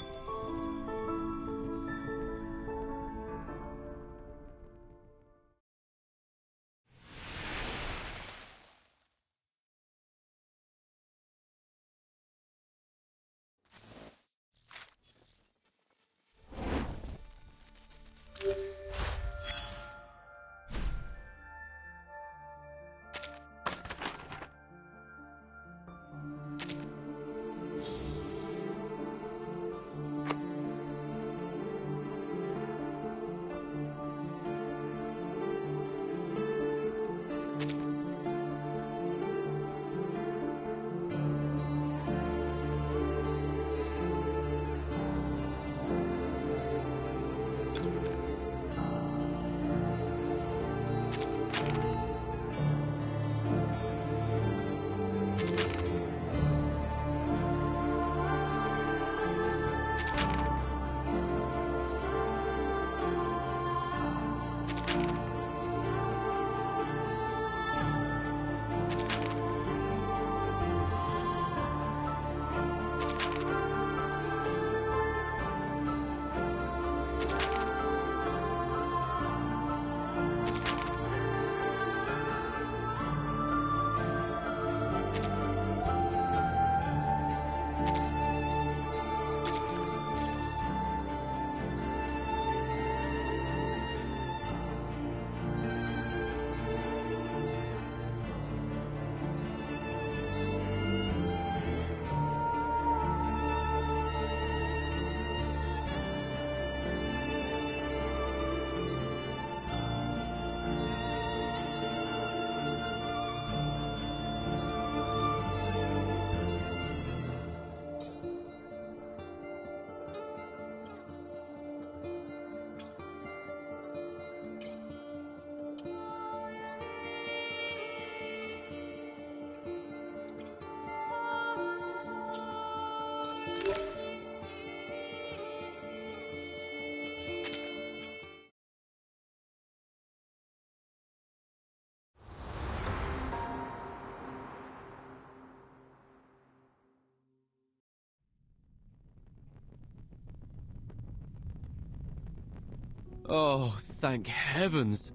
Oh, thank heavens!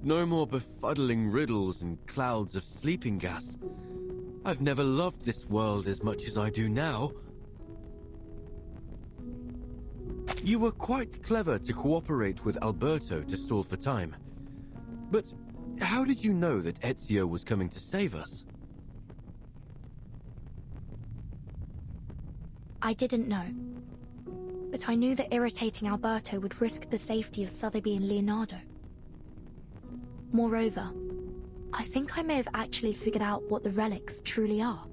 No more befuddling riddles and clouds of sleeping gas. I've never loved this world as much as I do now. You were quite clever to cooperate with Alberto to stall for time. But how did you know that Ezio was coming to save us? I didn't know. But I knew that irritating Alberto would risk the safety of Sotheby and Leonardo. Moreover, I think I may have actually figured out what the relics truly are.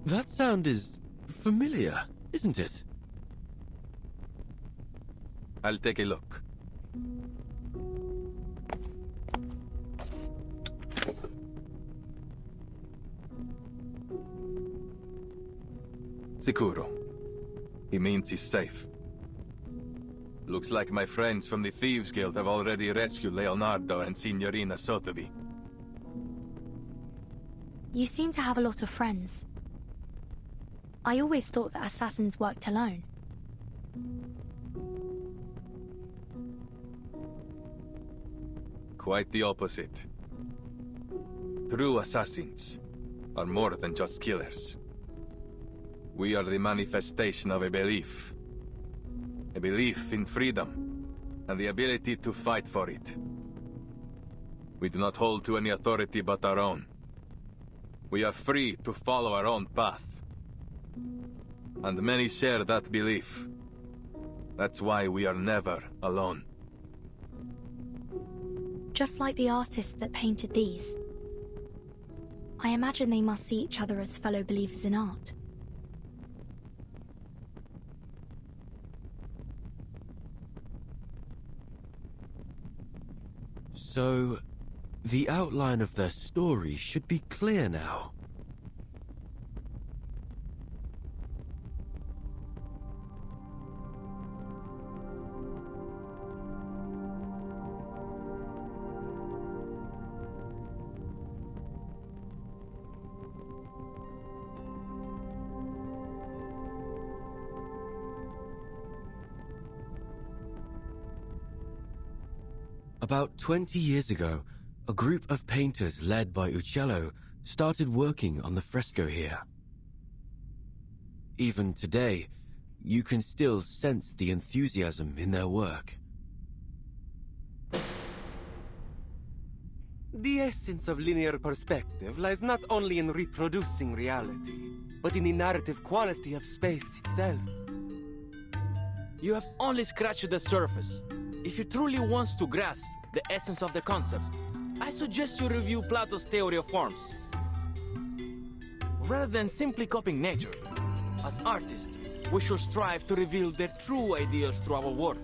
That sound is familiar, isn't it? I'll take a look. Sicuro. He means he's safe. Looks like my friends from the Thieves Guild have already rescued Leonardo and Signorina Sotheby. You seem to have a lot of friends. I always thought that assassins worked alone. Quite the opposite. True assassins are more than just killers. We are the manifestation of a belief. A belief in freedom, and the ability to fight for it. We do not hold to any authority but our own. We are free to follow our own path. And many share that belief. That's why we are never alone. Just like the artist that painted these. I imagine they must see each other as fellow believers in art. So, the outline of their story should be clear now. About 20 years ago, a group of painters led by Uccello started working on the fresco here. Even today, you can still sense the enthusiasm in their work. The essence of linear perspective lies not only in reproducing reality, but in the narrative quality of space itself. You have only scratched the surface. If you truly want to grasp the essence of the concept, I suggest you review Plato's theory of forms. rather than simply copying nature. As artists, we should strive to reveal their true ideals through our work.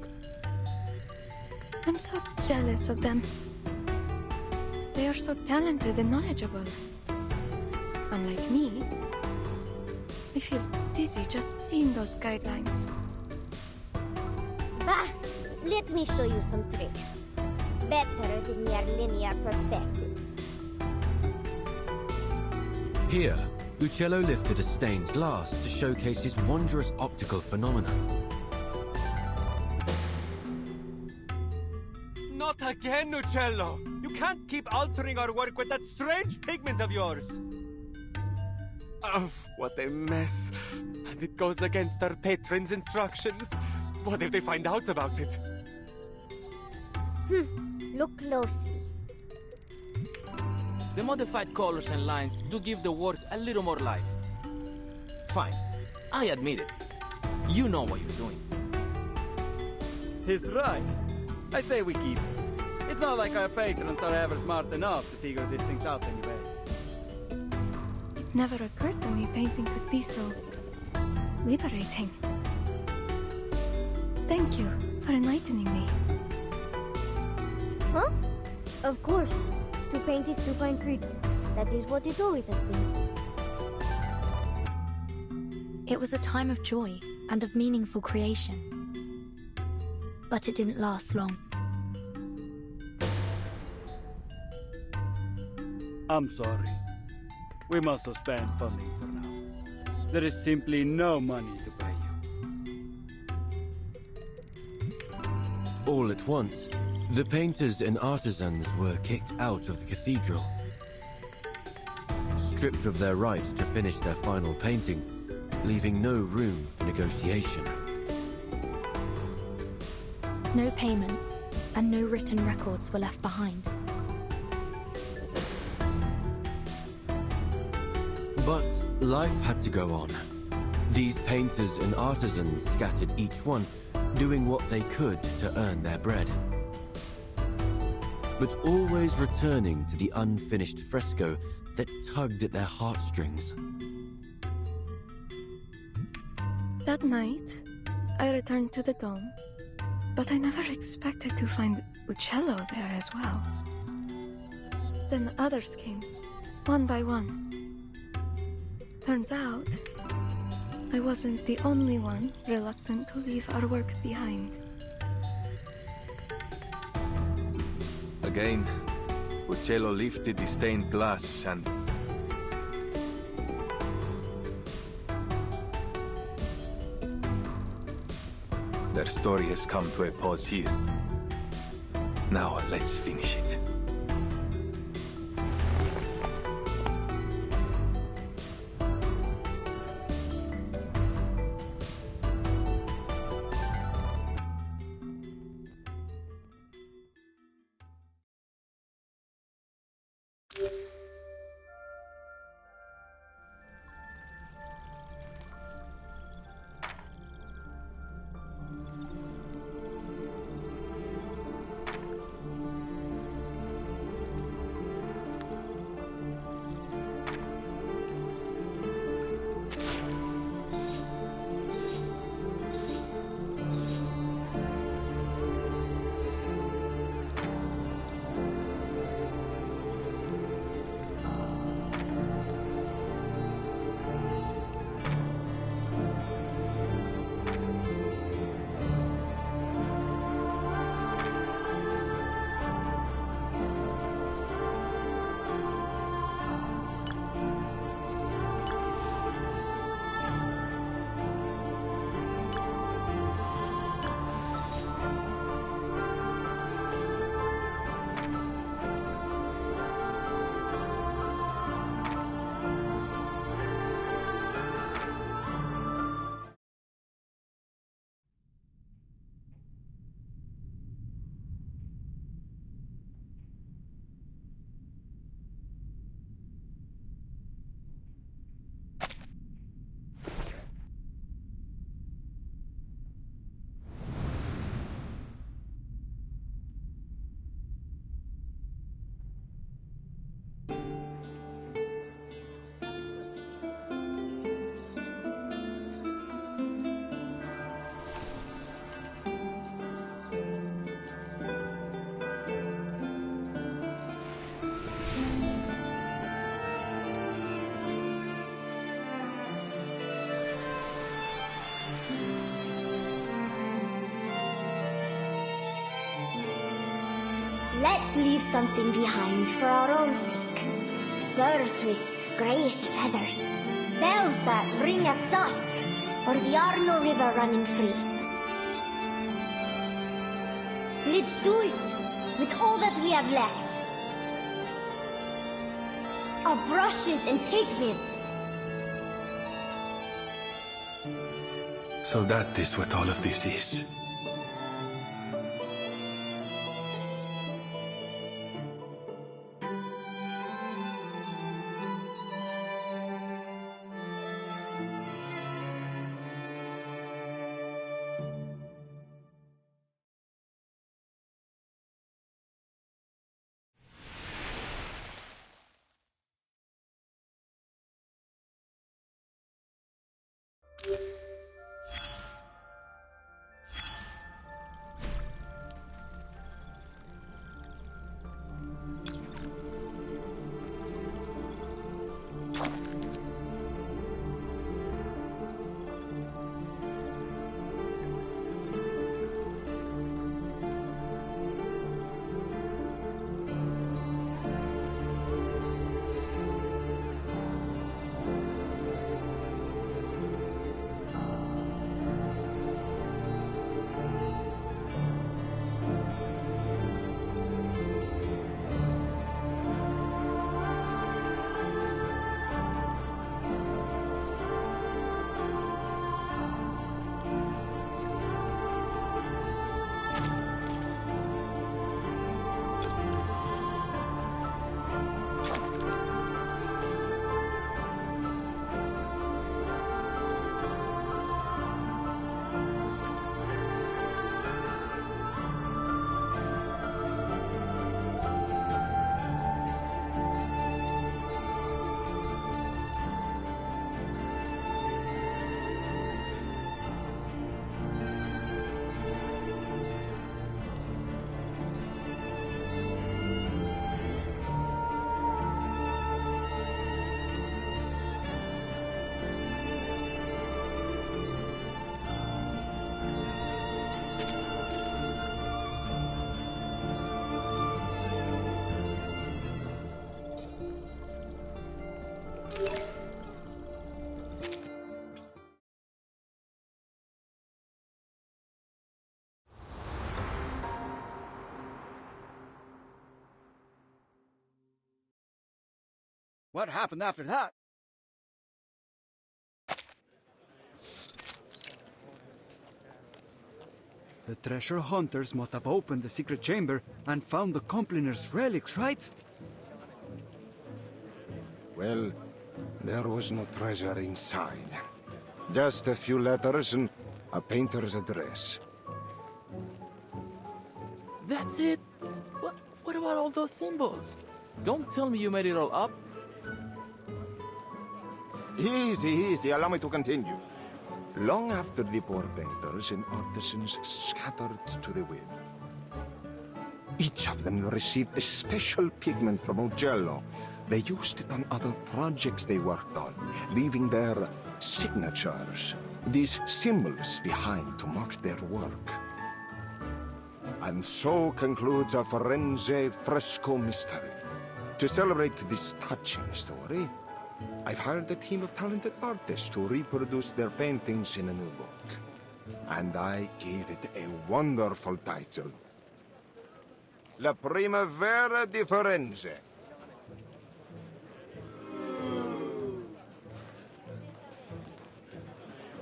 I'm so jealous of them. They are so talented and knowledgeable. Unlike me, I feel dizzy just seeing those guidelines. Bah! Let me show you some tricks. Better than your linear perspective. Here, Uccello lifted a stained glass to showcase his wondrous optical phenomena. Not again, Uccello! You can't keep altering our work with that strange pigment of yours! Oh, what a mess. And it goes against our patron's instructions. What if they find out about it? Look closely. The modified colors and lines do give the work a little more life. Fine, I admit it. You know what you're doing. He's right. I say we keep it. It's not like our patrons are ever smart enough to figure these things out anyway. It never occurred to me painting could be so liberating. Thank you for enlightening me. Huh? Of course. To paint is to find freedom. That is what it always has been. It was a time of joy and of meaningful creation. But it didn't last long. I'm sorry. We must suspend funding for now. There is simply no money to pay you. All at once, the painters and artisans were kicked out of the cathedral. Stripped of their right to finish their final painting, leaving no room for negotiation. No payments and no written records were left behind. But life had to go on. These painters and artisans scattered each one, doing what they could to earn their bread. But always returning to the unfinished fresco that tugged at their heartstrings. That night, I returned to the dome, but I never expected to find Uccello there as well. Then the others came, one by one. Turns out, I wasn't the only one reluctant to leave our work behind. Again, Uccello lifted the stained glass and... Their story has come to a pause here. Now let's finish it. Let's leave something behind for our own sake. Birds with grayish feathers. Bells that ring at dusk. Or the Arno River running free. Let's do it with all that we have left. Our brushes and pigments. So that is what all of this is. What happened after that? The treasure hunters must have opened the secret chamber and found the Compliner's relics, right? Well, there was no treasure inside. Just a few letters and a painter's address. That's it? What about all those symbols? Don't tell me you made it all up. Easy, easy. Allow me to continue. Long after the poor painters and artisans scattered to the wind, each of them received a special pigment from Uccello. They used it on other projects they worked on, leaving their signatures, these symbols behind to mark their work. And so concludes our Firenze fresco mystery. To celebrate this touching story, I've hired a team of talented artists to reproduce their paintings in a new book. And I gave it a wonderful title. La Primavera di Firenze.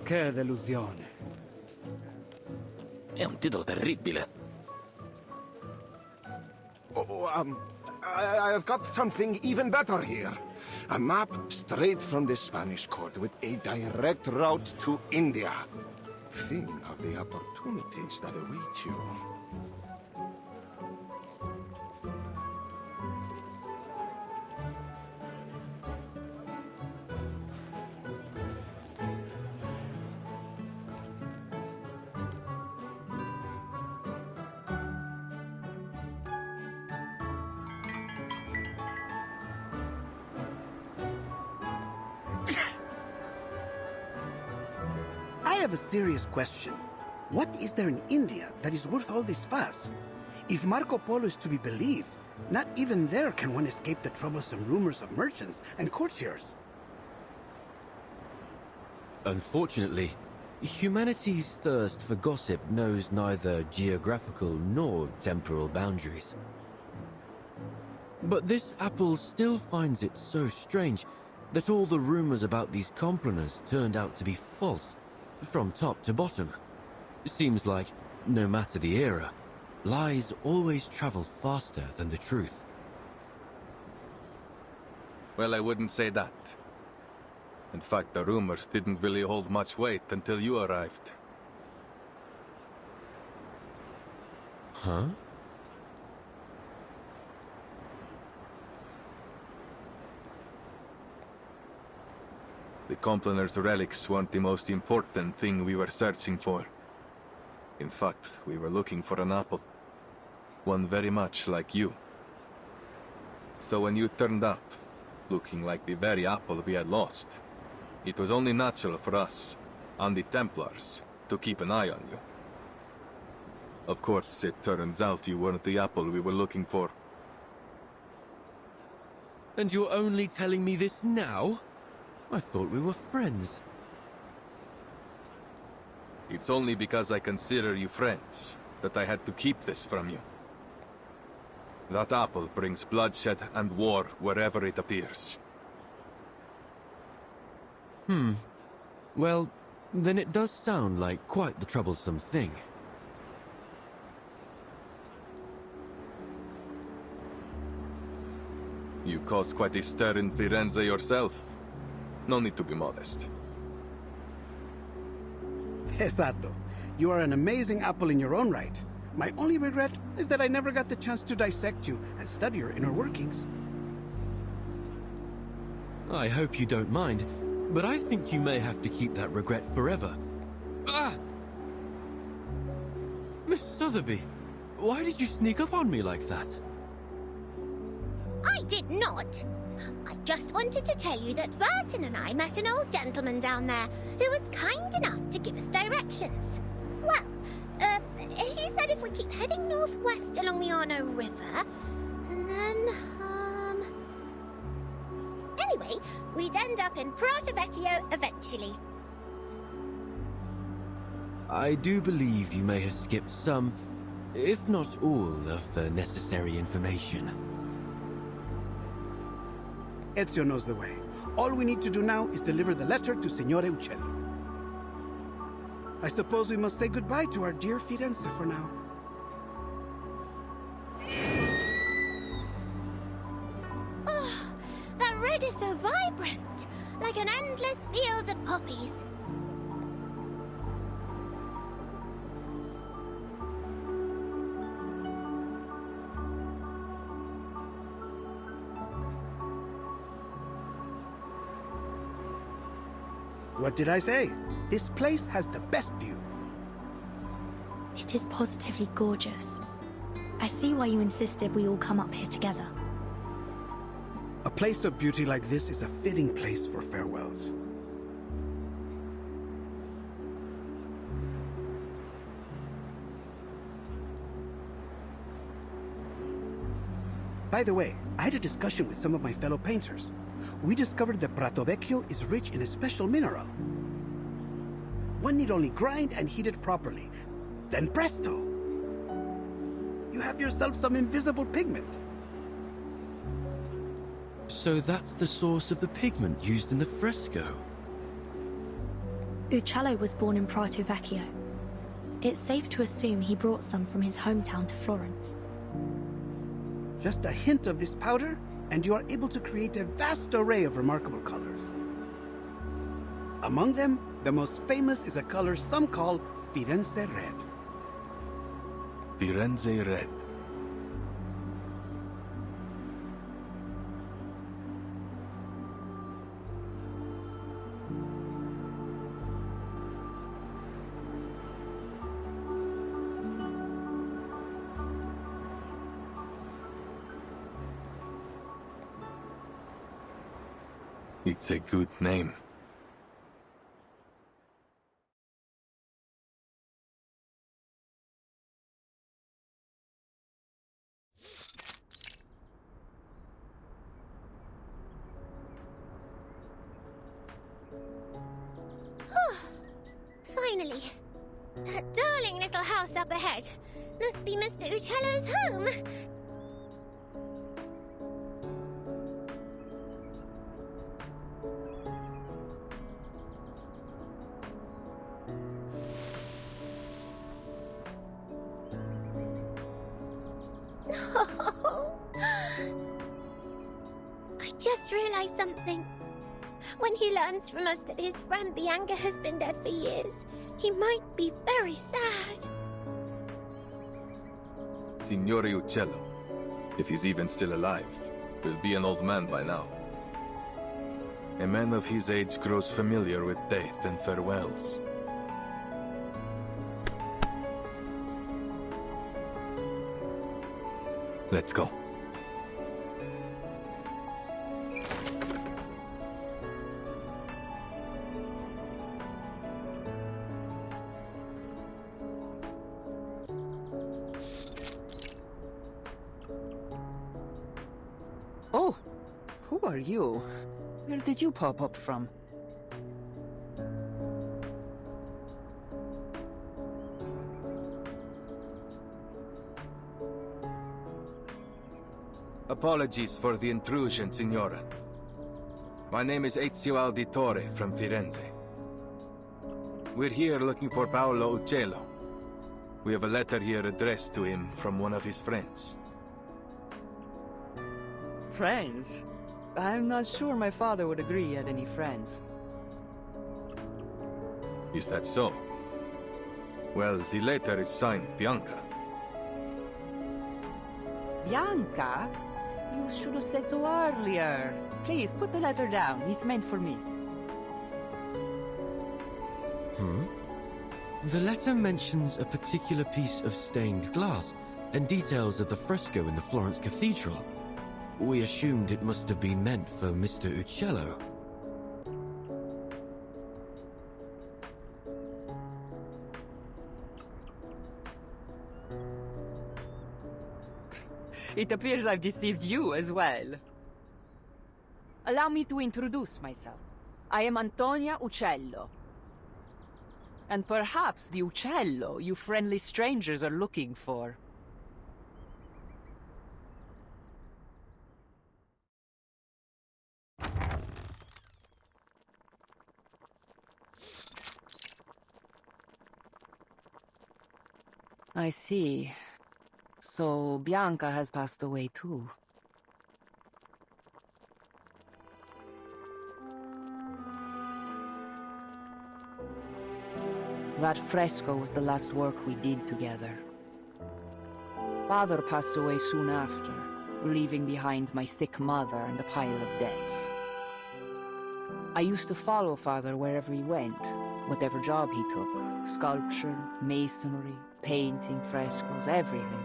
Che delusione. È un titolo terribile. Oh, I've got something even better here. A map straight from the Spanish court with a direct route to India. Think of the opportunities that await you. I have a serious question. What is there in India that is worth all this fuss? If Marco Polo is to be believed, not even there can one escape the troublesome rumors of merchants and courtiers. Unfortunately, humanity's thirst for gossip knows neither geographical nor temporal boundaries. But this apple still finds it so strange that all the rumors about these complaners turned out to be false, from top to bottom. Seems like, no matter the era, lies always travel faster than the truth. Well, I wouldn't say that. In fact, the rumors didn't really hold much weight until you arrived. Huh? The Complaners' relics weren't the most important thing we were searching for. In fact, we were looking for an apple. One very much like you. So when you turned up, looking like the very apple we had lost, it was only natural for us, and the Templars, to keep an eye on you. Of course, it turns out you weren't the apple we were looking for. And you're only telling me this now? I thought we were friends. It's only because I consider you friends that I had to keep this from you. That apple brings bloodshed and war wherever it appears. Well, then it does sound like quite the troublesome thing. You caused quite a stir in Firenze yourself. No need to be modest. Esatto. You are an amazing apple in your own right. My only regret is that I never got the chance to dissect you and study your inner workings. I hope you don't mind, but I think you may have to keep that regret forever. Ah! Miss Sotheby, why did you sneak up on me like that? I did not. I just wanted to tell you that Verton and I met an old gentleman down there who was kind enough to give us directions. Well, he said if we keep heading northwest along the Arno River, and then, anyway, we'd end up in Prato Vecchio eventually. I do believe you may have skipped some, if not all, of the necessary information. Ezio knows the way. All we need to do now is deliver the letter to Signore Uccello. I suppose we must say goodbye to our dear Firenze for now. Oh, that red is so vibrant, like an endless field of poppies. What did I say? This place has the best view. It is positively gorgeous. I see why you insisted we all come up here together. A place of beauty like this is a fitting place for farewells. By the way, I had a discussion with some of my fellow painters. We discovered that Prato Vecchio is rich in a special mineral. One need only grind and heat it properly. Then presto! You have yourself some invisible pigment. So that's the source of the pigment used in the fresco. Uccello was born in Prato Vecchio. It's safe to assume he brought some from his hometown to Florence. Just a hint of this powder, and you are able to create a vast array of remarkable colors. Among them, the most famous is a color some call Firenze Red. Firenze Red. It's a good name. Finally. That darling little house up ahead. Must be Mr. Uccello's home. I just realized something. When he learns from us that his friend Bianca has been dead for years, he might be very sad. Signore Uccello, if he's even still alive, will be an old man by now. A man of his age grows familiar with death and farewells. Let's go. Oh, who are you? Where did you pop up from? Apologies for the intrusion, Signora. My name is Ezio Auditore from Firenze. We're here looking for Paolo Uccello. We have a letter here addressed to him from one of his friends. Friends? I'm not sure my father would agree he had any friends. Is that so? Well, the letter is signed Bianca. Bianca? You should have said so earlier. Please, put the letter down. It's meant for me. The letter mentions a particular piece of stained glass and details of the fresco in the Florence Cathedral. We assumed it must have been meant for Mr. Uccello. It appears I've deceived you as well. Allow me to introduce myself. I am Antonia Uccello. And perhaps the Uccello you friendly strangers are looking for. I see. So Bianca has passed away too. That fresco was the last work we did together. Father passed away soon after, leaving behind my sick mother and a pile of debts. I used to follow Father wherever he went, whatever job he took. Sculpture, masonry, painting, frescoes, everything.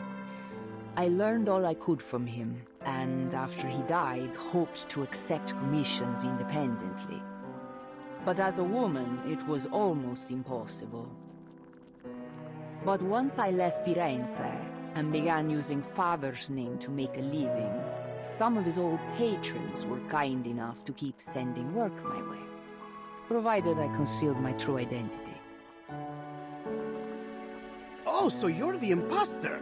I learned all I could from him, and after he died, hoped to accept commissions independently. But as a woman, it was almost impossible. But once I left Firenze and began using Father's name to make a living, some of his old patrons were kind enough to keep sending work my way, provided I concealed my true identity. Oh, so you're the imposter!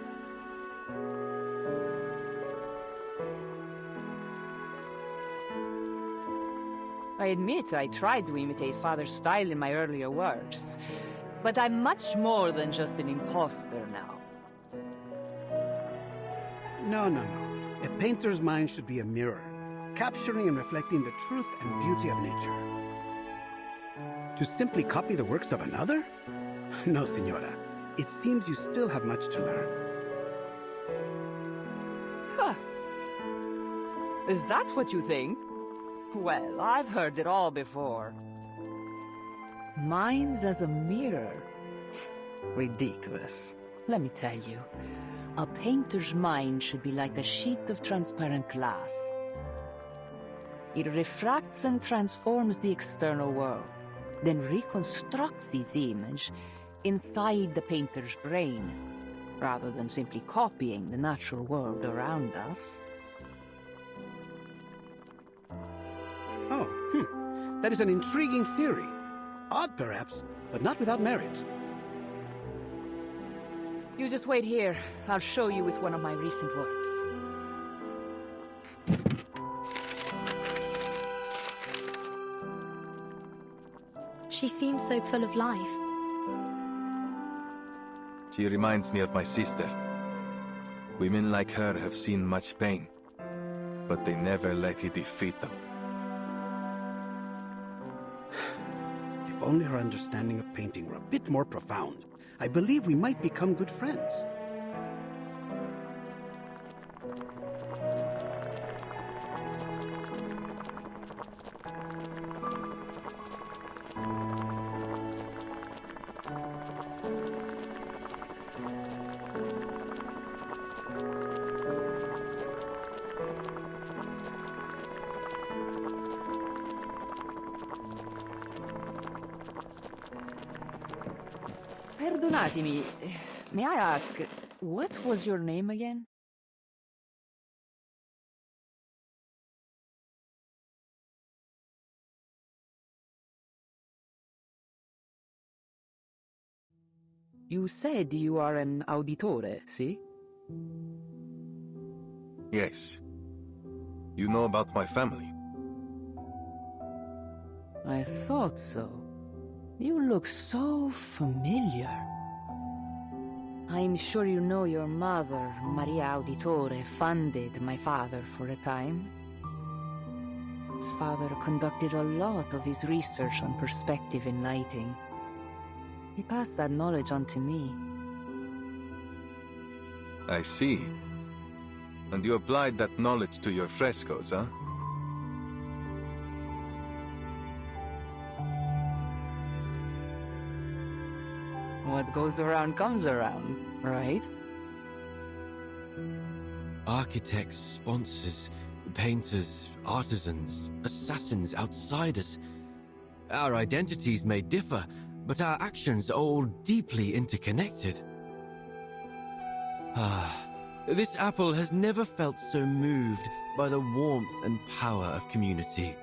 I admit I tried to imitate Father's style in my earlier works, but I'm much more than just an imposter now. No. A painter's mind should be a mirror, capturing and reflecting the truth and beauty of nature. To simply copy the works of another? No, Signora. It seems you still have much to learn. Huh. Is that what you think? Well, I've heard it all before. Mine's as a mirror. Ridiculous. Let me tell you, a painter's mind should be like a sheet of transparent glass. It refracts and transforms the external world, then reconstructs its image inside the painter's brain, rather than simply copying the natural world around us. That is an intriguing theory. Odd, perhaps, but not without merit. You just wait here. I'll show you with one of my recent works. She seems so full of life. She reminds me of my sister. Women like her have seen much pain, but they never let it defeat them. If only her understanding of painting were a bit more profound, I believe we might become good friends. Perdonatemi, may I ask, what was your name again? You said you are an auditore, see? Yes. You know about my family? I thought so. You look so familiar. I'm sure you know your mother, Maria Auditore, funded my father for a time. Father conducted a lot of his research on perspective in lighting. He passed that knowledge on to me. I see. And you applied that knowledge to your frescoes, huh? What goes around comes around, right? Architects, sponsors, painters, artisans, assassins, outsiders. Our identities may differ, but our actions are all deeply interconnected. This apple has never felt so moved by the warmth and power of community.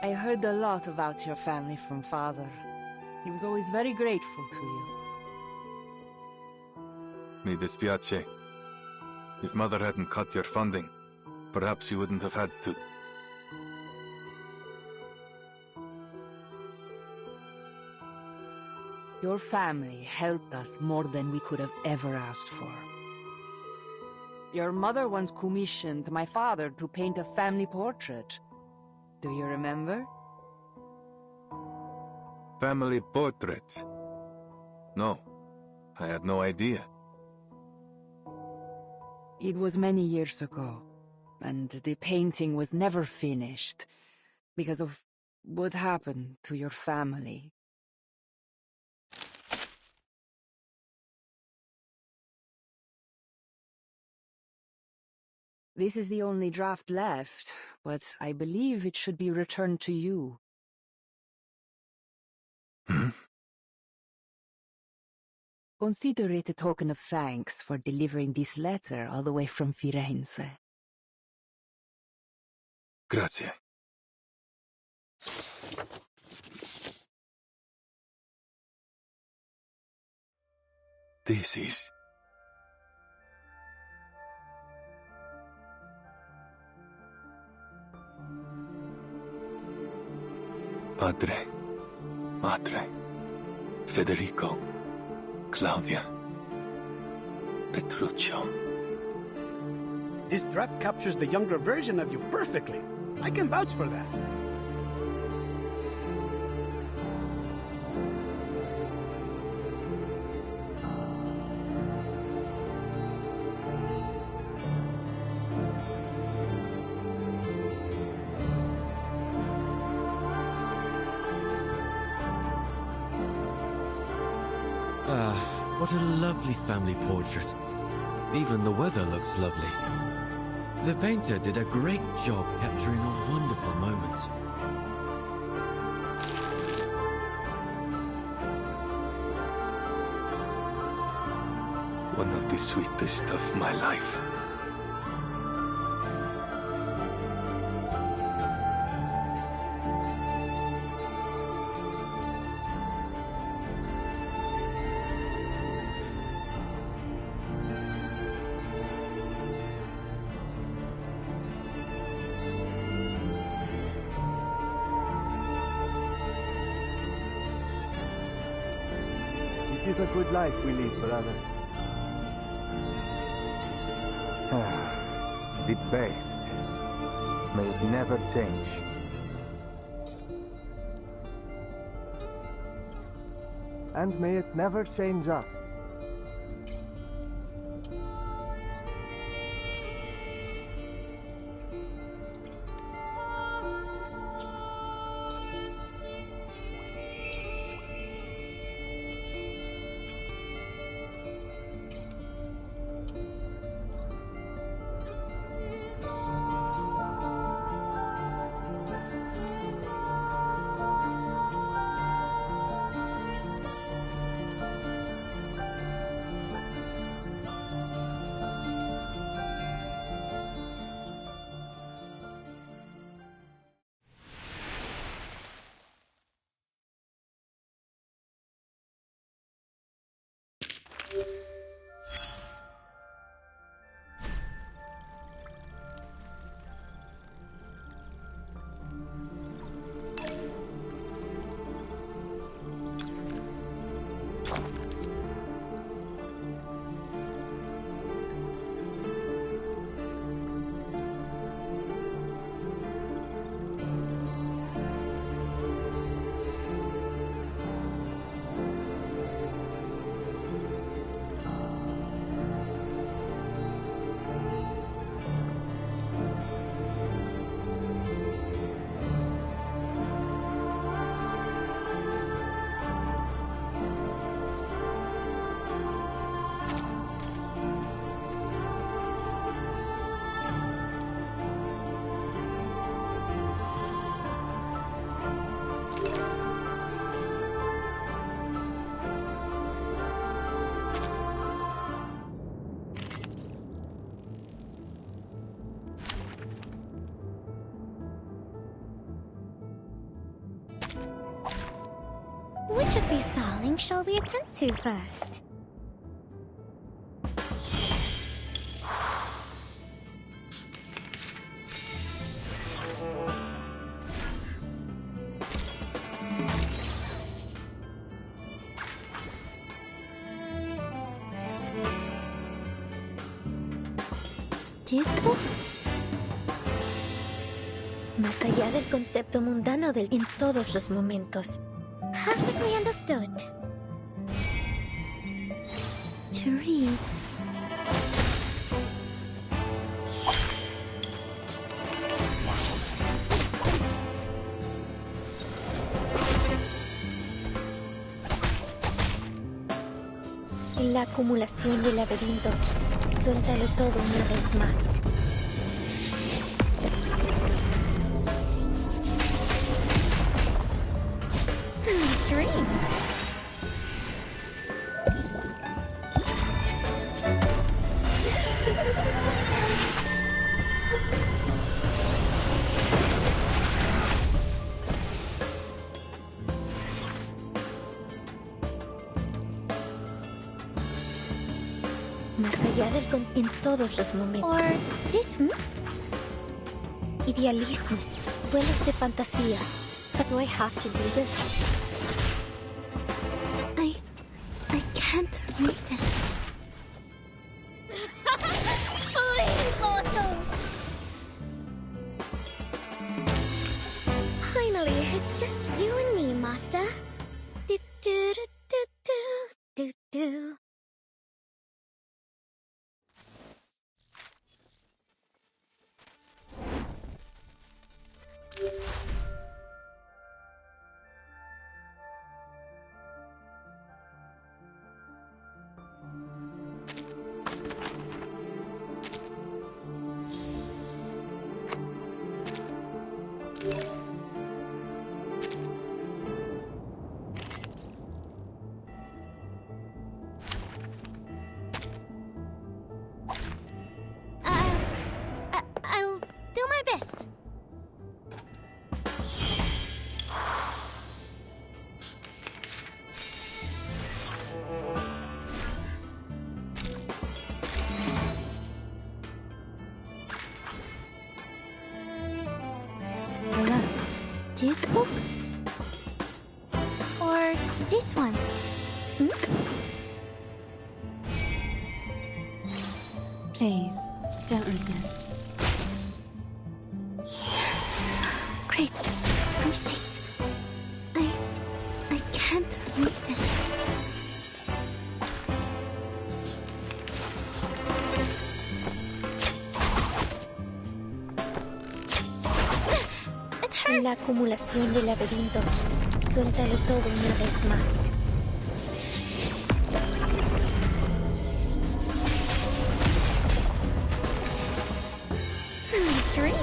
I heard a lot about your family from Father. He was always very grateful to you. Mi dispiace. If Mother hadn't cut your funding, perhaps you wouldn't have had to. Your family helped us more than we could have ever asked for. Your mother once commissioned my father to paint a family portrait. Do you remember? Family portrait? No, I had no idea. It was many years ago, and the painting was never finished because of what happened to your family. This is the only draft left, but I believe it should be returned to you. Consider it a token of thanks for delivering this letter all the way from Firenze. Grazie. This is... Padre, Madre, Federico, Claudia, Petruccio. This draft captures the younger version of you perfectly. I can vouch for that. What a lovely family portrait. Even the weather looks lovely. The painter did a great job capturing a wonderful moment. One of the sweetest of my life. is a good life we lead, brother. The best. May it never change. And may it never change us. Which of these darlings shall we attend to first? ¿Tiempo? Más allá del concepto mundano del en todos los momentos. Perfectly understood. To read. La acumulación de laberintos. Suéltalo todo una vez más. Sweet dreams. Más allá del en todos los momentos. Or this one? Idealismo. Vuelos de fantasía. But do I have to do this? I can't read it. Please, mortals! Finally, it's just you and me, Master. Do do do do do do do. I'll do my best. Florence, this book? Or this one? Please, don't resist. Great. I'm Stace. I can't read this. En la acumulación de laberintos, suéltalo todo una vez más. Dreams.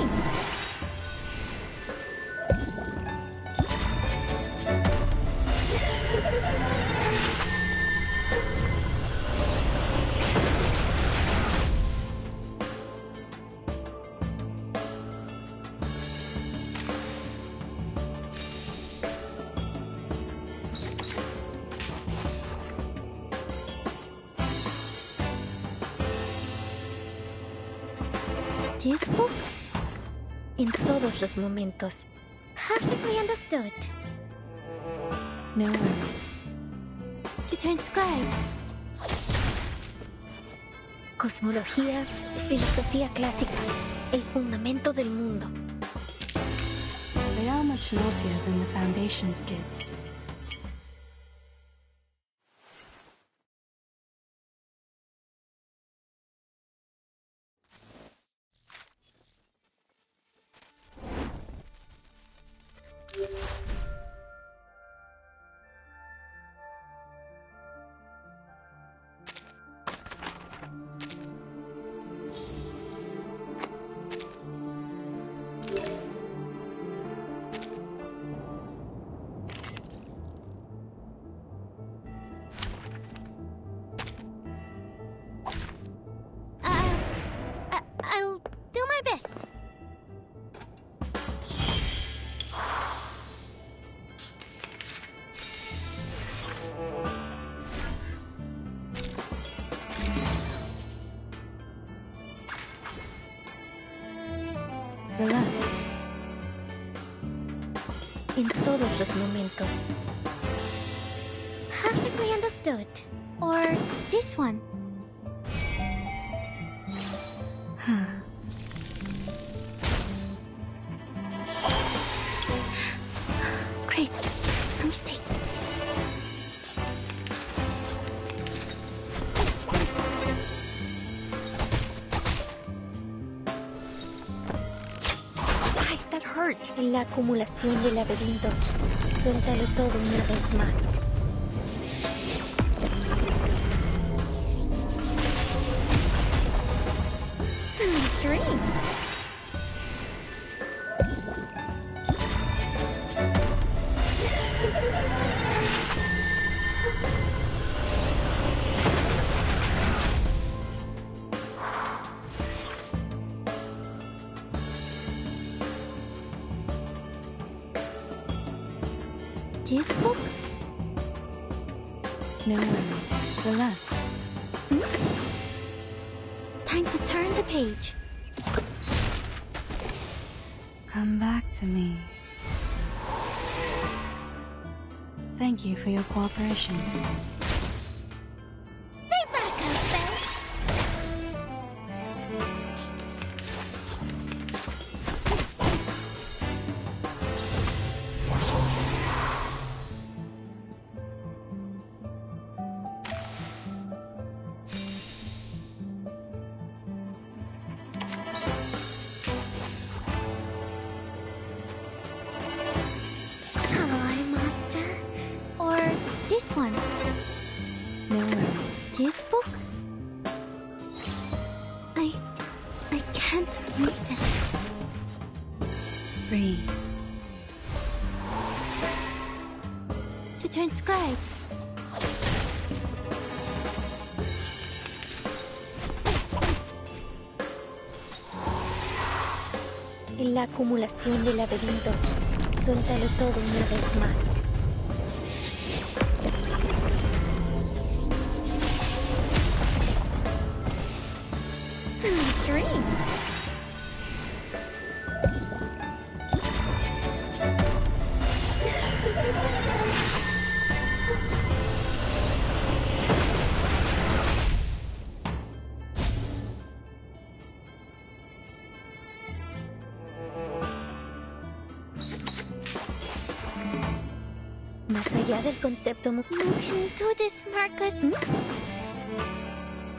¿This book? En todos los momentos. Perfectly understood. No worries. To transcribe. Cosmología, filosofía clásica, el fundamento del mundo. They are much naughtier than the Foundation's kids. I'll do my best. Relax. En todos los momentos. Perfectly understood. Or this one. Great. No mistakes. Ay, that hurt. En la acumulación de laberintos, suéltalo todo una vez más. Dreams. This book? No worries. Relax. Time to turn the page. Come back to me. Thank you for your cooperation. Stay back, Elspeth! One. No worries. This book? I can't read it. Breathe. To transcribe. En la acumulación de laberintos, suéltalo todo una vez más. Dreams. Más allá del concepto You can do this, Marcus.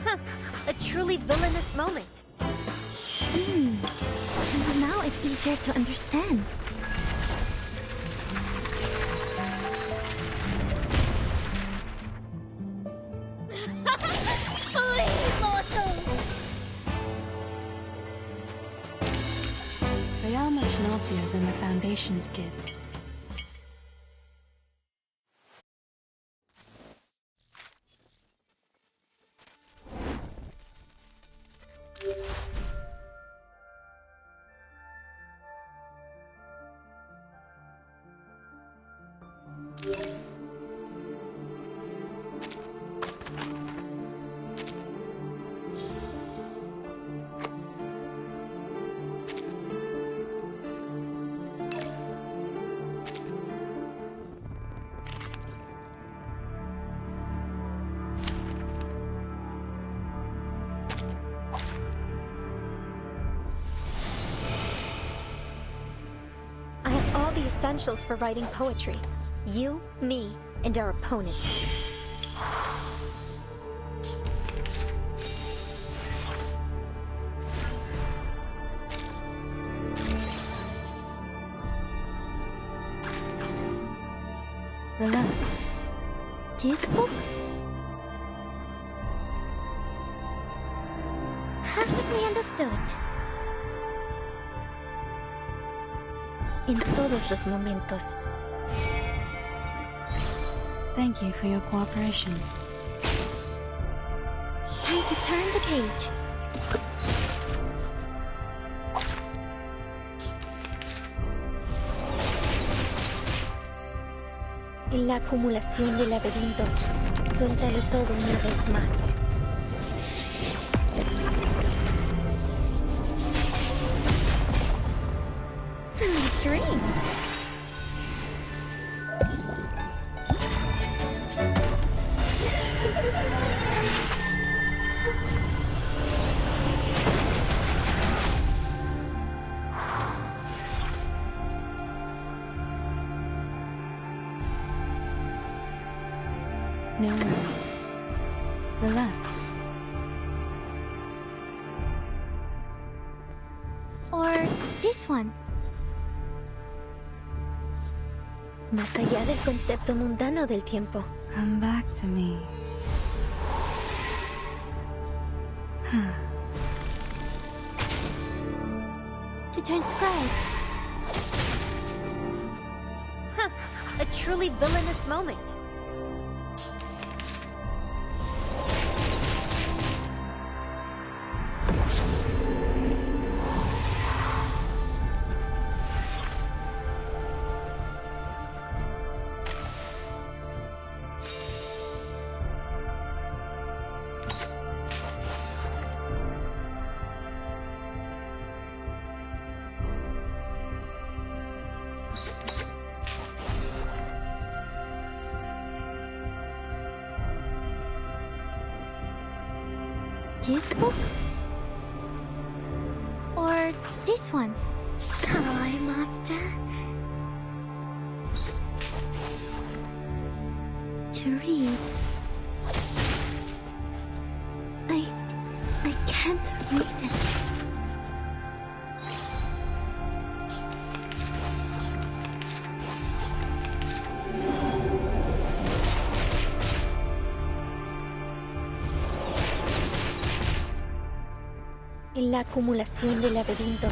Huh, a truly villainous moment. And now it's easier to understand. Please, mortals! They are much naughtier than the Foundation's kids. I have all the essentials for writing poetry. You, me, and our opponent. Relax. This book? Perfectly understood. En todos los momentos. Thank you for your cooperation. Time to turn the page. En la acumulación de laberintos, suéltalo todo una vez más. Sweet dreams. No worries. Relax. Or this one. Más allá del concepto mundano del tiempo. Come back to me. To transcribe. Huh, a truly villainous moment. This book? Or this one? Shall I, Master? To read. I can't read it. En la acumulación de laberintos,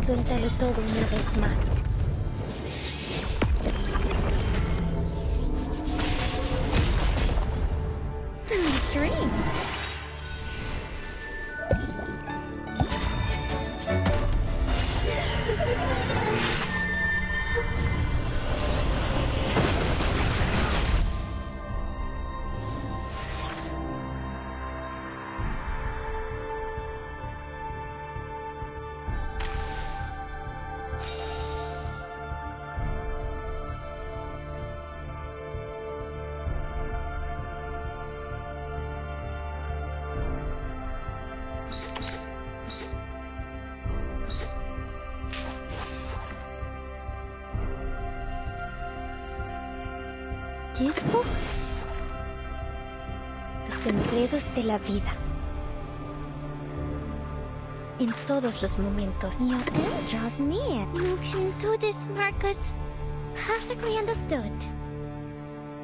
suéltalo todo una vez más. Sweet dreams. this book? Los enredos de la vida. En todos los momentos. Your end draws near. You can do this, Marcus. Perfectly understood.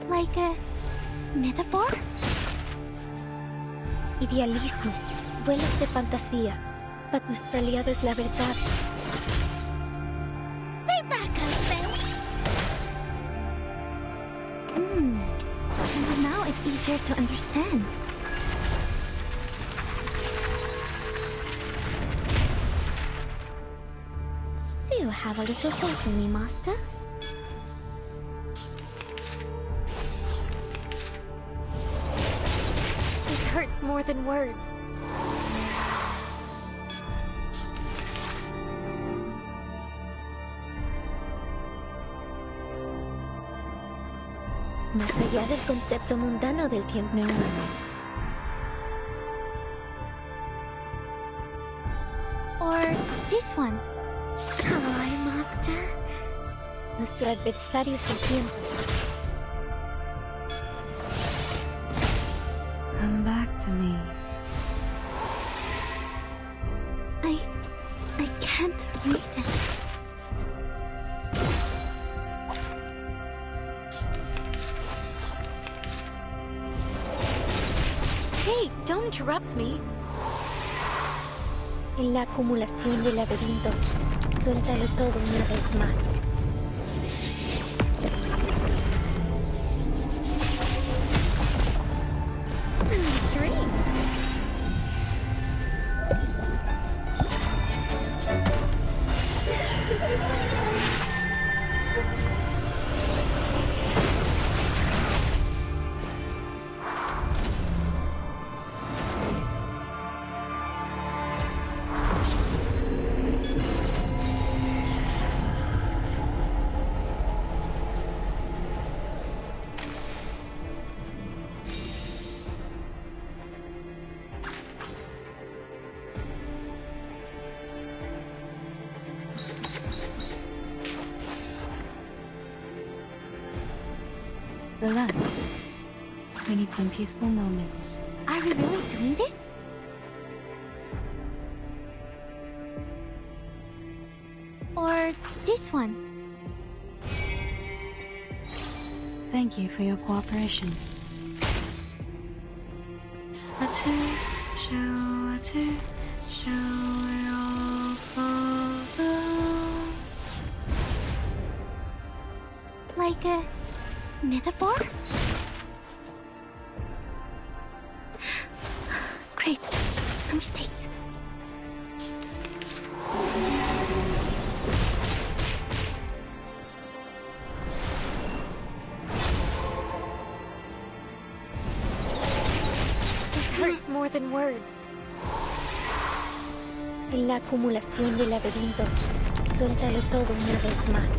Like a metaphor? Idealismo, vuelos de fantasía. Pero nuestro aliado es la verdad. Stay back, I say! And now it's easier to understand. Do you have a little faith in me, Master? This hurts more than words. Más allá del concepto mundano del tiempo. No words. Or this one. Shall I, Master? Nuestro adversario es el tiempo. Come back to me. I can't read it. Hey, don't interrupt me. En la acumulación de laberintos, suéltalo todo una vez más. Relax. We need some peaceful moments. Are we really doing this? Or this one? Thank you for your cooperation. Like a metaphor? Great. No mistakes. This hurts more than words. En la acumulación de laberintos, suéltalo todo una vez más.